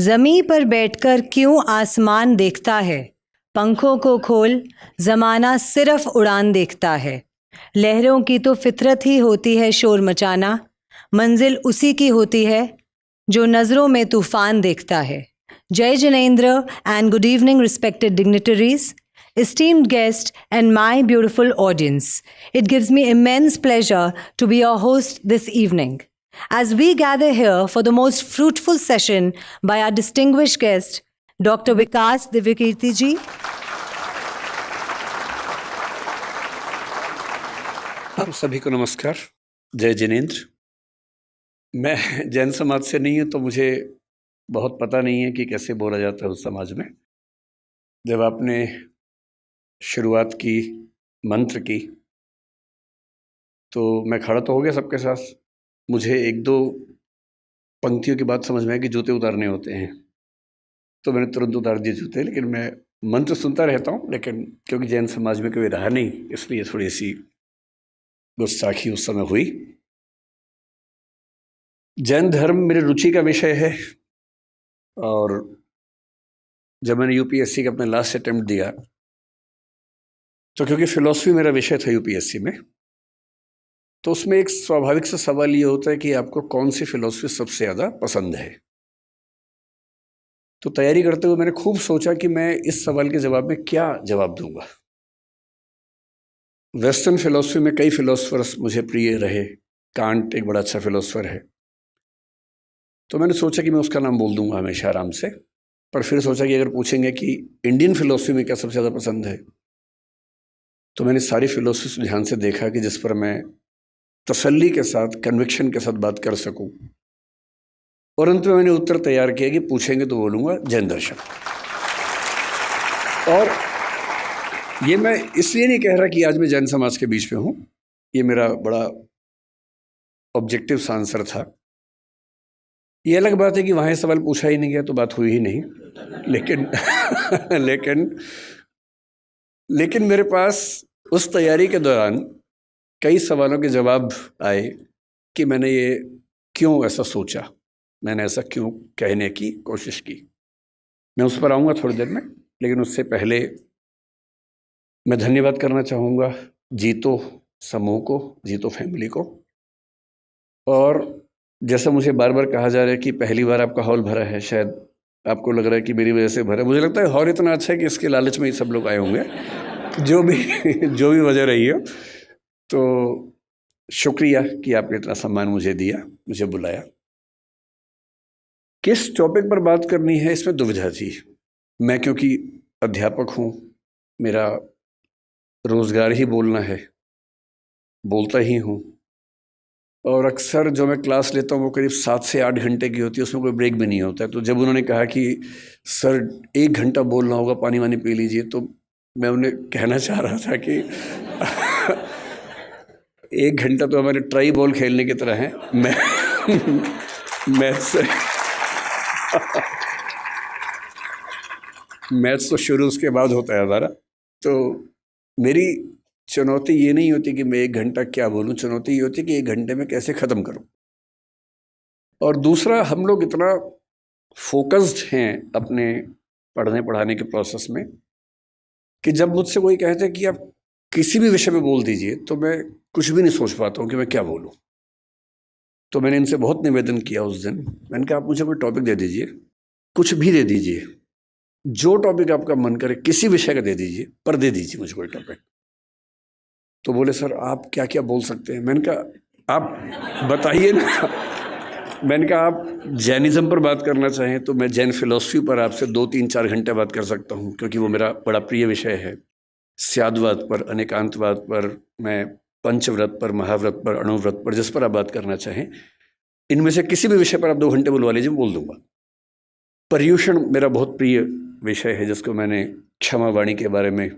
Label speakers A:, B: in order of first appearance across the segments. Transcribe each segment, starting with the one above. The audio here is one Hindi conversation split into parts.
A: ज़मीं पर बैठकर क्यों आसमान देखता है? पंखों को खोल, ज़माना सिर्फ उड़ान देखता है। लहरों की तो फितरत ही होती है शोर मचाना, मंजिल उसी की होती है जो नज़रों में तूफान देखता है। Jai Janendra and good evening, respected dignitaries, esteemed guest, and my beautiful audience. It gives me immense pleasure to be your host this evening. As we gather here for the most fruitful session by our distinguished guest, Dr. Vikas Divyakirti ji.
B: आप सभी को नमस्कार। जय जिनेंद्र। मैं जैन समाज से नहीं हूँ तो मुझे बहुत पता नहीं है कि कैसे बोला जाता है उस समाज में। जब आपने शुरुआत की, मंत्र की, तो मैं खड़ा तो हो गया सबके साथ। मुझे एक दो पंक्तियों की बात समझ में आई कि जूते उतारने होते हैं, तो मैंने तुरंत उतार दिए जूते। लेकिन मैं मंत्र सुनता रहता हूँ, लेकिन क्योंकि जैन समाज में कोई रहा नहीं, इसलिए थोड़ी सी गुस्ताखी उस समय हुई। जैन धर्म मेरी रुचि का विषय है, और जब मैंने यूपीएससी का अपना लास्ट अटेम्प्ट दिया, तो क्योंकि फिलॉसफी मेरा विषय था यूपीएससी में, तो उसमें एक स्वाभाविक सा सवाल ये होता है कि आपको कौन सी फिलॉसफी सबसे ज़्यादा पसंद है। तो तैयारी करते हुए मैंने खूब सोचा कि मैं इस सवाल के जवाब में क्या जवाब दूंगा। वेस्टर्न फिलॉसफी में कई फिलोसफर्स मुझे प्रिय रहे। कांट एक बड़ा अच्छा फिलोसफर है, तो मैंने सोचा कि मैं उसका नाम बोल दूंगा हमेशा आराम से। पर फिर सोचा कि अगर पूछेंगे कि इंडियन फिलॉसफी में क्या सबसे ज़्यादा पसंद है, तो मैंने सारी फिलॉसफी ध्यान से देखा कि जिस पर मैं तसल्ली के साथ, कन्विक्शन के साथ बात कर सकूं, और अंत में मैंने उत्तर तैयार किया कि पूछेंगे तो बोलूँगा जैन दर्शन। और ये मैं इसलिए नहीं कह रहा कि आज मैं जैन समाज के बीच में हूँ, ये मेरा बड़ा ऑब्जेक्टिव आंसर था। ये अलग बात है कि वहाँ सवाल पूछा ही नहीं गया तो बात हुई ही नहीं, लेकिन लेकिन मेरे पास उस तैयारी के दौरान कई सवालों के जवाब आए कि मैंने ये क्यों ऐसा सोचा, मैंने ऐसा क्यों कहने की कोशिश की। मैं उस पर आऊँगा थोड़ी देर में, लेकिन उससे पहले मैं धन्यवाद करना चाहूँगा जीतो समूह को, जीतो फैमिली को। और जैसा मुझे बार बार कहा जा रहा है कि पहली बार आपका हॉल भरा है, शायद आपको लग रहा है कि मेरी वजह से भरा। मुझे लगता है हॉल इतना अच्छा है कि इसके लालच में ही सब लोग आए होंगे, जो भी वजह रही हो। तो शुक्रिया कि आपने इतना सम्मान मुझे दिया, मुझे बुलाया। किस टॉपिक पर बात करनी है, इसमें दुविधा थी। मैं क्योंकि अध्यापक हूँ, मेरा रोज़गार ही बोलना है, बोलता ही हूँ, और अक्सर जो मैं क्लास लेता हूँ वो करीब 7 से 8 घंटे की होती है, उसमें कोई ब्रेक भी नहीं होता है। तो जब उन्होंने कहा कि सर 1 घंटा बोलना होगा, पानी वानी पी लीजिए, तो मैं उन्हें कहना चाह रहा था कि 1 घंटा तो हमारे ट्राई बॉल खेलने की तरह है। मैथ्स तो शुरू उसके बाद होता है हमारा। तो मेरी चुनौती ये नहीं होती कि मैं 1 घंटा क्या बोलूं, चुनौती ये होती कि 1 घंटे में कैसे ख़त्म करूं। और दूसरा, हम लोग इतना फोकस्ड हैं अपने पढ़ने पढ़ाने के प्रोसेस में कि जब मुझसे कोई कहते हैं कि आप किसी भी विषय में बोल दीजिए, तो मैं कुछ भी नहीं सोच पाता हूँ कि मैं क्या बोलूँ। तो मैंने इनसे बहुत निवेदन किया उस दिन। मैंने कहा आप मुझे कोई टॉपिक दे दीजिए, कुछ भी दे दीजिए, जो टॉपिक आपका मन करे, किसी विषय का दे दीजिए, पर दे दीजिए मुझे कोई टॉपिक। तो बोले सर आप क्या क्या बोल सकते हैं। मैंने कहा आप बताइए ना। मैंने कहा आप जैनिज़्म पर बात करना चाहें तो मैं जैन फिलॉसफी पर आपसे 2-3-4 घंटे बात कर सकता हूँ, क्योंकि वो मेरा बड़ा प्रिय विषय है। स्यादवाद पर, अनेकांतवाद पर, मैं पंचव्रत पर, महाव्रत पर, अणुव्रत पर, जिस पर आप बात करना चाहें, इनमें से किसी भी विषय पर आप 2 घंटे बुलवा लीजिए, बोल दूंगा। पर्यूषण मेरा बहुत प्रिय विषय है, जिसको मैंने क्षमा वाणी के बारे में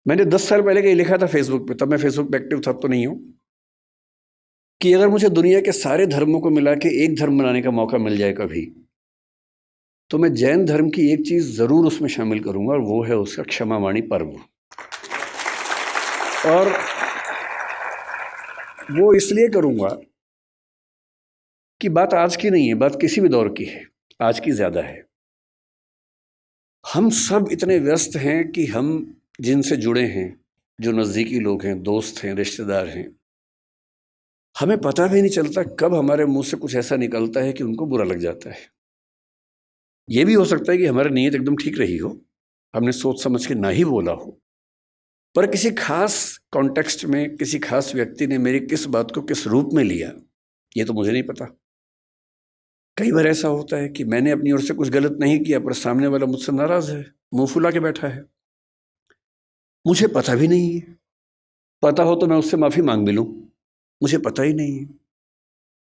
B: मैंने 10 साल पहले कहीं लिखा था फेसबुक पे, तब मैं फेसबुक पे एक्टिव था, अब तो नहीं हूँ, कि अगर मुझे दुनिया के सारे धर्मों को मिला के एक धर्म बनाने का मौका मिल जाए कभी, तो मैं जैन धर्म की एक चीज़ ज़रूर उसमें शामिल करूँगा, और वो है उसका क्षमा वाणी पर्व। और वो इसलिए करूँगा कि बात आज की नहीं है, बात किसी भी दौर की है। आज की ज़्यादा है। हम सब इतने व्यस्त हैं कि हम जिनसे जुड़े हैं, जो नज़दीकी लोग हैं, दोस्त हैं, रिश्तेदार हैं, हमें पता भी नहीं चलता कब हमारे मुंह से कुछ ऐसा निकलता है कि उनको बुरा लग जाता है। ये भी हो सकता है कि हमारी नीयत एकदम ठीक रही हो, हमने सोच समझ के ना ही बोला हो, पर किसी खास कॉन्टेक्स्ट में किसी खास व्यक्ति ने मेरी किस बात को किस रूप में लिया, ये तो मुझे नहीं पता। कई बार ऐसा होता है कि मैंने अपनी ओर से कुछ गलत नहीं किया, पर सामने वाला मुझसे नाराज है, मुंह फुला के बैठा है, मुझे पता भी नहीं है। पता हो तो मैं उससे माफ़ी मांग भी लूँ, मुझे पता ही नहीं है।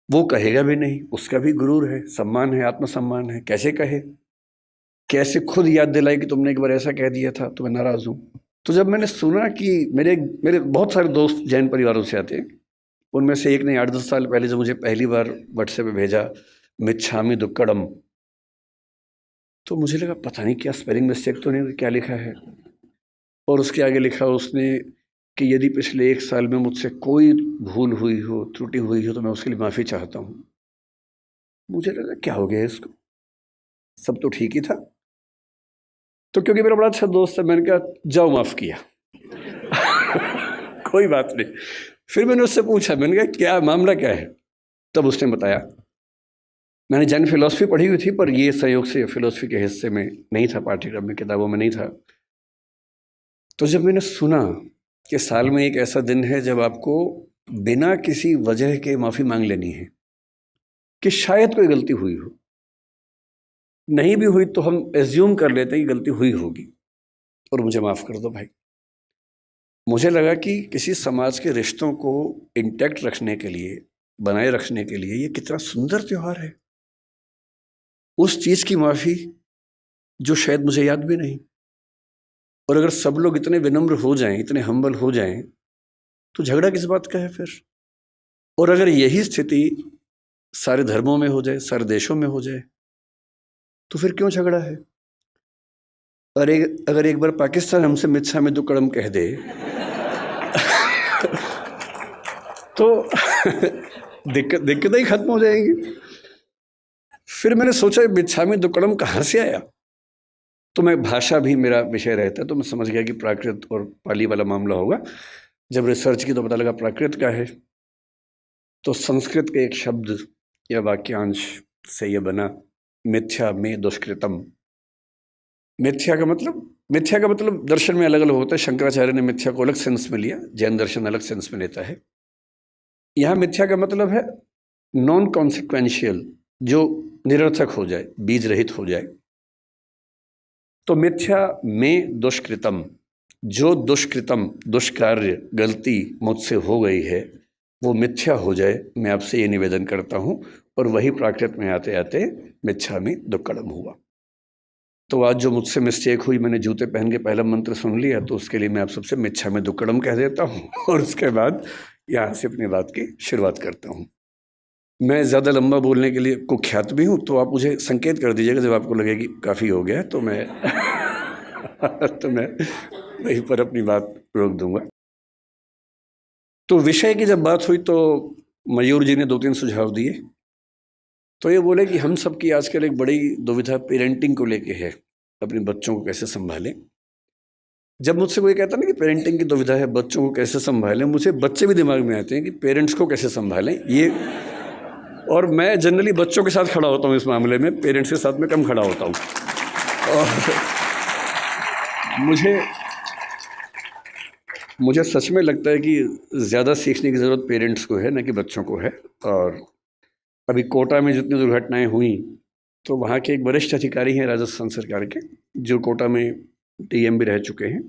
B: वो कहेगा भी नहीं, उसका भी गुरूर है, सम्मान है, आत्मसम्मान है, कैसे कहे, कैसे खुद याद दिलाए कि तुमने एक बार ऐसा कह दिया था तो मैं नाराज़ हूँ। तो जब मैंने सुना कि मेरे बहुत सारे दोस्त जैन परिवारों से आते हैं, उनमें से एक ने 8-10 साल पहले जब मुझे पहली बार व्हाट्सएप पे भेजा मिच्छामी दुक्कड़म, तो मुझे लगा पता नहीं क्या स्पेलिंग मिस्टेक तो नहीं, क्या लिखा है। और उसके आगे लिखा उसने कि यदि पिछले 1 साल में मुझसे कोई भूल हुई हो, त्रुटि हुई हो, तो मैं उसके लिए माफ़ी चाहता हूँ। मुझे लगा क्या हो गया इसको, सब तो ठीक ही था। तो क्योंकि मेरा बड़ा अच्छा दोस्त है, मैंने कहा जाओ माफ़ किया। कोई बात नहीं। फिर मैंने उससे पूछा, मैंने कहा क्या मामला क्या है? तब उसने बताया, मैंने जैन फिलॉसफी पढ़ी हुई थी, पर ये संयोग से फिलॉसफी के हिस्से में नहीं था, पाठ्यक्रम में, किताबों में नहीं था। तो जब मैंने सुना कि साल में एक ऐसा दिन है जब आपको बिना किसी वजह के माफ़ी मांग लेनी है, कि शायद कोई गलती हुई हो, नहीं भी हुई तो हम एज्यूम कर लेते हैं कि गलती हुई होगी, और मुझे माफ़ कर दो भाई। मुझे लगा कि किसी समाज के रिश्तों को इंटैक्ट रखने के लिए, बनाए रखने के लिए, ये कितना सुंदर त्यौहार है। उस चीज़ की माफ़ी जो शायद मुझे याद भी नहीं। और अगर सब लोग इतने विनम्र हो जाएं, इतने हम्बल हो जाएं, तो झगड़ा किस बात का है फिर? और अगर यही स्थिति सारे धर्मों में हो जाए, सारे देशों में हो जाए, तो फिर क्यों झगड़ा है? अगर एक बार पाकिस्तान हमसे मिच्छामी दुक्कड़म कह दे तो दिक्कतें ही खत्म हो जाएंगी। फिर मैंने सोचा मिच्छामी दुक्कड़म कहाँ से आया? तो मैं, भाषा भी मेरा विषय रहता है, तो मैं समझ गया कि प्राकृत और पाली वाला मामला होगा। जब रिसर्च की तो पता लगा प्राकृत का है। तो संस्कृत के एक शब्द या वाक्यांश से यह बना मिथ्या में दुष्कृतम। मिथ्या का मतलब दर्शन में अलग अलग होता है। शंकराचार्य ने मिथ्या को अलग सेंस में लिया, जैन दर्शन अलग सेंस में लेता है। यहाँ मिथ्या का मतलब है नॉन कॉन्सिक्वेंशियल, जो निरर्थक हो जाए, बीज रहित हो जाए। तो मिथ्या में दुष्कृतम, जो दुष्कृतम, दुष्कार्य, गलती मुझसे हो गई है, वो मिथ्या हो जाए, मैं आपसे ये निवेदन करता हूँ। और वही प्राकृत में आते आते मिच्छामी दुक्कड़म हुआ। तो आज जो मुझसे मिस्टेक हुई, मैंने जूते पहन के पहला मंत्र सुन लिया, तो उसके लिए मैं आप सबसे मिच्छामी दुक्कड़म कह देता हूँ, और उसके बाद यहाँ से अपनी बात की शुरुआत करता हूँ। मैं ज़्यादा लंबा बोलने के लिए कुख्यात भी हूँ, तो आप मुझे संकेत कर दीजिएगा जब आपको लगे कि काफ़ी हो गया, तो मैं तो मैं वहीं पर अपनी बात रोक दूंगा। तो विषय की जब बात हुई तो मयूर जी ने 2-3 सुझाव दिए। तो ये बोले कि हम सब की आजकल एक बड़ी दुविधा पेरेंटिंग को लेके है, अपने बच्चों को कैसे संभालें। जब मुझसे कोई कहता ना कि पेरेंटिंग की दुविधा है, बच्चों को कैसे संभालें, मुझे बच्चे भी दिमाग में आते हैं कि पेरेंट्स को कैसे संभालें ये। और मैं जनरली बच्चों के साथ खड़ा होता हूँ इस मामले में, पेरेंट्स के साथ में कम खड़ा होता हूँ। और मुझे सच में लगता है कि ज़्यादा सीखने की ज़रूरत पेरेंट्स को है, न कि बच्चों को है। और अभी कोटा में जितनी दुर्घटनाएं हुई, तो वहाँ के एक वरिष्ठ अधिकारी हैं राजस्थान सरकार के, जो कोटा में डीएम भी रह चुके हैं।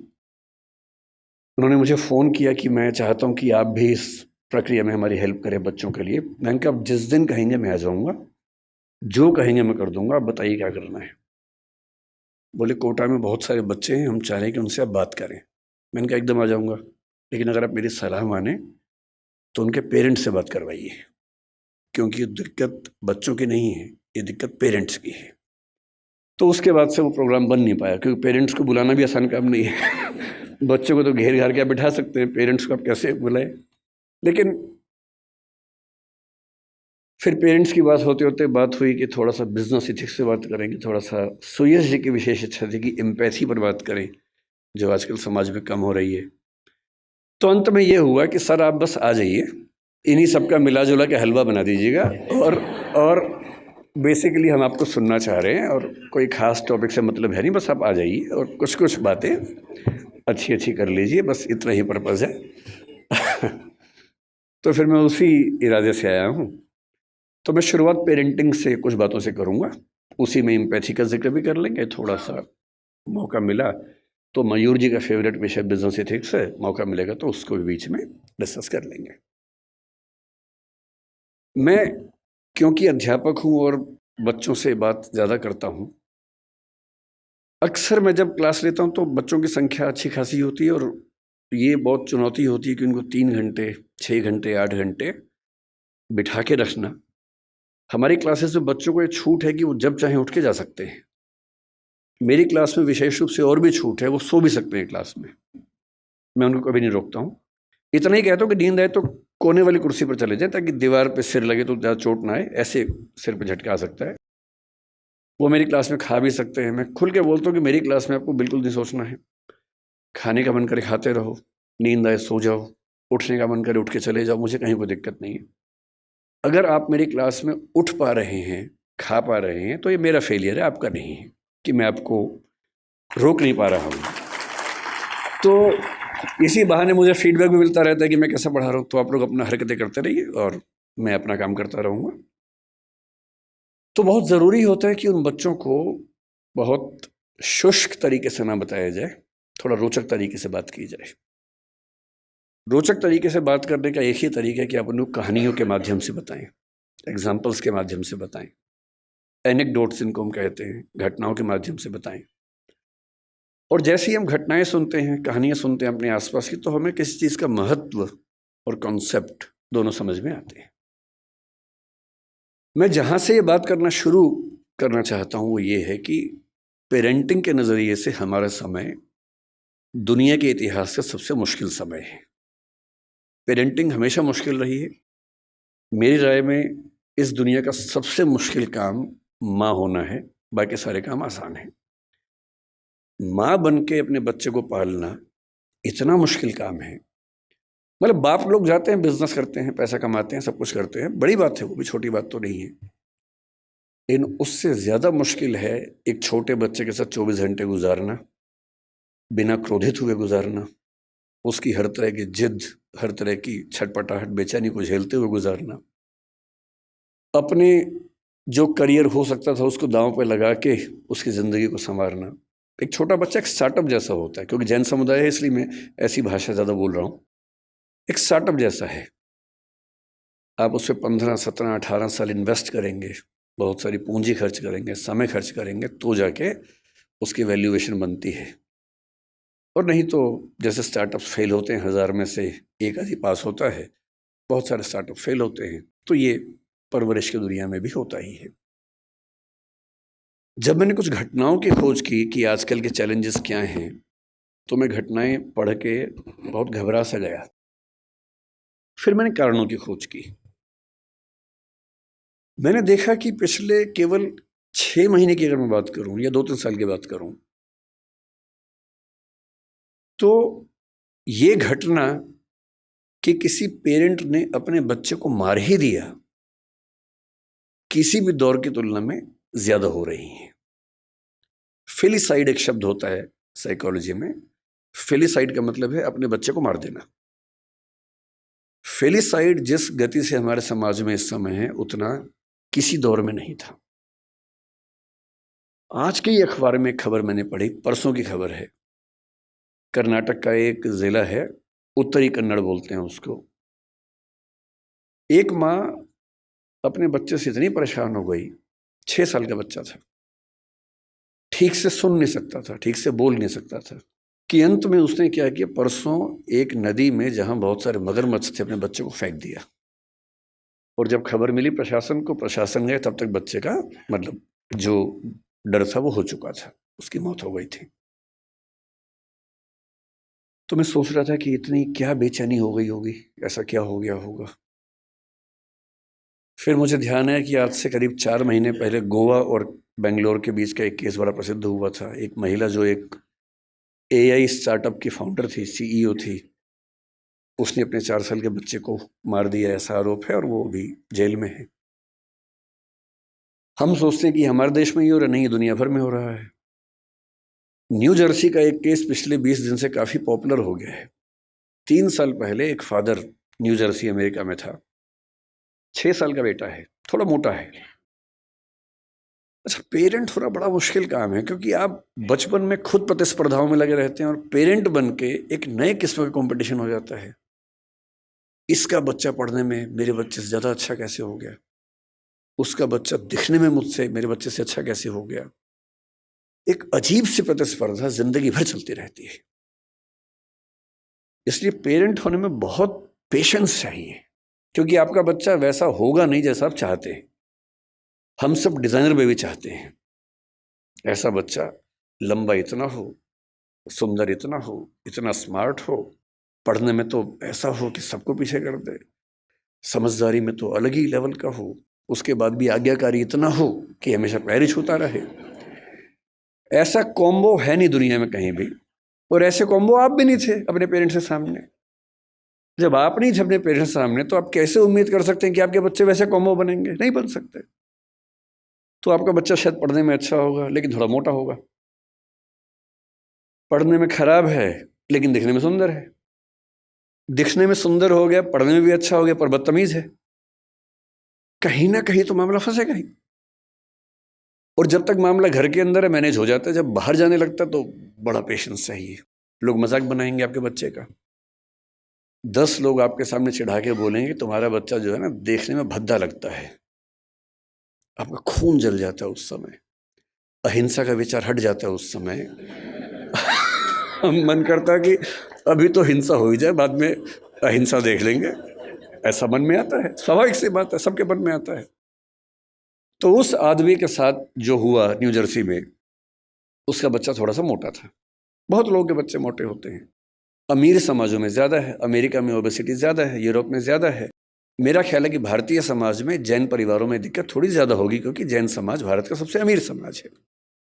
B: उन्होंने मुझे फ़ोन किया कि मैं चाहता हूँ कि आप भी इस प्रक्रिया में हमारी हेल्प करें बच्चों के लिए। मैंने कहा आप जिस दिन कहेंगे मैं आ जाऊँगा, जो कहेंगे मैं कर दूँगा, आप बताइए क्या करना है। बोले कोटा में बहुत सारे बच्चे हैं, हम चाह रहे हैं कि उनसे आप बात करें। मैंने कहा एकदम आ जाऊँगा, लेकिन अगर आप मेरी सलाह माने तो उनके पेरेंट्स से बात करवाइए, क्योंकि ये दिक्कत बच्चों की नहीं है, ये दिक्कत पेरेंट्स की है। तो उसके बाद से वो प्रोग्राम बन नहीं पाया, क्योंकि पेरेंट्स को बुलाना भी आसान काम नहीं है। बच्चों को तो घेर घार के बिठा सकते हैं, पेरेंट्स को आप कैसे बुलाएं। लेकिन फिर पेरेंट्स की बात होते होते बात हुई कि थोड़ा सा बिजनेस इथिक्स से बात करेंगे, थोड़ा सा सुयश जी की विशेष इच्छा थी कि एम्पैथी पर बात करें जो आजकल समाज में कम हो रही है। तो अंत में ये हुआ कि सर आप बस आ जाइए, इन्हीं सबका मिला जुला के हलवा बना दीजिएगा, और बेसिकली हम आपको सुनना चाह रहे हैं और कोई ख़ास टॉपिक से मतलब है नहीं, बस आप आ जाइए और कुछ कुछ बातें अच्छी अच्छी कर लीजिए, बस इतना ही पर्पज़ है। तो फिर मैं उसी इरादे से आया हूँ। तो मैं शुरुआत पेरेंटिंग से कुछ बातों से करूँगा, उसी में एम्पैथी का जिक्र भी कर लेंगे, थोड़ा सा मौका मिला तो मयूर जी का फेवरेट विषय बिजनेस एथिक्स है, मौका मिलेगा तो उसको भी बीच में डिस्कस कर लेंगे। मैं क्योंकि अध्यापक हूँ और बच्चों से बात ज़्यादा करता हूँ, अक्सर मैं जब क्लास लेता हूँ तो बच्चों की संख्या अच्छी खासी होती है और ये बहुत चुनौती होती है कि उनको 3 घंटे 6 घंटे 8 घंटे बिठा के रखना। हमारी क्लासेस में बच्चों को ये छूट है कि वो जब चाहें उठ के जा सकते हैं। मेरी क्लास में विशेष रूप से और भी छूट है, वो सो भी सकते हैं क्लास में, मैं उनको कभी नहीं रोकता हूँ। इतना ही कहता हूँ कि नींद आए तो कोने वाली कुर्सी पर चले जाए ताकि दीवार पे सिर लगे तो ज़्यादा चोट ना आए, ऐसे सिर पे झटका आ सकता है। वो मेरी क्लास में खा भी सकते हैं। मैं खुल के बोलता हूँ कि मेरी क्लास में आपको बिल्कुल नहीं सोचना है, खाने का मन करे खाते रहो, नींद आए सो जाओ, उठने का मन करे उठ के चले जाओ, मुझे कहीं कोई दिक्कत नहीं है। अगर आप मेरी क्लास में उठ पा रहे हैं, खा पा रहे हैं, तो ये मेरा फेलियर है, आपका नहीं है कि मैं आपको रोक नहीं पा रहा हूँ। तो इसी बहाने मुझे फीडबैक भी मिलता रहता है कि मैं कैसा पढ़ा रहा हूँ। तो आप लोग अपना हरकतें करते रहिए और मैं अपना काम करता रहूँगा। तो बहुत ज़रूरी होता है कि उन बच्चों को बहुत शुष्क तरीके से ना बताया जाए, थोड़ा रोचक तरीके से बात की जाए। रोचक तरीके से बात करने का एक ही तरीका है कि आप उनको कहानियों के माध्यम से बताएं, एग्जाम्पल्स के माध्यम से बताएं, एनेक्डोट्स इनको हम कहते हैं, घटनाओं के माध्यम से बताएं। और जैसे ही हम घटनाएं सुनते हैं, कहानियां सुनते हैं अपने आसपास की, तो हमें किसी चीज़ का महत्व और कॉन्सेप्ट दोनों समझ में आते हैं। मैं जहाँ से ये बात करना शुरू करना चाहता हूँ वो ये है कि पेरेंटिंग के नज़रिए से हमारा समय दुनिया के इतिहास का सबसे मुश्किल समय है। पेरेंटिंग हमेशा मुश्किल रही है। मेरी राय में इस दुनिया का सबसे मुश्किल काम माँ होना है, बाकी सारे काम आसान हैं। माँ बन के अपने बच्चे को पालना इतना मुश्किल काम है। मतलब बाप लोग जाते हैं, बिजनेस करते हैं, पैसा कमाते हैं, सब कुछ करते हैं, बड़ी बात है, वो भी छोटी बात तो नहीं है। लेकिन उससे ज़्यादा मुश्किल है एक छोटे बच्चे के साथ 24 घंटे गुजारना, बिना क्रोधित हुए गुजारना, उसकी हर तरह की जिद, हर तरह की छटपटाहट, बेचैनी को झेलते हुए गुजारना, अपने जो करियर हो सकता था उसको दांव पे लगा के उसकी ज़िंदगी को संवारना। एक छोटा बच्चा एक स्टार्टअप जैसा होता है, क्योंकि जैन समुदाय है इसलिए मैं ऐसी भाषा ज़्यादा बोल रहा हूँ। एक स्टार्टअप जैसा है, आप उस पर 15, 17, 18 साल इन्वेस्ट करेंगे, बहुत सारी पूंजी खर्च करेंगे, समय खर्च करेंगे, तो जाके उसकी वैल्यूएशन बनती है। और नहीं तो जैसे स्टार्टअप्स फेल होते हैं, 1000 में से एक आधी पास होता है, बहुत सारे स्टार्टअप फेल होते हैं। तो ये परवरिश की दुनिया में भी होता ही है। जब मैंने कुछ घटनाओं की खोज की कि आजकल के चैलेंजेस क्या हैं, तो मैं घटनाएं पढ़ के बहुत घबरा सा गया। फिर मैंने कारणों की खोज की। मैंने देखा कि पिछले केवल 6 महीने की अगर मैं बात करूं या 2-3 साल की बात करूं, तो ये घटना कि किसी पेरेंट ने अपने बच्चे को मार ही दिया, किसी भी दौर की तुलना में ज्यादा हो रही है। फिलिसाइड एक शब्द होता है साइकोलॉजी में। फिलिसाइड का मतलब है अपने बच्चे को मार देना। फिलिसाइड जिस गति से हमारे समाज में इस समय है, उतना किसी दौर में नहीं था। आज के ही अखबार में एक खबर मैंने पढ़ी, परसों की खबर है। कर्नाटक का एक जिला है, उत्तरी कन्नड़ बोलते हैं उसको। एक माँ अपने बच्चे से इतनी परेशान हो गई, 6 साल का बच्चा था, ठीक से सुन नहीं सकता था, ठीक से बोल नहीं सकता था, कि अंत में उसने क्या किया, परसों एक नदी में जहां बहुत सारे मगरमच्छ थे, अपने बच्चे को फेंक दिया। और जब खबर मिली प्रशासन को, प्रशासन गए, तब तक बच्चे का मतलब जो डर था वो हो चुका था, उसकी मौत हो गई थी। तो मैं सोच रहा था कि इतनी क्या बेचैनी हो गई होगी, ऐसा क्या हो गया होगा। फिर मुझे ध्यान है कि आज से करीब 4 महीने पहले गोवा और बेंगलोर के बीच का एक केस बड़ा प्रसिद्ध हुआ था। एक महिला जो एक एआई स्टार्टअप की फाउंडर थी, सीईओ थी, उसने अपने 4 साल के बच्चे को मार दिया, ऐसा आरोप है और वो अभी जेल में है। हम सोचते हैं कि हमारे देश में ही हो रहा, नहीं, दुनिया भर में हो रहा है। न्यू जर्सी का एक केस पिछले 20 दिन से काफ़ी पॉपुलर हो गया है। 3 साल पहले एक फादर न्यू जर्सी अमेरिका में था, 6 साल का बेटा है, थोड़ा मोटा है। अच्छा, पेरेंट होना बड़ा मुश्किल काम है, क्योंकि आप बचपन में खुद प्रतिस्पर्धाओं में लगे रहते हैं और पेरेंट बन के एक नए किस्म का कंपटीशन हो जाता है। इसका बच्चा पढ़ने में मेरे बच्चे से ज़्यादा अच्छा कैसे हो गया, उसका बच्चा दिखने में मुझसे मेरे बच्चे से अच्छा कैसे हो गया। एक अजीब सी प्रतिस्पर्धा जिंदगी भर चलती रहती है। इसलिए पेरेंट होने में बहुत पेशेंस चाहिए, क्योंकि आपका बच्चा वैसा होगा नहीं जैसा आप चाहते हैं। हम सब डिजाइनर बेबी चाहते हैं, ऐसा बच्चा लंबा इतना हो, सुंदर इतना हो, इतना स्मार्ट हो, पढ़ने में तो ऐसा हो कि सबको पीछे कर दे, समझदारी में तो अलग ही लेवल का हो, उसके बाद भी आज्ञाकारी इतना हो कि हमेशा पैर ही छूता रहे। ऐसा कॉम्बो है नहीं दुनिया में कहीं भी, और ऐसे कॉम्बो आप भी नहीं थे अपने पेरेंट्स के सामने। जब आप नहीं थे अपने पेरेंट्स के सामने, तो आप कैसे उम्मीद कर सकते हैं कि आपके बच्चे वैसे कॉम्बो बनेंगे? नहीं बन सकते। तो आपका बच्चा शायद पढ़ने में अच्छा होगा लेकिन थोड़ा मोटा होगा, पढ़ने में खराब है लेकिन दिखने में सुंदर है, दिखने में सुंदर हो गया, पढ़ने में भी अच्छा हो गया, पर बदतमीज है। कहीं ना कहीं तो मामला फंसेगा ही। और जब तक मामला घर के अंदर है मैनेज हो जाता है, जब बाहर जाने लगता है तो बड़ा पेशेंस चाहिए। लोग मजाक बनाएंगे आपके बच्चे का, 10 लोग आपके सामने चिढ़ा के बोलेंगे तुम्हारा बच्चा जो है ना देखने में भद्दा लगता है, आपका खून जल जाता है उस समय, अहिंसा का विचार हट जाता है उस समय। मन करता है कि अभी तो हिंसा हो ही जाए, बाद में अहिंसा देख लेंगे, ऐसा मन में आता है। स्वाभाविक सी बात है, सबके मन में आता है। तो उस आदमी के साथ जो हुआ न्यू जर्सी में, उसका बच्चा थोड़ा सा मोटा था। बहुत लोगों के बच्चे मोटे होते हैं, अमीर समाजों में ज़्यादा है, अमेरिका में ओबेसिटी ज़्यादा है, यूरोप में ज़्यादा है। मेरा ख्याल है कि भारतीय समाज में जैन परिवारों में दिक्कत थोड़ी ज़्यादा होगी, क्योंकि जैन समाज भारत का सबसे अमीर समाज है,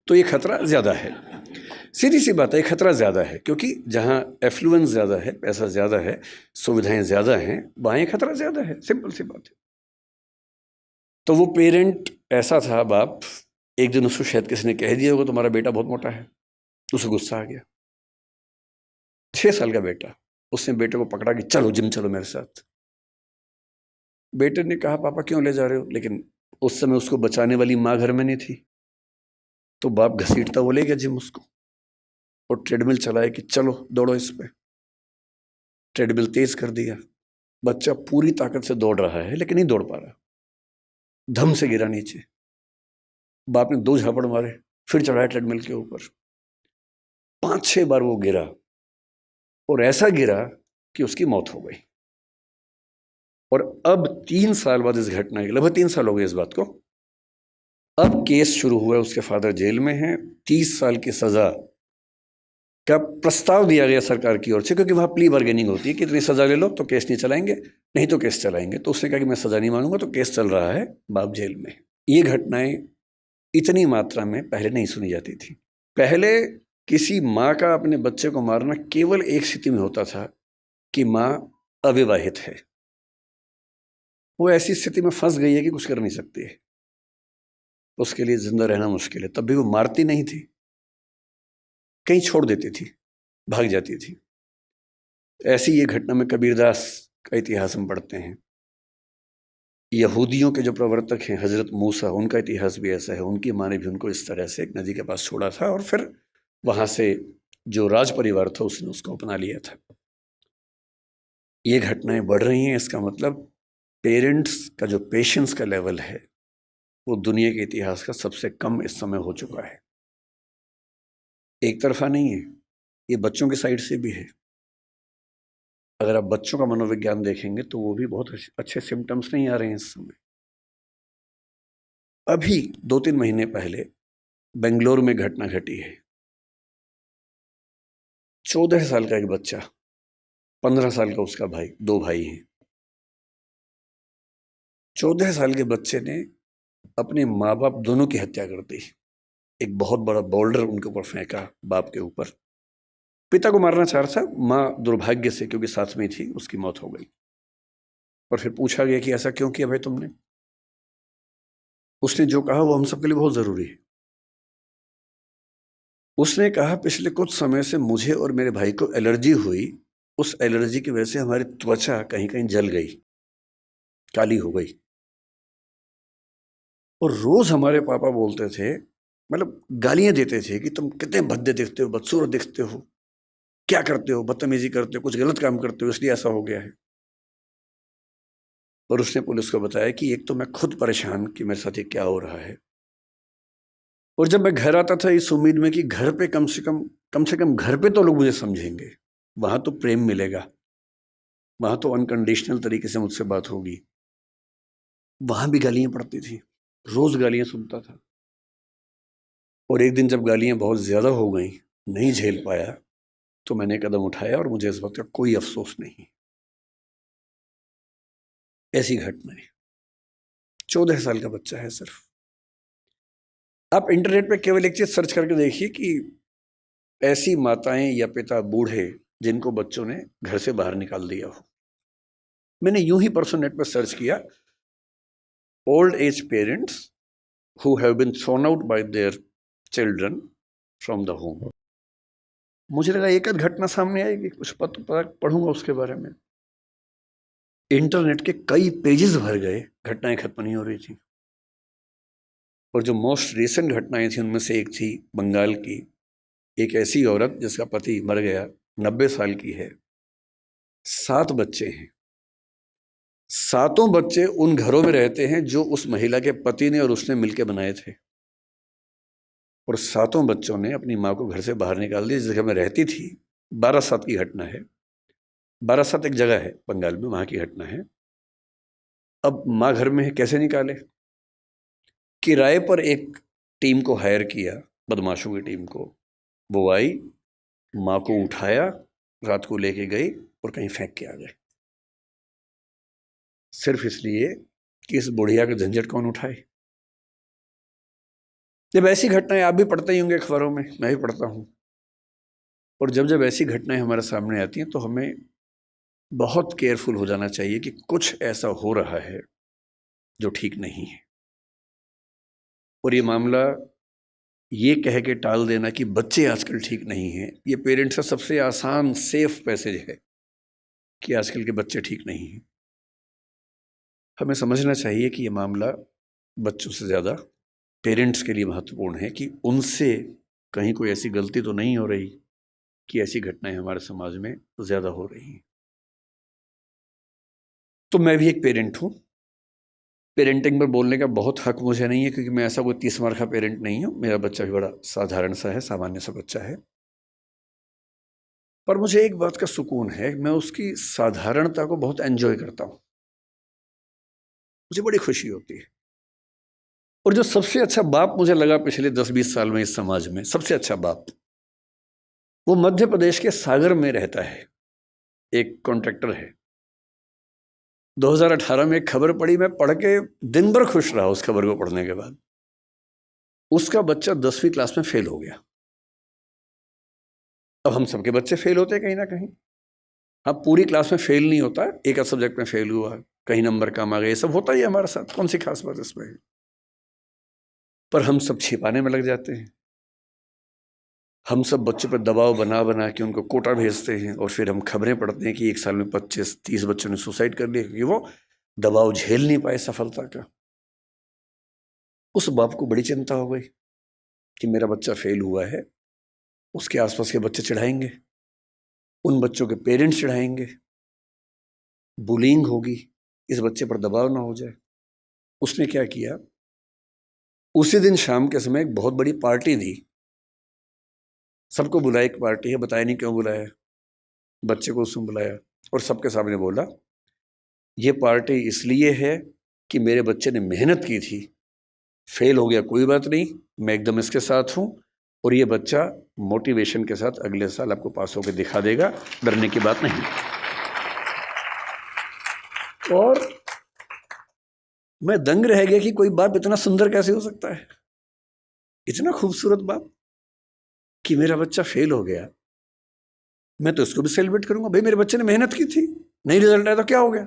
B: तो ये खतरा ज़्यादा है। सीधी सी बात है, खतरा ज़्यादा है, क्योंकि जहाँ एफ्लुएंस ज़्यादा है, पैसा ज़्यादा है, सुविधाएं ज़्यादा हैं, वहाँ ये खतरा ज़्यादा है। सिंपल सी बात है। तो वो पेरेंट ऐसा था, बाप, एक दिन उसको शायद किसी ने कह दिया होगा तुम्हारा बेटा बहुत मोटा है, उसे गुस्सा आ गया। 6 साल का बेटा, उसने बेटे को पकड़ा कि चलो जिम चलो मेरे साथ। बेटे ने कहा पापा क्यों ले जा रहे हो, लेकिन उस समय उसको बचाने वाली माँ घर में नहीं थी, तो बाप घसीटता वो ले गया जिम उसको, और ट्रेडमिल चलाया कि चलो दौड़ो इस पे। ट्रेडमिल तेज कर दिया, बच्चा पूरी ताकत से दौड़ रहा है लेकिन नहीं दौड़ पा रहा, धम से गिरा नीचे। बाप ने 2 झापड़ मारे, फिर चढ़ाया ट्रेडमिल के ऊपर, 5-6 बार वो गिरा, और ऐसा गिरा कि उसकी मौत हो गई। और अब 3 साल बाद इस घटना के, लगभग 3 साल हो गए इस बात को, अब केस शुरू हुआ है, उसके फादर जेल में हैं, 30 साल की सजा का प्रस्ताव दिया गया सरकार की ओर से, क्योंकि वहाँ प्ली बार्गेनिंग होती है कि इतनी सजा ले लो तो केस नहीं चलाएंगे, नहीं तो केस चलाएंगे। तो उसने कहा कि मैं सजा नहीं मानूंगा, तो केस चल रहा है, बाप जेल में। ये घटनाएं इतनी मात्रा में पहले नहीं सुनी जाती थी। पहले किसी माँ का अपने बच्चे को मारना केवल एक स्थिति में होता था कि माँ अविवाहित है, वो ऐसी स्थिति में फंस गई है कि कुछ कर नहीं सकती है, उसके लिए जिंदा रहना मुश्किल है, तब भी वो मारती नहीं थी, कहीं छोड़ देती थी, भाग जाती थी। ऐसी ये घटना में कबीरदास का इतिहास हम पढ़ते हैं। यहूदियों के जो प्रवर्तक हैं हजरत मूसा, उनका इतिहास भी ऐसा है। उनकी माँ ने भी उनको इस तरह से एक नदी के पास छोड़ा था, और फिर वहां से जो राज परिवार था उसने उसको अपना लिया था। ये घटनाएं बढ़ रही हैं, इसका मतलब पेरेंट्स का जो पेशेंस का लेवल है वो दुनिया के इतिहास का सबसे कम इस समय हो चुका है। एक तरफा नहीं है, ये बच्चों की साइड से भी है। अगर आप बच्चों का मनोविज्ञान देखेंगे तो वो भी बहुत अच्छे सिम्टम्स नहीं आ रहे हैं इस समय। अभी 2-3 महीने पहले बेंगलोर में घटना घटी है। 14 साल का एक बच्चा, 15 साल का उसका भाई, 2 भाई हैं, 14 साल के बच्चे ने अपने माँ बाप दोनों की हत्या कर दी। एक बहुत बड़ा बोल्डर उनके ऊपर फेंका, बाप के ऊपर। पिता को मारना चाह रहा था, माँ दुर्भाग्य से क्योंकि साथ में थी उसकी मौत हो गई। और फिर पूछा गया कि ऐसा क्यों किया भाई तुमने? उसने जो कहा वो हम सबके लिए बहुत जरूरी है। उसने कहा पिछले कुछ समय से मुझे और मेरे भाई को एलर्जी हुई, उस एलर्जी की वजह से हमारी त्वचा कहीं कहीं जल गई, काली हो गई। और रोज हमारे पापा बोलते थे, मतलब गालियां देते थे कि तुम कितने भद्दे दिखते हो, बदसूरत दिखते हो, क्या करते हो, बदतमीजी करते हो, कुछ गलत काम करते हो, इसलिए ऐसा हो गया है। और उसने पुलिस को बताया कि एक तो मैं खुद परेशान कि मेरे साथ ये क्या हो रहा है, और जब मैं घर आता था इस उम्मीद में कि घर पे कम से कम घर पे तो लोग मुझे समझेंगे, वहां तो प्रेम मिलेगा, वहां तो अनकंडीशनल तरीके से मुझसे बात होगी। वहां भी गालियां पड़ती थी, रोज गालियां सुनता था। और एक दिन जब गालियां बहुत ज्यादा हो गई, नहीं झेल पाया, तो मैंने कदम उठाया और मुझे इस बात का कोई अफसोस नहीं। ऐसी घटना है। 14 साल का बच्चा है सिर्फ। आप इंटरनेट पे केवल एक चीज सर्च करके देखिए कि ऐसी माताएं या पिता बूढ़े जिनको बच्चों ने घर से बाहर निकाल दिया हो। मैंने यूं ही परसों नेट पर सर्च किया, old age parents who have been thrown out by their children from the home. मुझे लगा एक आध घटना सामने आएगी, कुछ पता पढ़ूंगा उसके बारे में। इंटरनेट के कई पेजेस भर गए, घटनाएं खत्म नहीं हो रही थी। और जो मोस्ट रिसेंट घटनाएं थी उनमें से एक थी बंगाल की, एक ऐसी औरत जिसका पति मर गया, 90 साल की है, 7 बच्चे हैं। 7 बच्चे उन घरों में रहते हैं जो उस महिला के पति ने और उसने मिलकर बनाए थे। और 7 बच्चों ने अपनी माँ को घर से बाहर निकाल दिया, जिस जगह में रहती थी। 12/7 की घटना है। 12/7 एक जगह है बंगाल में, वहां की घटना है। अब माँ घर में है, कैसे निकाले? किराए पर एक टीम को हायर किया, बदमाशों की टीम को। वो आई, माँ को उठाया, रात को लेके गई और कहीं फेंक के आ गए, सिर्फ इसलिए कि इस बुढ़िया का झंझट कौन उठाए। जब ऐसी घटनाएं, आप भी पढ़ते ही होंगे अखबारों में, मैं भी पढ़ता हूं। और जब जब ऐसी घटनाएं हमारे सामने आती हैं तो हमें बहुत केयरफुल हो जाना चाहिए कि कुछ ऐसा हो रहा है जो ठीक नहीं है। और ये मामला ये कह के टाल देना कि बच्चे आजकल ठीक नहीं हैं, ये पेरेंट्स का सबसे आसान सेफ मैसेज है कि आजकल के बच्चे ठीक नहीं हैं। हमें समझना चाहिए कि ये मामला बच्चों से ज़्यादा पेरेंट्स के लिए महत्वपूर्ण है कि उनसे कहीं कोई ऐसी गलती तो नहीं हो रही कि ऐसी घटनाएं हमारे समाज में ज़्यादा हो रही हैं। तो मैं भी एक पेरेंट हूँ। पेरेंटिंग पर बोलने का बहुत हक मुझे नहीं है, क्योंकि मैं ऐसा कोई 30 मार का पेरेंट नहीं हूँ। मेरा बच्चा भी बड़ा साधारण सा है, सामान्य सा बच्चा है। पर मुझे एक बात का सुकून है, मैं उसकी साधारणता को बहुत एंजॉय करता हूँ, मुझे बड़ी खुशी होती है। और जो सबसे अच्छा बाप मुझे लगा पिछले 10-20 साल में इस समाज में, सबसे अच्छा बाप, वो मध्य प्रदेश के सागर में रहता है, एक कॉन्ट्रैक्टर है। 2018 में एक खबर पड़ी, मैं पढ़ के दिन भर खुश रहा उस खबर को पढ़ने के बाद। उसका बच्चा 10वीं क्लास में फेल हो गया। अब हम सबके बच्चे फेल होते हैं कहीं ना कहीं। हाँ, पूरी क्लास में फेल नहीं होता, एक आध सब्जेक्ट में फेल हुआ, कहीं नंबर कम आ गए, सब होता ही है हमारे साथ, कौन सी खास बात इसमें है। पर हम सब छिपाने में लग जाते हैं। हम सब बच्चों पर दबाव बना बना के उनको कोटा भेजते हैं, और फिर हम खबरें पढ़ते हैं कि एक साल में 25-30 बच्चों ने सुसाइड कर लिया, क्योंकि वो दबाव झेल नहीं पाए सफलता का। उस बाप को बड़ी चिंता हो गई कि मेरा बच्चा फेल हुआ है, उसके आसपास के बच्चे चिढ़ाएंगे, उन बच्चों के पेरेंट्स चिढ़ाएंगे, बुलिंग होगी, इस बच्चे पर दबाव ना हो जाए। उसने क्या किया, उसी दिन शाम के समय एक बहुत बड़ी पार्टी दी, सबको बुलाया, एक पार्टी है, बताया नहीं क्यों बुलाया, बच्चे को उसमें बुलाया और सबके सामने बोला, ये पार्टी इसलिए है कि मेरे बच्चे ने मेहनत की थी, फेल हो गया कोई बात नहीं, मैं एकदम इसके साथ हूँ, और ये बच्चा मोटिवेशन के साथ अगले साल आपको पास होकर दिखा देगा, डरने की बात नहीं। और मैं दंग रह गया कि कोई बाप इतना सुंदर कैसे हो सकता है, इतना खूबसूरत बाप, कि मेरा बच्चा फेल हो गया। मैं तो इसको भी सेलिब्रेट करूंगा, भाई मेरे बच्चे ने मेहनत की थी, नहीं रिजल्ट आया तो क्या हो गया।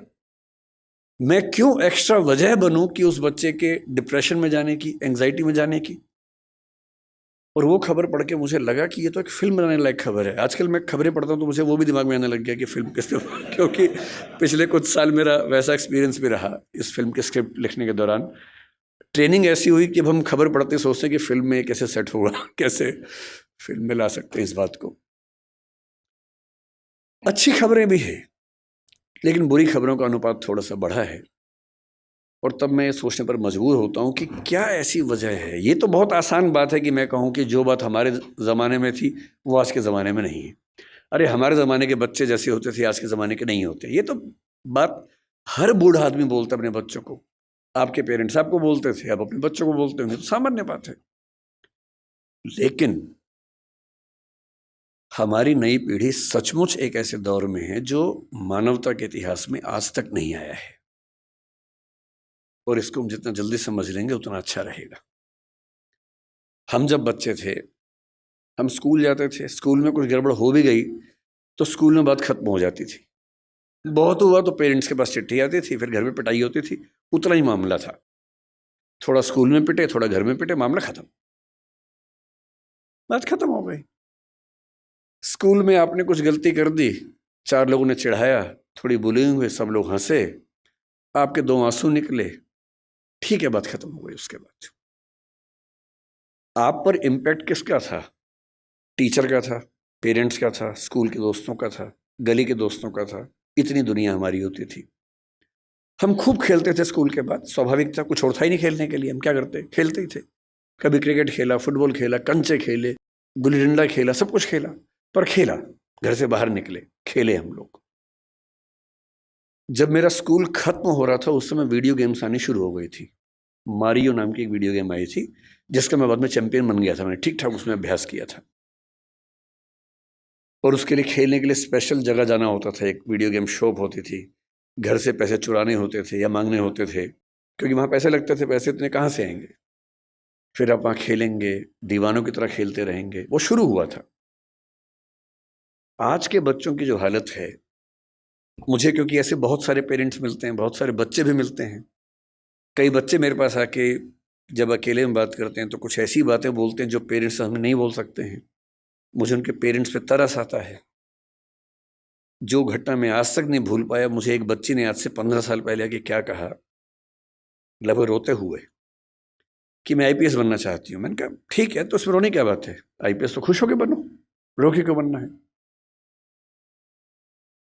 B: मैं क्यों एक्स्ट्रा वजह बनूं कि उस बच्चे के डिप्रेशन में जाने की, एंग्जाइटी में जाने की। और वो खबर पढ़ के मुझे लगा कि ये तो एक फिल्म बनाने लायक खबर है। आजकल मैं खबरें पढ़ता हूँ तो मुझे वो भी दिमाग में आने लग गया कि फिल्म किस पे क्योंकि पिछले कुछ साल मेरा वैसा एक्सपीरियंस भी रहा इस फिल्म के स्क्रिप्ट लिखने के दौरान। ट्रेनिंग ऐसी हुई कि अब हम खबर पढ़ते सोचते कि फिल्म में कैसे सेट होगा, कैसे फिल्म में ला सकते हैं इस बात को। अच्छी खबरें भी है, लेकिन बुरी खबरों का अनुपात थोड़ा सा बढ़ा है। और तब मैं सोचने पर मजबूर होता हूँ कि क्या ऐसी वजह है। ये तो बहुत आसान बात है कि मैं कहूँ कि जो बात हमारे ज़माने में थी वो आज के ज़माने में नहीं है। अरे हमारे ज़माने के बच्चे जैसे होते थे आज के ज़माने के नहीं होते। ये तो बात हर बूढ़ा आदमी बोलता अपने बच्चों को। आपके पेरेंट्स आपको बोलते थे, आप अपने बच्चों को बोलते होंगे, तो सामान्य बात है। लेकिन हमारी नई पीढ़ी सचमुच एक ऐसे दौर में है जो मानवता के इतिहास में आज तक नहीं आया है, और इसको हम जितना जल्दी समझ लेंगे उतना अच्छा रहेगा। हम जब बच्चे थे, हम स्कूल जाते थे, स्कूल में कुछ गड़बड़ हो भी गई तो स्कूल में बात खत्म हो जाती थी। बहुत हुआ तो पेरेंट्स के पास चिट्ठी आती थी, फिर घर में पिटाई होती थी, उतना ही मामला था। थोड़ा स्कूल में पिटे, थोड़ा घर में पिटे, मामला खत्म, बात खत्म हो गई। स्कूल में आपने कुछ गलती कर दी, 4 लोगों ने चिढ़ाया, थोड़ी बुलिंग हुई, सब लोग हंसे, आपके 2 आंसू निकले, ठीक है, बात खत्म हो गई। उसके बाद आप पर इम्पैक्ट किसका था? टीचर का था, पेरेंट्स का था, स्कूल के दोस्तों का था, गली के दोस्तों का था। इतनी दुनिया हमारी होती थी। हम खूब खेलते थे स्कूल के बाद, स्वाभाविक था, कुछ और था ही नहीं खेलने के लिए। हम क्या करते? खेलते ही थे। कभी क्रिकेट खेला, फुटबॉल खेला, कंचे खेले, गुल्ली डंडा खेला, सब कुछ खेला। पर खेला, घर से बाहर निकले, खेले हम लोग। जब मेरा स्कूल खत्म हो रहा था उस समय वीडियो गेम्स आनी शुरू हो गई थी। मारियो नाम की एक वीडियो गेम आई थी जिसका मैं बाद में चैंपियन बन गया था। मैंने ठीक ठाक उसमें अभ्यास किया था, और उसके लिए खेलने के लिए स्पेशल जगह जाना होता था। एक वीडियो गेम शॉप होती थी, घर से पैसे चुराने होते थे या मांगने होते थे, क्योंकि वहाँ पैसे लगते थे। पैसे इतने कहाँ से आएंगे? फिर आप वहाँ खेलेंगे, दीवानों की तरह खेलते रहेंगे। वो शुरू हुआ था। आज के बच्चों की जो हालत है, मुझे क्योंकि ऐसे बहुत सारे पेरेंट्स मिलते हैं, बहुत सारे बच्चे भी मिलते हैं। कई बच्चे मेरे पास आके जब अकेले में बात करते हैं तो कुछ ऐसी बातें बोलते हैं जो पेरेंट्स हमें नहीं बोल सकते हैं। मुझे उनके पेरेंट्स पे तरस आता है। जो घटना मैं आज तक नहीं भूल पाया, मुझे एक बच्ची ने आज से 15 साल पहले आके क्या कहा, लगभग रोते हुए, कि मैं आईपीएस बनना चाहती हूँ। मैंने कहा ठीक है, तो इसमें रोने क्या बात है? आईपीएस तो खुश होकर बनो, रो के क्यों बनना है?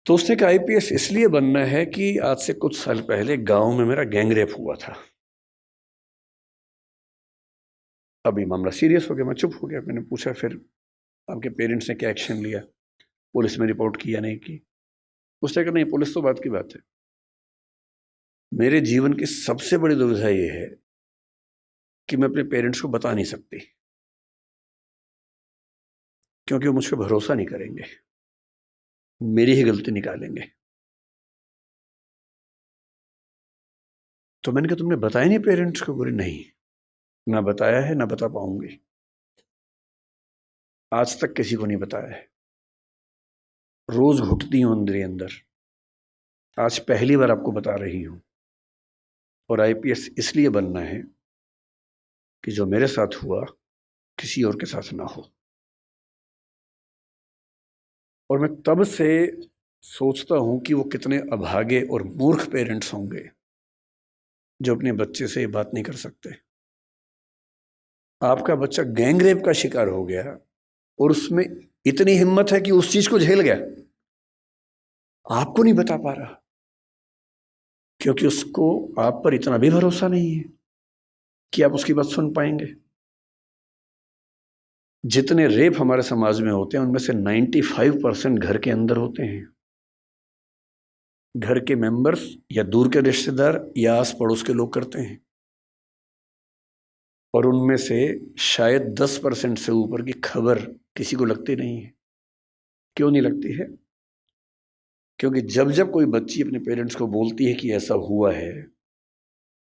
B: तो उसने कहा आईपीएस इसलिए बनना है कि आज से कुछ साल पहले गांव में मेरा गैंग रेप हुआ था। अभी मामला सीरियस हो गया, मैं चुप हो गया। मैंने पूछा फिर आपके पेरेंट्स ने क्या एक्शन लिया? पुलिस में रिपोर्ट की या नहीं की? उसने कहा नहीं, पुलिस तो बात की बात है। मेरे जीवन की सबसे बड़ी दुविधा ये है कि मैं अपने पेरेंट्स को बता नहीं सकती, क्योंकि वो मुझ पर भरोसा नहीं करेंगे, मेरी ही गलती निकालेंगे। तो मैंने कहा तुमने बताया नहीं पेरेंट्स को? बोले नहीं, ना बताया है, ना बता पाऊंगी, आज तक किसी को नहीं बताया है। रोज घुटती हूं अंदर ही अंदर, आज पहली बार आपको बता रही हूं। और आईपीएस इसलिए बनना है कि जो मेरे साथ हुआ किसी और के साथ ना हो। और मैं तब से सोचता हूं कि वो कितने अभागे और मूर्ख पेरेंट्स होंगे जो अपने बच्चे से ये बात नहीं कर सकते। आपका बच्चा गैंगरेप का शिकार हो गया और उसमें इतनी हिम्मत है कि उस चीज को झेल गया, आपको नहीं बता पा रहा, क्योंकि उसको आप पर इतना भी भरोसा नहीं है कि आप उसकी बात सुन पाएंगे। जितने रेप हमारे समाज में होते हैं उनमें से 95% घर के अंदर होते हैं। घर के मेंबर्स या दूर के रिश्तेदार या आस पड़ोस के लोग करते हैं। और उनमें से शायद 10% से ऊपर की खबर किसी को लगती नहीं है। क्यों नहीं लगती है? क्योंकि जब जब कोई बच्ची अपने पेरेंट्स को बोलती है कि ऐसा हुआ है,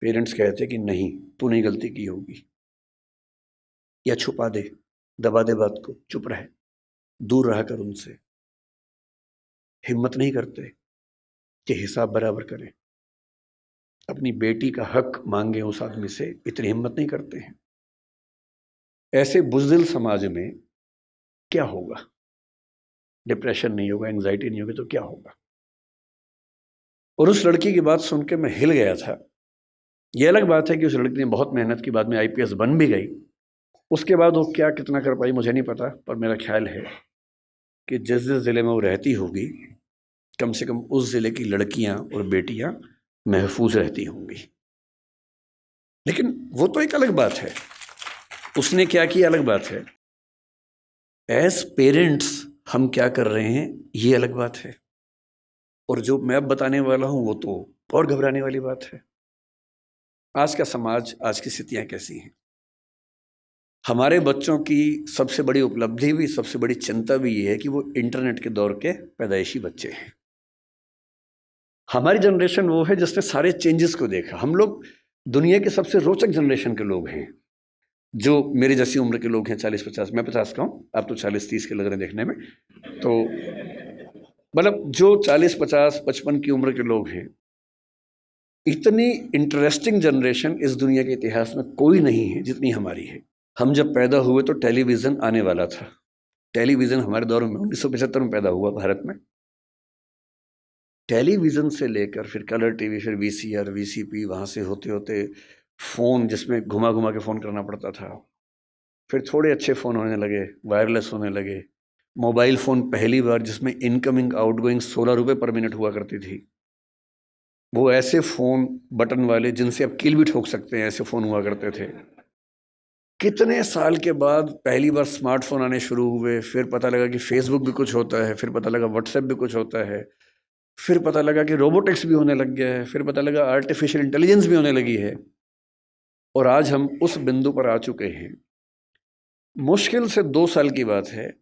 B: पेरेंट्स कहते कि नहीं, तूने गलती की होगी, या छुपा दे, दबा दे बात को, चुप रहे, दूर रहा कर उनसे। हिम्मत नहीं करते कि हिसाब बराबर करें, अपनी बेटी का हक मांगे उस आदमी से, इतनी हिम्मत नहीं करते हैं। ऐसे बुज़दिल समाज में क्या होगा? डिप्रेशन नहीं होगा, एंजाइटी नहीं होगी तो क्या होगा? और उस लड़की की बात सुन के मैं हिल गया था। यह अलग बात है कि उस लड़की ने बहुत मेहनत की, बाद में आईपीएस बन भी गई। उसके बाद वो क्या कितना कर पाई मुझे नहीं पता, पर मेरा ख्याल है कि जिस जिस ज़िले में वो रहती होगी, कम से कम उस ज़िले की लड़कियां और बेटियां महफूज रहती होंगी। लेकिन वो तो एक अलग बात है, उसने क्या किया अलग बात है। एज पेरेंट्स हम क्या कर रहे हैं ये अलग बात है। और जो मैं अब बताने वाला हूं वो तो और घबराने वाली बात है। आज का समाज, आज की स्थितियां कैसी हैं? हमारे बच्चों की सबसे बड़ी उपलब्धि भी, सबसे बड़ी चिंता भी ये है कि वो इंटरनेट के दौर के पैदाइशी बच्चे हैं। हमारी जनरेशन वो है जिसने सारे चेंजेस को देखा। हम लोग दुनिया के सबसे रोचक जनरेशन के लोग हैं, जो मेरे जैसी उम्र के लोग हैं, 40-50। मैं 50 का हूँ, आप तो 40-30 के लग रहे हैं देखने में। तो मतलब जो 40-50-55 की उम्र के लोग हैं, इतनी इंटरेस्टिंग जनरेशन इस दुनिया के इतिहास में कोई नहीं है जितनी हमारी है। हम जब पैदा हुए तो टेलीविज़न आने वाला था। टेलीविज़न हमारे दौर में 1975 में पैदा हुआ भारत में। टेलीविज़न से लेकर फिर कलर टीवी, फिर वीसीआर, वीसीपी, वहाँ से होते होते फ़ोन जिसमें घुमा घुमा के फ़ोन करना पड़ता था। फिर थोड़े अच्छे फ़ोन होने लगे, वायरलेस होने लगे। मोबाइल फ़ोन पहली बार जिसमें इनकमिंग आउटगोइंग 16 रुपये पर मिनट हुआ करती थी। वो ऐसे फ़ोन बटन वाले जिनसे आप कील भी ठोक सकते हैं, ऐसे फ़ोन हुआ करते थे। कितने साल के बाद पहली बार स्मार्टफोन आने शुरू हुए, फिर पता लगा कि फेसबुक भी कुछ होता है, फिर पता लगा व्हाट्सएप भी कुछ होता है, फिर पता लगा कि रोबोटिक्स भी होने लग गया है, फिर पता लगा आर्टिफिशियल इंटेलिजेंस भी होने लगी है। और आज हम उस बिंदु पर आ चुके हैं, मुश्किल से 2 साल की बात है,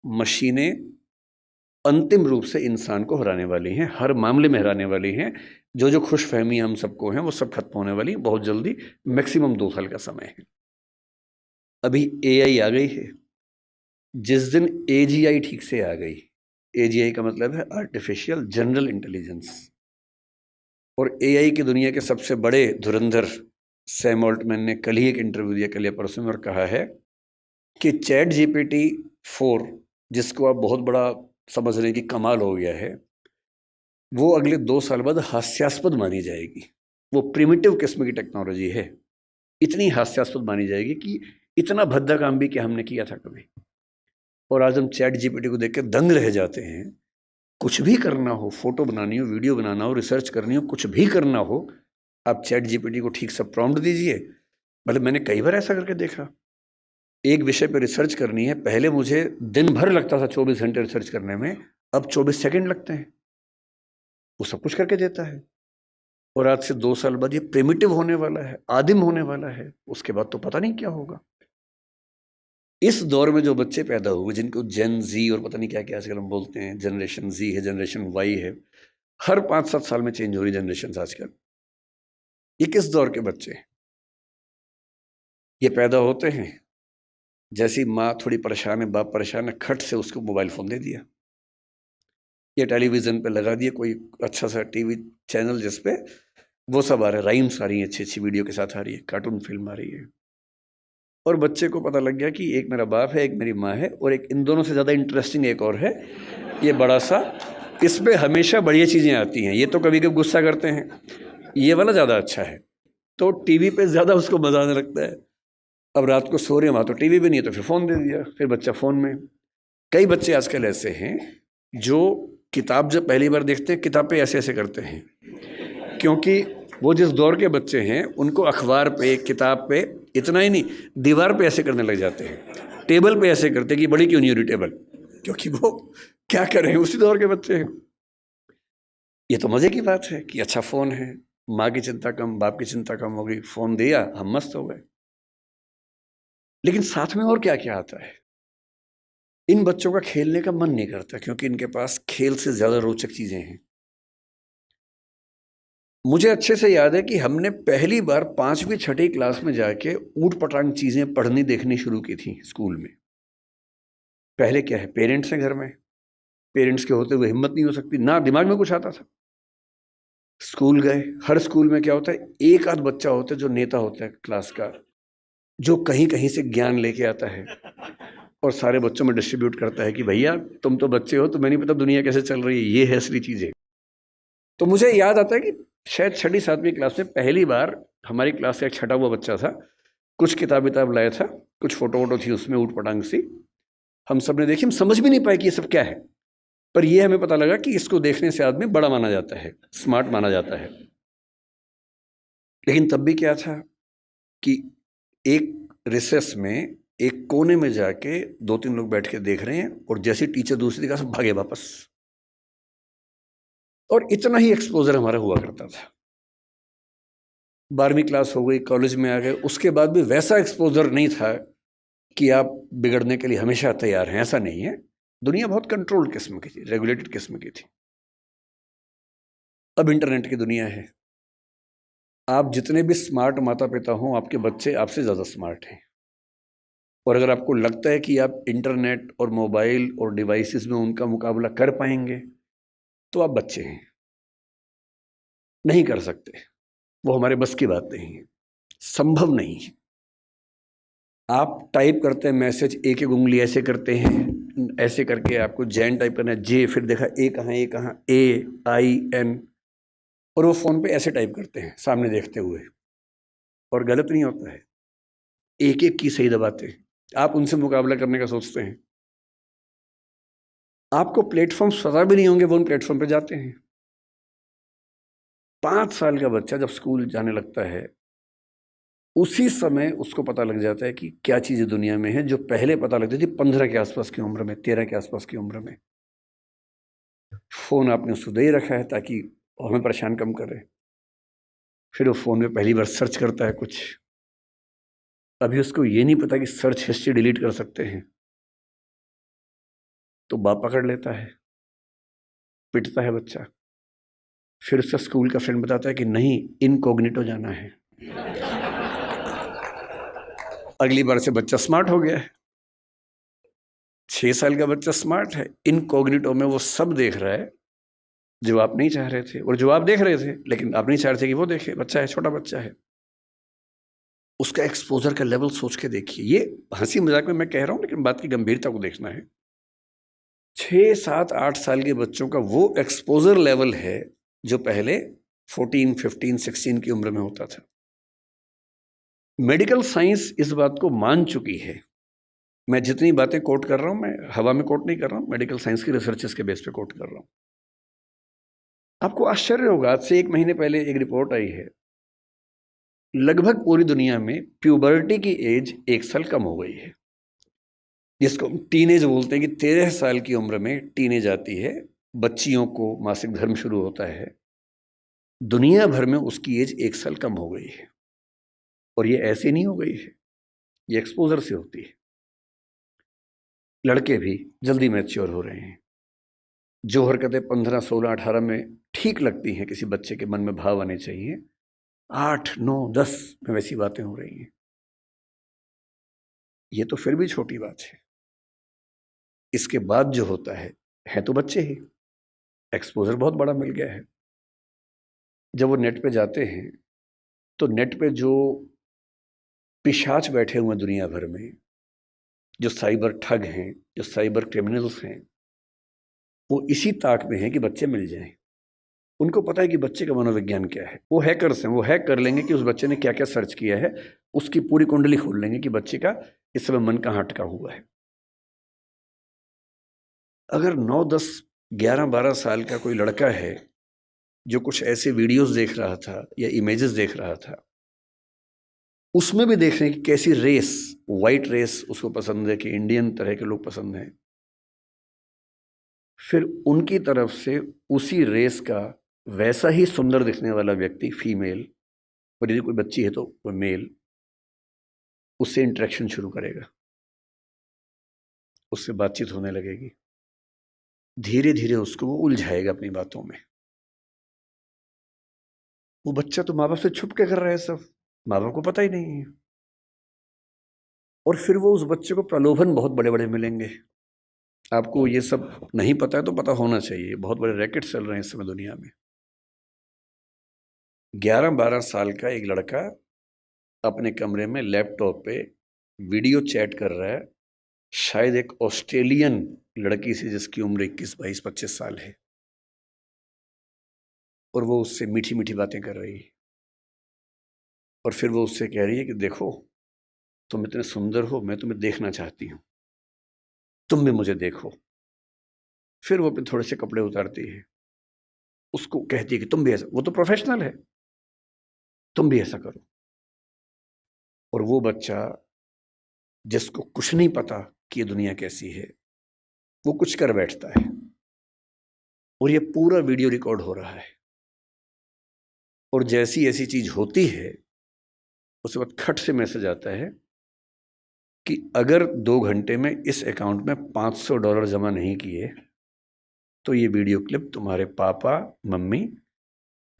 B: मशीनें अंतिम रूप से इंसान को हराने वाली हैं, हर मामले में हराने वाली हैं। जो खुशफहमी हम सबको हैं वो सब खत्म होने वाली हैं बहुत जल्दी, मैक्सिमम 2 साल का समय है। अभी एआई आ गई है। जिस दिन एजीआई ठीक से आ गई, एजीआई का मतलब है आर्टिफिशियल जनरल इंटेलिजेंस, और एआई की दुनिया के सबसे बड़े धुरंधर सैम ऑल्टमैन ने कल ही एक इंटरव्यू दिया, कल या परसों में, और कहा है कि चैट जीपीटी 4, जिसको आप बहुत बड़ा समझ रहे हैं कि कमाल हो गया है, वो अगले 2 साल बाद हास्यास्पद मानी जाएगी। वो प्रिमिटिव किस्म की टेक्नोलॉजी है, इतनी हास्यास्पद मानी जाएगी कि इतना भद्दा काम भी क्या हमने किया था कभी। और आज हम चैट जीपीटी को देख के दंग रह जाते हैं। कुछ भी करना हो, फोटो बनानी हो, वीडियो बनाना हो, रिसर्च करनी हो, कुछ भी करना हो, आप चैट जीपीटी को ठीक से प्रॉम्प्ट दीजिए। मतलब मैंने कई बार ऐसा करके देखा, एक विषय पर रिसर्च करनी है, पहले मुझे दिन भर लगता था 24 घंटे रिसर्च करने में, अब 24 सेकंड लगते हैं, वो सब कुछ करके देता है। और आज से 2 साल बाद ये प्रिमिटिव होने वाला है, आदिम होने वाला है, उसके बाद तो पता नहीं क्या होगा। इस दौर में जो बच्चे पैदा हुए, जिनको जेन जी और पता नहीं क्या क्या आजकल हम बोलते हैं, जनरेशन जी है, जनरेशन वाई है, हर 5-7 साल में चेंज हो रही जनरेशन आजकल। ये किस दौर के बच्चे हैं? ये पैदा होते हैं, जैसी माँ थोड़ी परेशान है, बाप परेशान है, खट से उसको मोबाइल फ़ोन दे दिया, या टेलीविज़न पे लगा दिया कोई अच्छा सा टीवी चैनल जिसपे वो सब आ रहा है, राइम्स आ रही हैं, अच्छी अच्छी वीडियो के साथ आ रही है, कार्टून फिल्म आ रही है। और बच्चे को पता लग गया कि एक मेरा बाप है, एक मेरी माँ है, और एक इन दोनों से ज़्यादा इंटरेस्टिंग एक और है, ये बड़ा सा, इस पर हमेशा बढ़िया चीज़ें आती हैं, ये तो कभी कभी गुस्सा करते हैं, ये वाला ज़्यादा अच्छा है। तो टीवी पे ज़्यादा उसको मज़ा आने लगता है। अब रात को सो रहे हैं, वहाँ तो टीवी भी नहीं है, तो फिर फ़ोन दे दिया, फिर बच्चा फ़ोन में। कई बच्चे आजकल ऐसे हैं जो किताब जब पहली बार देखते हैं, किताब पे ऐसे ऐसे करते हैं, क्योंकि वो जिस दौर के बच्चे हैं उनको अखबार पे, किताब पे, इतना ही नहीं, दीवार पे ऐसे करने लग जाते हैं, टेबल पे ऐसे करते हैं कि बड़ी क्यों नहीं हो रही टेबल, क्योंकि वो क्या कर रहे हैं, उसी दौर के बच्चे हैं। ये तो मज़े की बात है कि अच्छा फ़ोन है, माँ की चिंता कम, बाप की चिंता कम हो गई, फ़ोन दिया, हम मस्त हो गए। लेकिन साथ में और क्या क्या आता है? इन बच्चों का खेलने का मन नहीं करता, क्योंकि इनके पास खेल से ज़्यादा रोचक चीज़ें हैं। मुझे अच्छे से याद है कि हमने पहली बार 5वीं 6वीं क्लास में जाके ऊट पटांग चीज़ें पढ़नी देखनी शुरू की थी स्कूल में। पहले क्या है, पेरेंट्स हैं घर में, पेरेंट्स के होते हुए हिम्मत नहीं हो सकती, ना दिमाग में कुछ आता था। स्कूल गए, हर स्कूल में क्या होता है, एक आध बच्चा होता है जो नेता होता है क्लास का, जो कहीं कहीं से ज्ञान लेके आता है और सारे बच्चों में डिस्ट्रीब्यूट करता है कि भैया तुम तो बच्चे हो, तुम्हें नहीं पता दुनिया कैसे चल रही है, ये है असली चीज़ें। तो मुझे याद आता है कि शायद 6वीं 7वीं क्लास में पहली बार हमारी क्लास का एक छठा हुआ बच्चा था, कुछ किताब लाया था, कुछ फोटो वोटो थी उसमें ऊट पटांग सी, हम सब ने देखी, हम समझ भी नहीं पाए कि ये सब क्या है, पर ये हमें पता लगा कि इसको देखने से आदमी बड़ा माना जाता है, स्मार्ट माना जाता है। लेकिन तब भी क्या था कि एक रिसेस में एक कोने में जाके 2-3 लोग बैठ के देख रहे हैं और जैसे टीचर दूसरी जगह से भागे वापस, और इतना ही एक्सपोजर हमारा हुआ करता था। 12वीं क्लास हो गई, कॉलेज में आ गए, उसके बाद भी वैसा एक्सपोजर नहीं था कि आप बिगड़ने के लिए हमेशा तैयार हैं, ऐसा नहीं है। दुनिया बहुत कंट्रोल्ड किस्म की थी, रेगुलेटेड किस्म की थी। अब इंटरनेट की दुनिया है, आप जितने भी स्मार्ट माता पिता हों, आपके बच्चे आपसे ज़्यादा स्मार्ट हैं। और अगर आपको लगता है कि आप इंटरनेट और मोबाइल और डिवाइसेस में उनका मुकाबला कर पाएंगे, तो आप बच्चे हैं, नहीं कर सकते, वो हमारे बस की बात नहीं है, संभव नहीं है। आप टाइप करते हैं मैसेज, एक एक उंगली ऐसे करते हैं, ऐसे करके आपको जैन टाइप करना है, जे, फिर देखा ए कहाँ, AIN, और वो फ़ोन पे ऐसे टाइप करते हैं सामने देखते हुए, और गलत नहीं होता है, एक एक की सही दबाते हैं। आप उनसे मुकाबला करने का सोचते हैं, आपको प्लेटफॉर्म्स पता भी नहीं होंगे, वो उन प्लेटफॉर्म पे जाते हैं। 5 साल का बच्चा जब स्कूल जाने लगता है, उसी समय उसको पता लग जाता है कि क्या चीज़ें दुनिया में है, जो पहले पता लगती थी 15 के आसपास की उम्र में, 13 के आसपास की उम्र में। फ़ोन आपने उसको दे ही रखा है ताकि हमें परेशान कम करे। फिर वो फ़ोन में पहली बार सर्च करता है कुछ, अभी उसको ये नहीं पता कि सर्च हिस्ट्री डिलीट कर सकते हैं, तो बाप पकड़ लेता है, पिटता है बच्चा। फिर उसका स्कूल का फ्रेंड बताता है कि नहीं, इनकॉग्निटो जाना है। अगली बार से बच्चा स्मार्ट हो गया है, 6 साल का बच्चा स्मार्ट है, इनकॉग्निटो में वो सब देख रहा है जो आप नहीं चाह रहे थे, और जो आप देख रहे थे लेकिन आप नहीं चाह रहे थे कि वो देखे। बच्चा है, छोटा बच्चा है, उसका एक्सपोजर का लेवल सोच के देखिए। ये हंसी मजाक में मैं कह रहा हूं, लेकिन बात की गंभीरता को देखना है। 6, 7, 8 साल के बच्चों का वो एक्सपोजर लेवल है जो पहले 14, 15, 16 की उम्र में होता था। मेडिकल साइंस इस बात को मान चुकी है। मैं जितनी बातें कोट कर रहा हूं, मैं हवा में कोट नहीं कर रहा हूं, मेडिकल साइंस की रिसर्चेस के बेस पे कोट कर रहा हूं। आपको आश्चर्य होगा, आज से 1 महीने पहले एक रिपोर्ट आई है, लगभग पूरी दुनिया में प्यूबर्टी की एज 1 साल कम हो गई है, जिसको टीनेज बोलते हैं कि 13 साल की उम्र में टीनेज आती है, बच्चियों को मासिक धर्म शुरू होता है। दुनिया भर में उसकी एज 1 साल कम हो गई है, और ये ऐसे नहीं हो गई है, ये एक्सपोजर से होती है। लड़के भी जल्दी मैच्योर हो रहे हैं। जो हरकतें 15, 16, 18 में ठीक लगती हैं, किसी बच्चे के मन में भाव आने चाहिए, 8, 9, 10 में वैसी बातें हो रही हैं। ये तो फिर भी छोटी बात है। इसके बाद जो होता है तो बच्चे ही, एक्सपोजर बहुत बड़ा मिल गया है। जब वो नेट पे जाते हैं, तो नेट पे जो पिशाच बैठे हुए दुनिया भर में, जो साइबर ठग हैं, जो साइबर क्रिमिनल्स हैं, वो इसी ताक में हैं कि बच्चे मिल जाएं। उनको पता है कि बच्चे का मनोविज्ञान क्या है। वो हैकर्स हैं, वो हैक कर लेंगे कि उस बच्चे ने क्या क्या सर्च किया है, उसकी पूरी कुंडली खोल लेंगे कि बच्चे का इस समय मन कहाँ अटका हुआ है। अगर 9, 10, 11, 12 साल का कोई लड़का है जो कुछ ऐसे वीडियोस देख रहा था या इमेजेस देख रहा था, उसमें भी देख रहे हैं कि कैसी रेस, वाइट रेस उसको पसंद है, कि इंडियन तरह के लोग पसंद हैं, फिर उनकी तरफ से उसी रेस का वैसा ही सुंदर दिखने वाला व्यक्ति, फीमेल, और यदि कोई बच्ची है तो वो मेल, उससे इंटरेक्शन शुरू करेगा, उससे बातचीत होने लगेगी। धीरे धीरे उसको वो उलझाएगा अपनी बातों में। वो बच्चा तो माँ बाप से छुप के कर रहा है सब, माँ बाप को पता ही नहीं है। और फिर वो उस बच्चे को प्रलोभन बहुत बड़े बड़े मिलेंगे। आपको ये सब नहीं पता है तो पता होना चाहिए, बहुत बड़े रैकेट चल रहे हैं इस समय दुनिया में। 11-12 साल का एक लड़का अपने कमरे में लैपटॉप पे वीडियो चैट कर रहा है, शायद एक ऑस्ट्रेलियन लड़की से जिसकी उम्र 21-22-25 साल है, और वो उससे मीठी मीठी बातें कर रही है। और फिर वो उससे कह रही है कि देखो, तुम इतने सुंदर हो, मैं तुम्हें देखना चाहती हूँ, तुम भी मुझे देखो। फिर वो अपने थोड़े से कपड़े उतारती है, उसको कहती है कि तुम भी ऐसा, वो तो प्रोफेशनल है, तुम भी ऐसा करो। और वो बच्चा जिसको कुछ नहीं पता कि ये दुनिया कैसी है, वो कुछ कर बैठता है, और ये पूरा वीडियो रिकॉर्ड हो रहा है। और जैसी ऐसी चीज होती है, उसके बाद खट से मैसेज आता है कि अगर 2 घंटे में इस अकाउंट में $500 जमा नहीं किए तो ये वीडियो क्लिप तुम्हारे पापा मम्मी,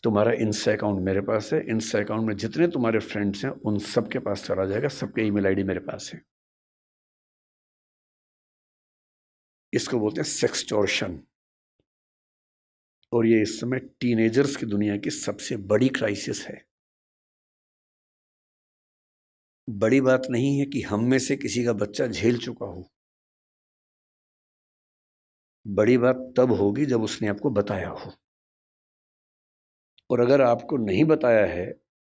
B: तुम्हारा इंस्टा अकाउंट मेरे पास है, इंस्टा अकाउंट में जितने तुम्हारे फ्रेंड्स हैं उन सबके पास चला जाएगा, सबके ईमेल आईडी मेरे पास है। इसको बोलते हैं सेक्सटॉर्शन। और ये इस समय टीनेजर्स की दुनिया की सबसे बड़ी क्राइसिस है। बड़ी बात नहीं है कि हम में से किसी का बच्चा झेल चुका हो, बड़ी बात तब होगी जब उसने आपको बताया हो। और अगर आपको नहीं बताया है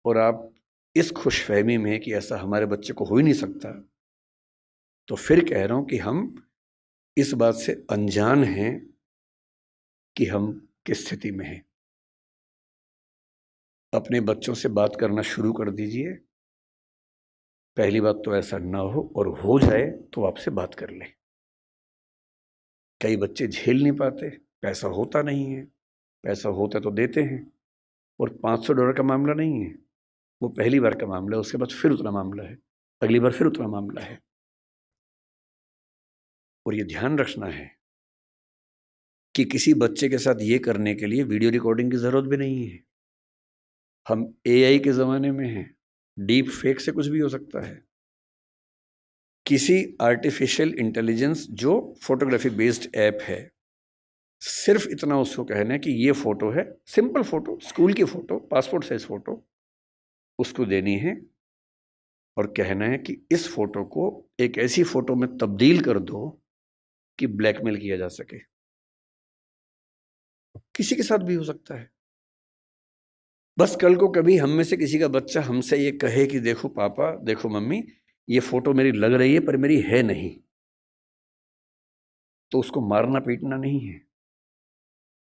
B: और आप इस खुशफहमी में कि ऐसा हमारे बच्चे को हो ही नहीं सकता, तो फिर कह रहा हूं कि हम इस बात से अनजान हैं कि हम किस स्थिति में हैं। अपने बच्चों से बात करना शुरू कर दीजिए। पहली बात तो ऐसा ना हो, और हो जाए तो आपसे बात कर ले। कई बच्चे झेल नहीं पाते, पैसा होता नहीं है, पैसा होता तो देते हैं। और $500 का मामला नहीं है, वो पहली बार का मामला है, उसके बाद फिर उतना मामला है, अगली बार फिर उतना मामला है। और ये ध्यान रखना है कि किसी बच्चे के साथ ये करने के लिए वीडियो रिकॉर्डिंग की जरूरत भी नहीं है। हम एआई के जमाने में हैं, डीप फेक से कुछ भी हो सकता है। किसी आर्टिफिशियल इंटेलिजेंस जो फोटोग्राफी बेस्ड ऐप है, सिर्फ इतना उसको कहना है कि ये फोटो है, सिंपल फोटो, स्कूल की फोटो, पासपोर्ट साइज फोटो, उसको देनी है और कहना है कि इस फोटो को एक ऐसी फोटो में तब्दील कर दो कि ब्लैकमेल किया जा सके। किसी के साथ भी हो सकता है। बस कल को कभी हम में से किसी का बच्चा हमसे ये कहे कि देखो पापा, देखो मम्मी, ये फोटो मेरी लग रही है पर मेरी है नहीं, तो उसको मारना पीटना नहीं है,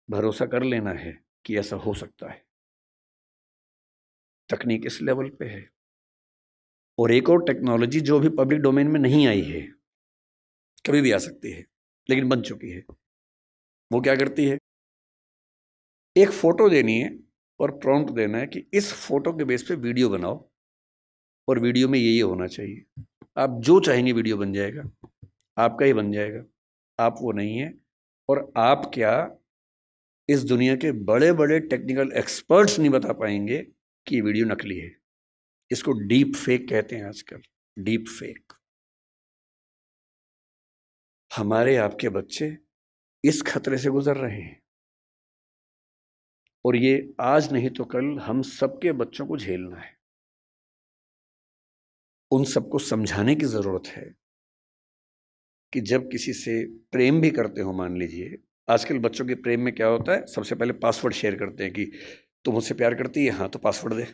B: भरोसा कर लेना है कि ऐसा हो सकता है। तकनीक इस लेवल पे है। और एक और टेक्नोलॉजी जो अभी पब्लिक डोमेन में नहीं आई है, कभी भी आ सकती है लेकिन बन चुकी है। वो क्या करती है, एक फोटो देनी है और प्रॉम्प्ट देना है कि इस फोटो के बेस पे वीडियो बनाओ, और वीडियो में ये होना चाहिए। आप जो चाहेंगे वीडियो बन जाएगा, आपका ही बन जाएगा। आप वो नहीं है। और आप क्या, इस दुनिया के बड़े बड़े टेक्निकल एक्सपर्ट्स नहीं बता पाएंगे कि ये वीडियो नकली है। इसको डीप फेक कहते हैं आजकल, डीप फेक। हमारे आपके बच्चे इस खतरे से गुजर रहे हैं, और ये आज नहीं तो कल हम सबके बच्चों को झेलना है। उन सबको समझाने की जरूरत है कि जब किसी से प्रेम भी करते हो, मान लीजिए आजकल बच्चों के प्रेम में क्या होता है, सबसे पहले पासवर्ड शेयर करते हैं कि तुम मुझसे प्यार करती है, हाँ तो पासवर्ड दे,